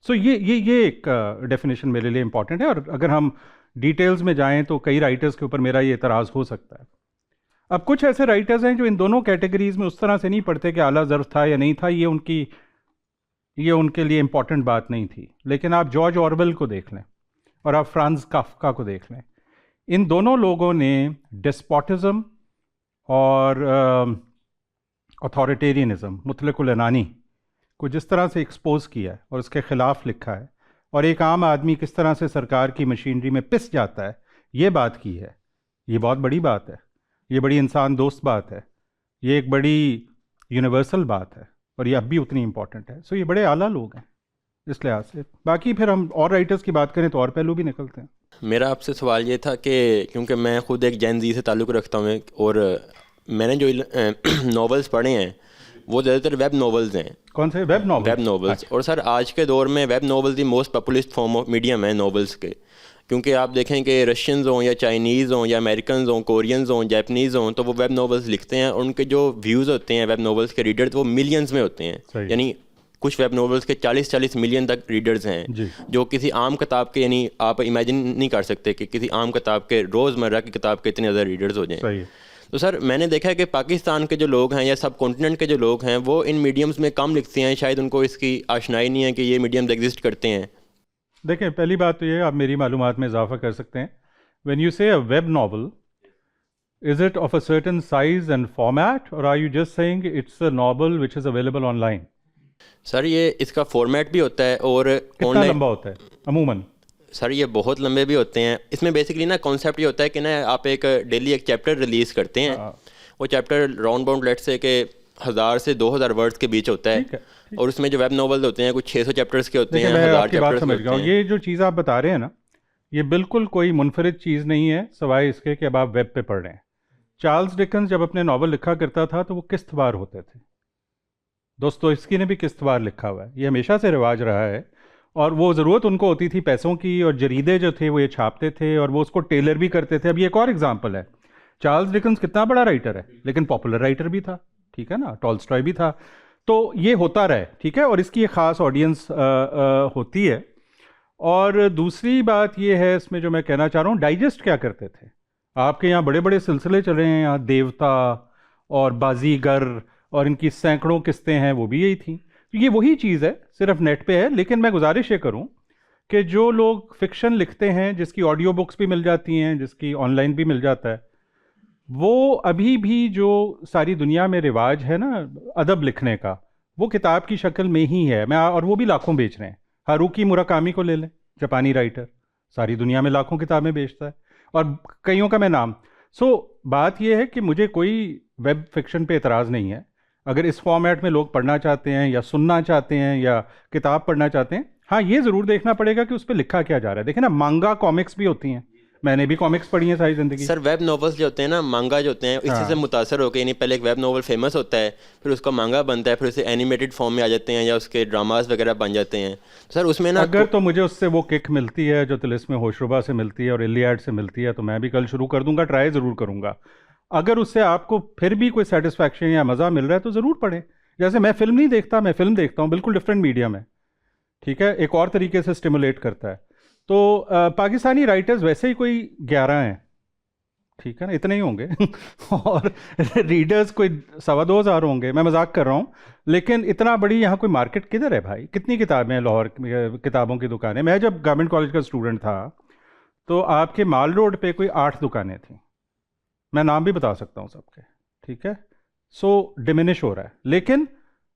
सो ये एक डेफिनेशन मेरे लिए इम्पॉर्टेंट है। और अगर हम डिटेल्स में जाएं तो कई राइटर्स के ऊपर मेरा ये एतराज़ हो सकता है। अब कुछ ऐसे राइटर्स हैं जो इन दोनों कैटेगरीज़ में उस तरह से नहीं पढ़ते कि आला ज़र्फ़ था या नहीं था, ये उनके लिए इम्पॉर्टेंट बात नहीं थी। लेकिन आप जॉर्ज ऑरवेल को देख लें और आप फ्रांज काफ्का को देख लें, इन दोनों लोगों ने डेस्पोटिज़म और अथॉरिटेरियनिज़म, मुतलकुल अनानी को जिस तरह से एक्सपोज़ किया है और उसके ख़िलाफ़ लिखा है, और एक आम आदमी किस तरह से सरकार की मशीनरी में पिस जाता है, ये बात की है। ये बहुत बड़ी बात है, ये बड़ी इंसान दोस्त बात है, ये एक बड़ी यूनिवर्सल बात है, और ये अब भी उतनी इम्पॉर्टेंट है। सो ये बड़े आला लोग हैं, इस लिहाज से। बाकी फिर हम और राइटर्स की बात करें तो और पहलू भी निकलते हैं। मेरा आपसे सवाल ये था कि क्योंकि मैं ख़ुद एक जैन जी से ताल्लुक़ रखता हूँ और मैंने जो नॉवेल्स पढ़े हैं वो ज़्यादातर वेब नॉवेल्स हैं। कौन से वेब नॉवेल? Web novels. और सर आज के दौर में web novels the most popular form of medium है नॉवेल्स के, क्योंकि आप देखें कि रशियंस हों या चाइनीज़ हों या अमेरिकन हों, कोरियंस हों, जापानीज़ हों, तो वो वेब नॉवेल्स लिखते हैं और उनके जो व्यूज़ होते हैं वेब नॉवेल्स के रीडर्स वो मिलियंस में होते हैं। यानी कुछ वेब नॉवेल्स के 40-40 मिलियन तक रीडर्स हैं, जो किसी आम किताब के, यानी आप इमेजिन नहीं कर सकते कि किसी आम किताब के, रोज़मर्रा की किताब के इतने ज़्यादा रीडर्स हो जाएं। तो सर मैंने देखा है कि पाकिस्तान के जो लोग हैं या सब कॉन्टिनेंट के जो लोग हैं वो इन मीडियम्स में कम लिखते हैं, शायद उनको इसकी आशनाई नहीं है कि ये मीडियम्स एग्जिस्ट करते हैं। देखें, पहली बात तो ये, आप मेरी मालूमात में इजाफा कर सकते हैं। When you say a web novel, is it of a certain size and format, और are you just saying it's a novel which is available online? Sir ये इसका फॉर्मेट भी होता है और कितना लंबा होता है अमूमन? सर ये बहुत लंबे भी होते हैं। इसमें बेसिकली ना कॉन्सेप्ट ये होता है कि ना आप एक डेली एक चैप्टर रिलीज़ करते हैं। वो चैप्टर राउंड बाउंड लेट से कि 1000 से 2000 वर्ड्स के बीच होता है। और उसमें जो वेब नॉवेल होते हैं कुछ 600 चैप्टर्स के होते हैं, 1000 चैप्टर्स समझ गया। ये जो चीज़ आप बता रहे हैं ना, ये बिल्कुल कोई मुनफरिद चीज़ नहीं है सिवाय इसके कि अब आप वेब पे पढ़ रहे हैं। चार्ल्स डिकन्स जब अपने नॉवल लिखा करता था तो वो किस्तवार होते थे। दोस्तोयेव्स्की ने भी किस्तवार लिखा हुआ है, ये हमेशा से रिवाज रहा है। और वो ज़रूरत उनको होती थी पैसों की, और जरीदे जो थे वो ये छापते थे और वो उसको टेलर भी करते थे। अब ये एक और एग्जांपल है, चार्ल्स डिकन्स कितना बड़ा राइटर है लेकिन पॉपुलर राइटर भी था, ठीक है ना, टॉल्स्टॉय भी था। तो ये होता रहे, ठीक है, और इसकी एक ख़ास ऑडियंस होती है। और दूसरी बात ये है इसमें जो मैं कहना चाह रहा हूँ, डाइजेस्ट क्या करते थे आपके यहाँ? बड़े बड़े सिलसिले चल रहे हैं यहाँ, देवता और बाजीगर और इनकी सैकड़ों किस्तें हैं, वो भी यही थी। ये वही चीज़ है, सिर्फ नेट पे है। लेकिन मैं गुजारिश ये करूं कि जो लोग फिक्शन लिखते हैं, जिसकी ऑडियो बुक्स भी मिल जाती हैं, जिसकी ऑनलाइन भी मिल जाता है, वो अभी भी जो सारी दुनिया में रिवाज है ना अदब लिखने का, वो किताब की शक्ल में ही है। और वो भी लाखों बेच रहे हैं। हारुकी मुराकामी को ले लें, जापानी राइटर, सारी दुनिया में लाखों किताबें बेचता है, और कईयों का मैं नाम। बात यह है कि मुझे कोई वेब फिक्शन पे एतराज़ नहीं है। अगर इस फॉर्मेट में लोग पढ़ना चाहते हैं या सुनना चाहते हैं या किताब पढ़ना चाहते हैं, हाँ ये ज़रूर देखना पड़ेगा कि उस पर लिखा क्या जा रहा है। देखें ना, मांगा कॉमिक्स भी होती हैं, मैंने भी कॉमिक्स पढ़ी हैं सारी ज़िंदगी। सर वेब नॉवेल्स जो होते हैं ना, मांगा जो होते हैं, इसी से मुतासर होकर, यानी पहले एक वेब नॉवल फेमस होता है, फिर उसका मांगा बनता है, फिर उसे एनिमेटेड फॉर्म में आ जाते हैं या उसके ड्रामास वगैरह बन जाते हैं। सर उसमें ना अगर तो मुझे उससे वो किक मिलती है जो तिलिस्म होशरुबा से मिलती है और इलियाड से मिलती है, तो मैं भी कल शुरू कर दूंगा, ट्राई ज़रूर करूँगा। अगर उससे आपको फिर भी कोई सेटिस्फैक्शन या मज़ा मिल रहा है तो ज़रूर पढ़ें। जैसे मैं फ़िल्म नहीं देखता, मैं फ़िल्म देखता हूँ, बिल्कुल डिफरेंट मीडियम है, ठीक है, एक और तरीके से स्टिमुलेट करता है। तो पाकिस्तानी राइटर्स वैसे ही कोई 11 हैं, ठीक है ना, इतने ही होंगे और रीडर्स कोई 2,200 होंगे, मैं मजाक कर रहा हूँ। लेकिन इतना बड़ी यहाँ कोई मार्केट किधर है भाई? कितनी किताबें हैं लाहौर, किताबों की दुकानें। मैं जब गवर्नमेंट कॉलेज का स्टूडेंट था तो आपके माल रोड पे कोई 8 दुकानें थी, मैं नाम भी बता सकता हूँ सबके, ठीक है। डिमिनिश हो रहा है, लेकिन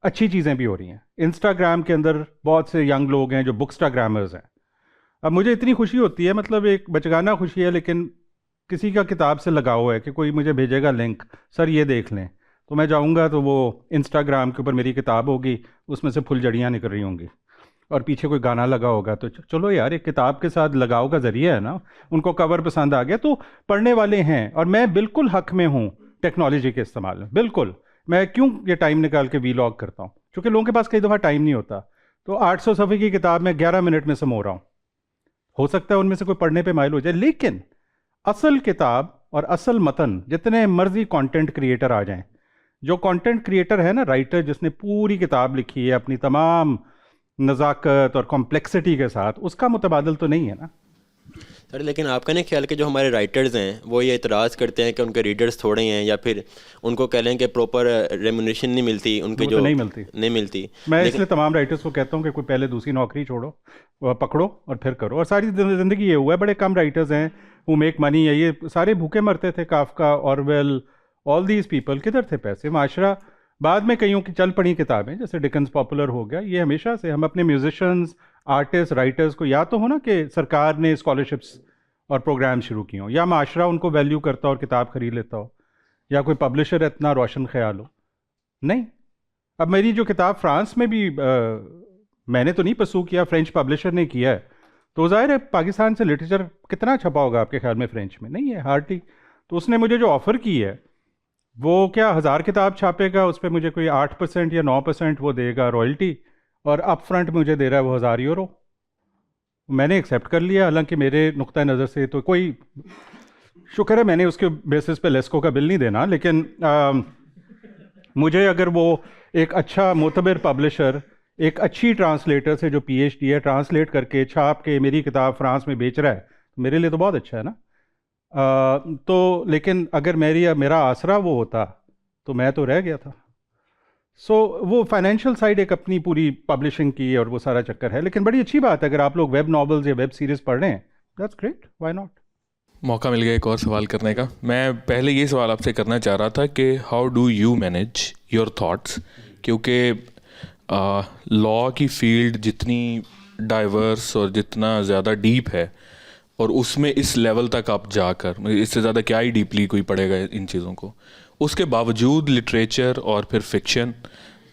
अच्छी चीज़ें भी हो रही हैं। इंस्टाग्राम के अंदर बहुत से यंग लोग हैं जो बुकस्टाग्रामर्स हैं। अब मुझे इतनी खुशी होती है, मतलब एक बचगाना खुशी है, लेकिन किसी का किताब से लगाव है कि कोई मुझे भेजेगा लिंक, सर ये देख लें, तो मैं जाऊंगा तो वो इंस्टाग्राम के ऊपर मेरी किताब होगी, उसमें से फुलझड़ियाँ निकल रही होंगी और पीछे कोई गाना लगा होगा। तो चलो यार, एक किताब के साथ लगाव का ज़रिया है ना। उनको कवर पसंद आ गया तो पढ़ने वाले हैं, और मैं बिल्कुल हक में हूँ टेक्नोलॉजी के इस्तेमाल में, बिल्कुल। मैं क्यों ये टाइम निकाल के वीलॉग करता हूँ, क्योंकि लोगों के पास कई दफ़ा टाइम नहीं होता। तो 800 सफ़े की किताब में 11 मिनट में समो रहा हूँ। हो सकता है उनमें से कोई पढ़ने पे माइल हो जाए, लेकिन असल किताब और असल मतन, जितने मर्जी कंटेंट क्रिएटर आ जाएं, जो कंटेंट क्रिएटर है ना, राइटर जिसने पूरी किताब लिखी है अपनी तमाम नज़ाकत और कॉम्प्लेक्सिटी के साथ, उसका मुतबादल तो नहीं है ना सर। लेकिन आपका नहीं ख्याल कि जो हमारे राइटर्स हैं वो ये इतराज़ करते हैं कि उनके रीडर्स थोड़े हैं, या फिर उनको कह लें कि प्रॉपर रेम्यूनरेशन नहीं मिलती उनके, जो नहीं मिलती। मैं इसलिए तमाम राइटर्स को कहता हूँ कि कोई पहले दूसरी नौकरी छोड़ो, पकड़ो और फिर करो। और सारी ज़िंदगी ये हुआ है, बड़े कम राइटर्स हैं हु मेक मनी है, ये सारे भूखे मरते थे, Kafka, Orwell, all these people, किधर थे पैसे? माशरा। बाद में कईयों की चल पड़ी किताबें, जैसे डिकन्स पॉपुलर हो गया। ये हमेशा से हम अपने म्यूजिशंस, आर्टिस्ट, राइटर्स को या तो हो ना कि सरकार ने स्कॉलरशिप्स और प्रोग्राम शुरू किए हों, या माशरा उनको वैल्यू करता हो और किताब खरीद लेता हो, या कोई पब्लिशर इतना रोशन ख्याल हो। नहीं, अब मेरी जो किताब फ्रांस में भी मैंने तो नहीं परसू किया, फ्रेंच पब्लिशर ने किया है, तो ज़ाहिर है पाकिस्तान से लिटरेचर कितना छपा होगा आपके ख्याल में फ्रेंच में? नहीं है, हार्डली। तो उसने मुझे जो ऑफ़र की है वो क्या 1000 किताब छापेगा, उस पर मुझे कोई 8% या 9% वो देगा रॉयल्टी, और अप फ्रंट मुझे दे रहा है वो 1000 यूरो। मैंने एक्सेप्ट कर लिया, हालांकि मेरे नुक्ता नज़र से तो कोई, शुक्र है मैंने उसके बेसिस पे लेस्को का बिल नहीं देना, लेकिन मुझे अगर वो एक अच्छा मोतबर पब्लिशर एक अच्छी ट्रांसलेटर से जो PhD है ट्रांसलेट करके छाप के मेरी किताब फ्रांस में बेच रहा है, तो मेरे लिए तो बहुत अच्छा है ना। तो लेकिन अगर मेरा आसरा वो होता तो मैं तो रह गया था। सो वो फाइनेंशियल साइड एक अपनी पूरी पब्लिशिंग की और वो सारा चक्कर है, लेकिन बड़ी अच्छी बात है अगर आप लोग वेब नॉवेल्स या वेब सीरीज़ पढ़ रहे हैं, दैट्स ग्रेट, व्हाई नॉट। मौका मिल गया एक और सवाल करने का। मैं पहले ये सवाल आपसे करना चाह रहा था कि how do you manage your thoughts, क्योंकि लॉ की फील्ड जितनी डाइवर्स और जितना ज़्यादा डीप है, और उसमें इस लेवल तक आप जाकर, इससे ज़्यादा क्या ही डीपली कोई पढ़ेगा इन चीज़ों को, उसके बावजूद लिटरेचर और फिर फिक्शन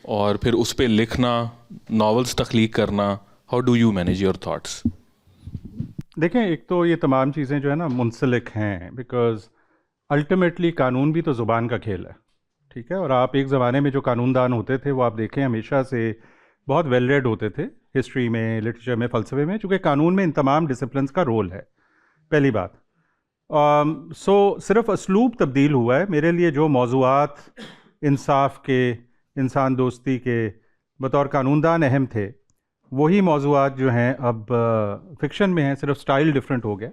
और फिर उस पर लिखना, नॉवेल्स तख्लीक करना, how do you manage your thoughts? देखें, एक तो ये तमाम चीज़ें जो है ना मुंसलिक हैं, बिकॉज़ अल्टीमेटली कानून भी तो ज़ुबान का खेल है, ठीक है। और आप एक ज़माने में जो कानूनदान होते थे वो आप देखें हमेशा से बहुत वेल रेड होते थे, हिस्ट्री में, लिटरेचर में, फ़लसफ़े में, चूँकि कानून में इन तमाम डिसिप्लिन्स का रोल है, पहली बात। सो सिर्फ असलूब तब्दील हुआ है। मेरे लिए जो मौज़ूआत इंसाफ के, इंसान दोस्ती के बतौर कानूनदान अहम थे, वही मौज़ूआत जो हैं अब फ़िक्शन में हैं, सिर्फ स्टाइल डिफरेंट हो गया।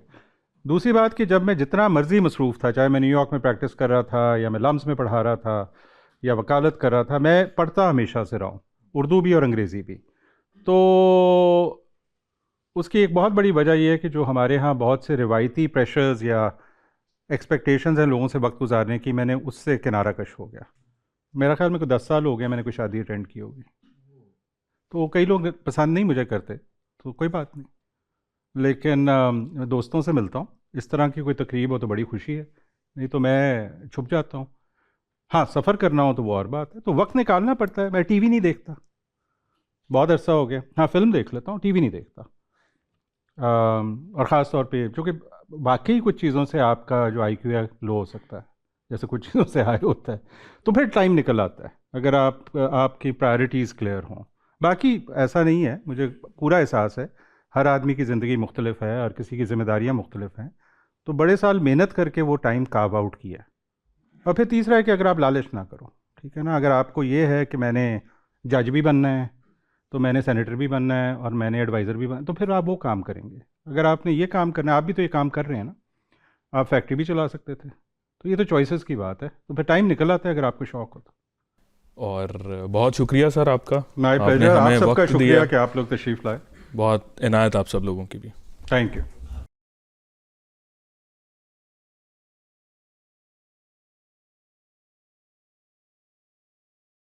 दूसरी बात कि जब मैं जितना मर्ज़ी मसरूफ़ था, चाहे मैं न्यूयॉर्क में प्रैक्टिस कर रहा था या मैं लम्स में पढ़ा रहा था या वकालत कर रहा था, मैं पढ़ता हमेशा से रहा हूँ, उर्दू भी और अंग्रेज़ी भी। तो उसकी एक बहुत बड़ी वजह यह है कि जो हमारे यहाँ बहुत से रिवायती प्रेशर्स या एक्सपेक्टेशंस हैं लोगों से वक्त गुजारने की, मैंने उससे किनारा कश हो गया। मेरा ख्याल में कोई 10 साल हो गया मैंने कोई शादी अटेंड की होगी, तो कई लोग पसंद नहीं मुझे करते, तो कोई बात नहीं, लेकिन दोस्तों से मिलता हूँ, इस तरह की कोई तकरीब हो तो बड़ी खुशी है, नहीं तो मैं छुप जाता हूँ। हाँ, सफ़र करना हो तो वो और बात है, तो वक्त निकालना पड़ता है। मैं टीवी नहीं देखता, बहुत अरसा हो गया। हाँ, फिल्म देख लेता हूँ, टीवी नहीं देखता। और ख़ास तौर पे क्योंकि वाकई कुछ चीज़ों से आपका जो IQ है लो हो सकता है, जैसे कुछ चीज़ों से हाई होता है, तो फिर टाइम निकल आता है अगर आपकी प्रायोरिटीज़ क्लियर हों। बाकी ऐसा नहीं है, मुझे पूरा एहसास है हर आदमी की ज़िंदगी मुख्तलिफ है और किसी की ज़िम्मेदारियाँ मुख्तलिफ हैं, तो बड़े साल मेहनत करके वो टाइम कार्व आउट किया। और फिर तीसरा है कि अगर आप लालच ना करो, ठीक है ना। अगर आपको ये है कि मैंने जज भी बनना है, तो मैंने सेनेटर भी बनना है और मैंने एडवाइज़र भी बनना, तो फिर आप वो काम करेंगे। अगर आपने ये काम करना है, आप भी तो ये काम कर रहे हैं ना, आप फैक्ट्री भी चला सकते थे, तो ये तो चॉइसेस की बात है, तो फिर टाइम निकल आता है अगर आपको शौक़ हो तो। और बहुत शुक्रिया सर आपका, माय आपने प्लेजर, आप हमें सबका वक्त शुक्रिया दिया। कि आप लोग तशरीफ़ लाए। बहुत इनायत आप सब लोगों की भी। Thank you.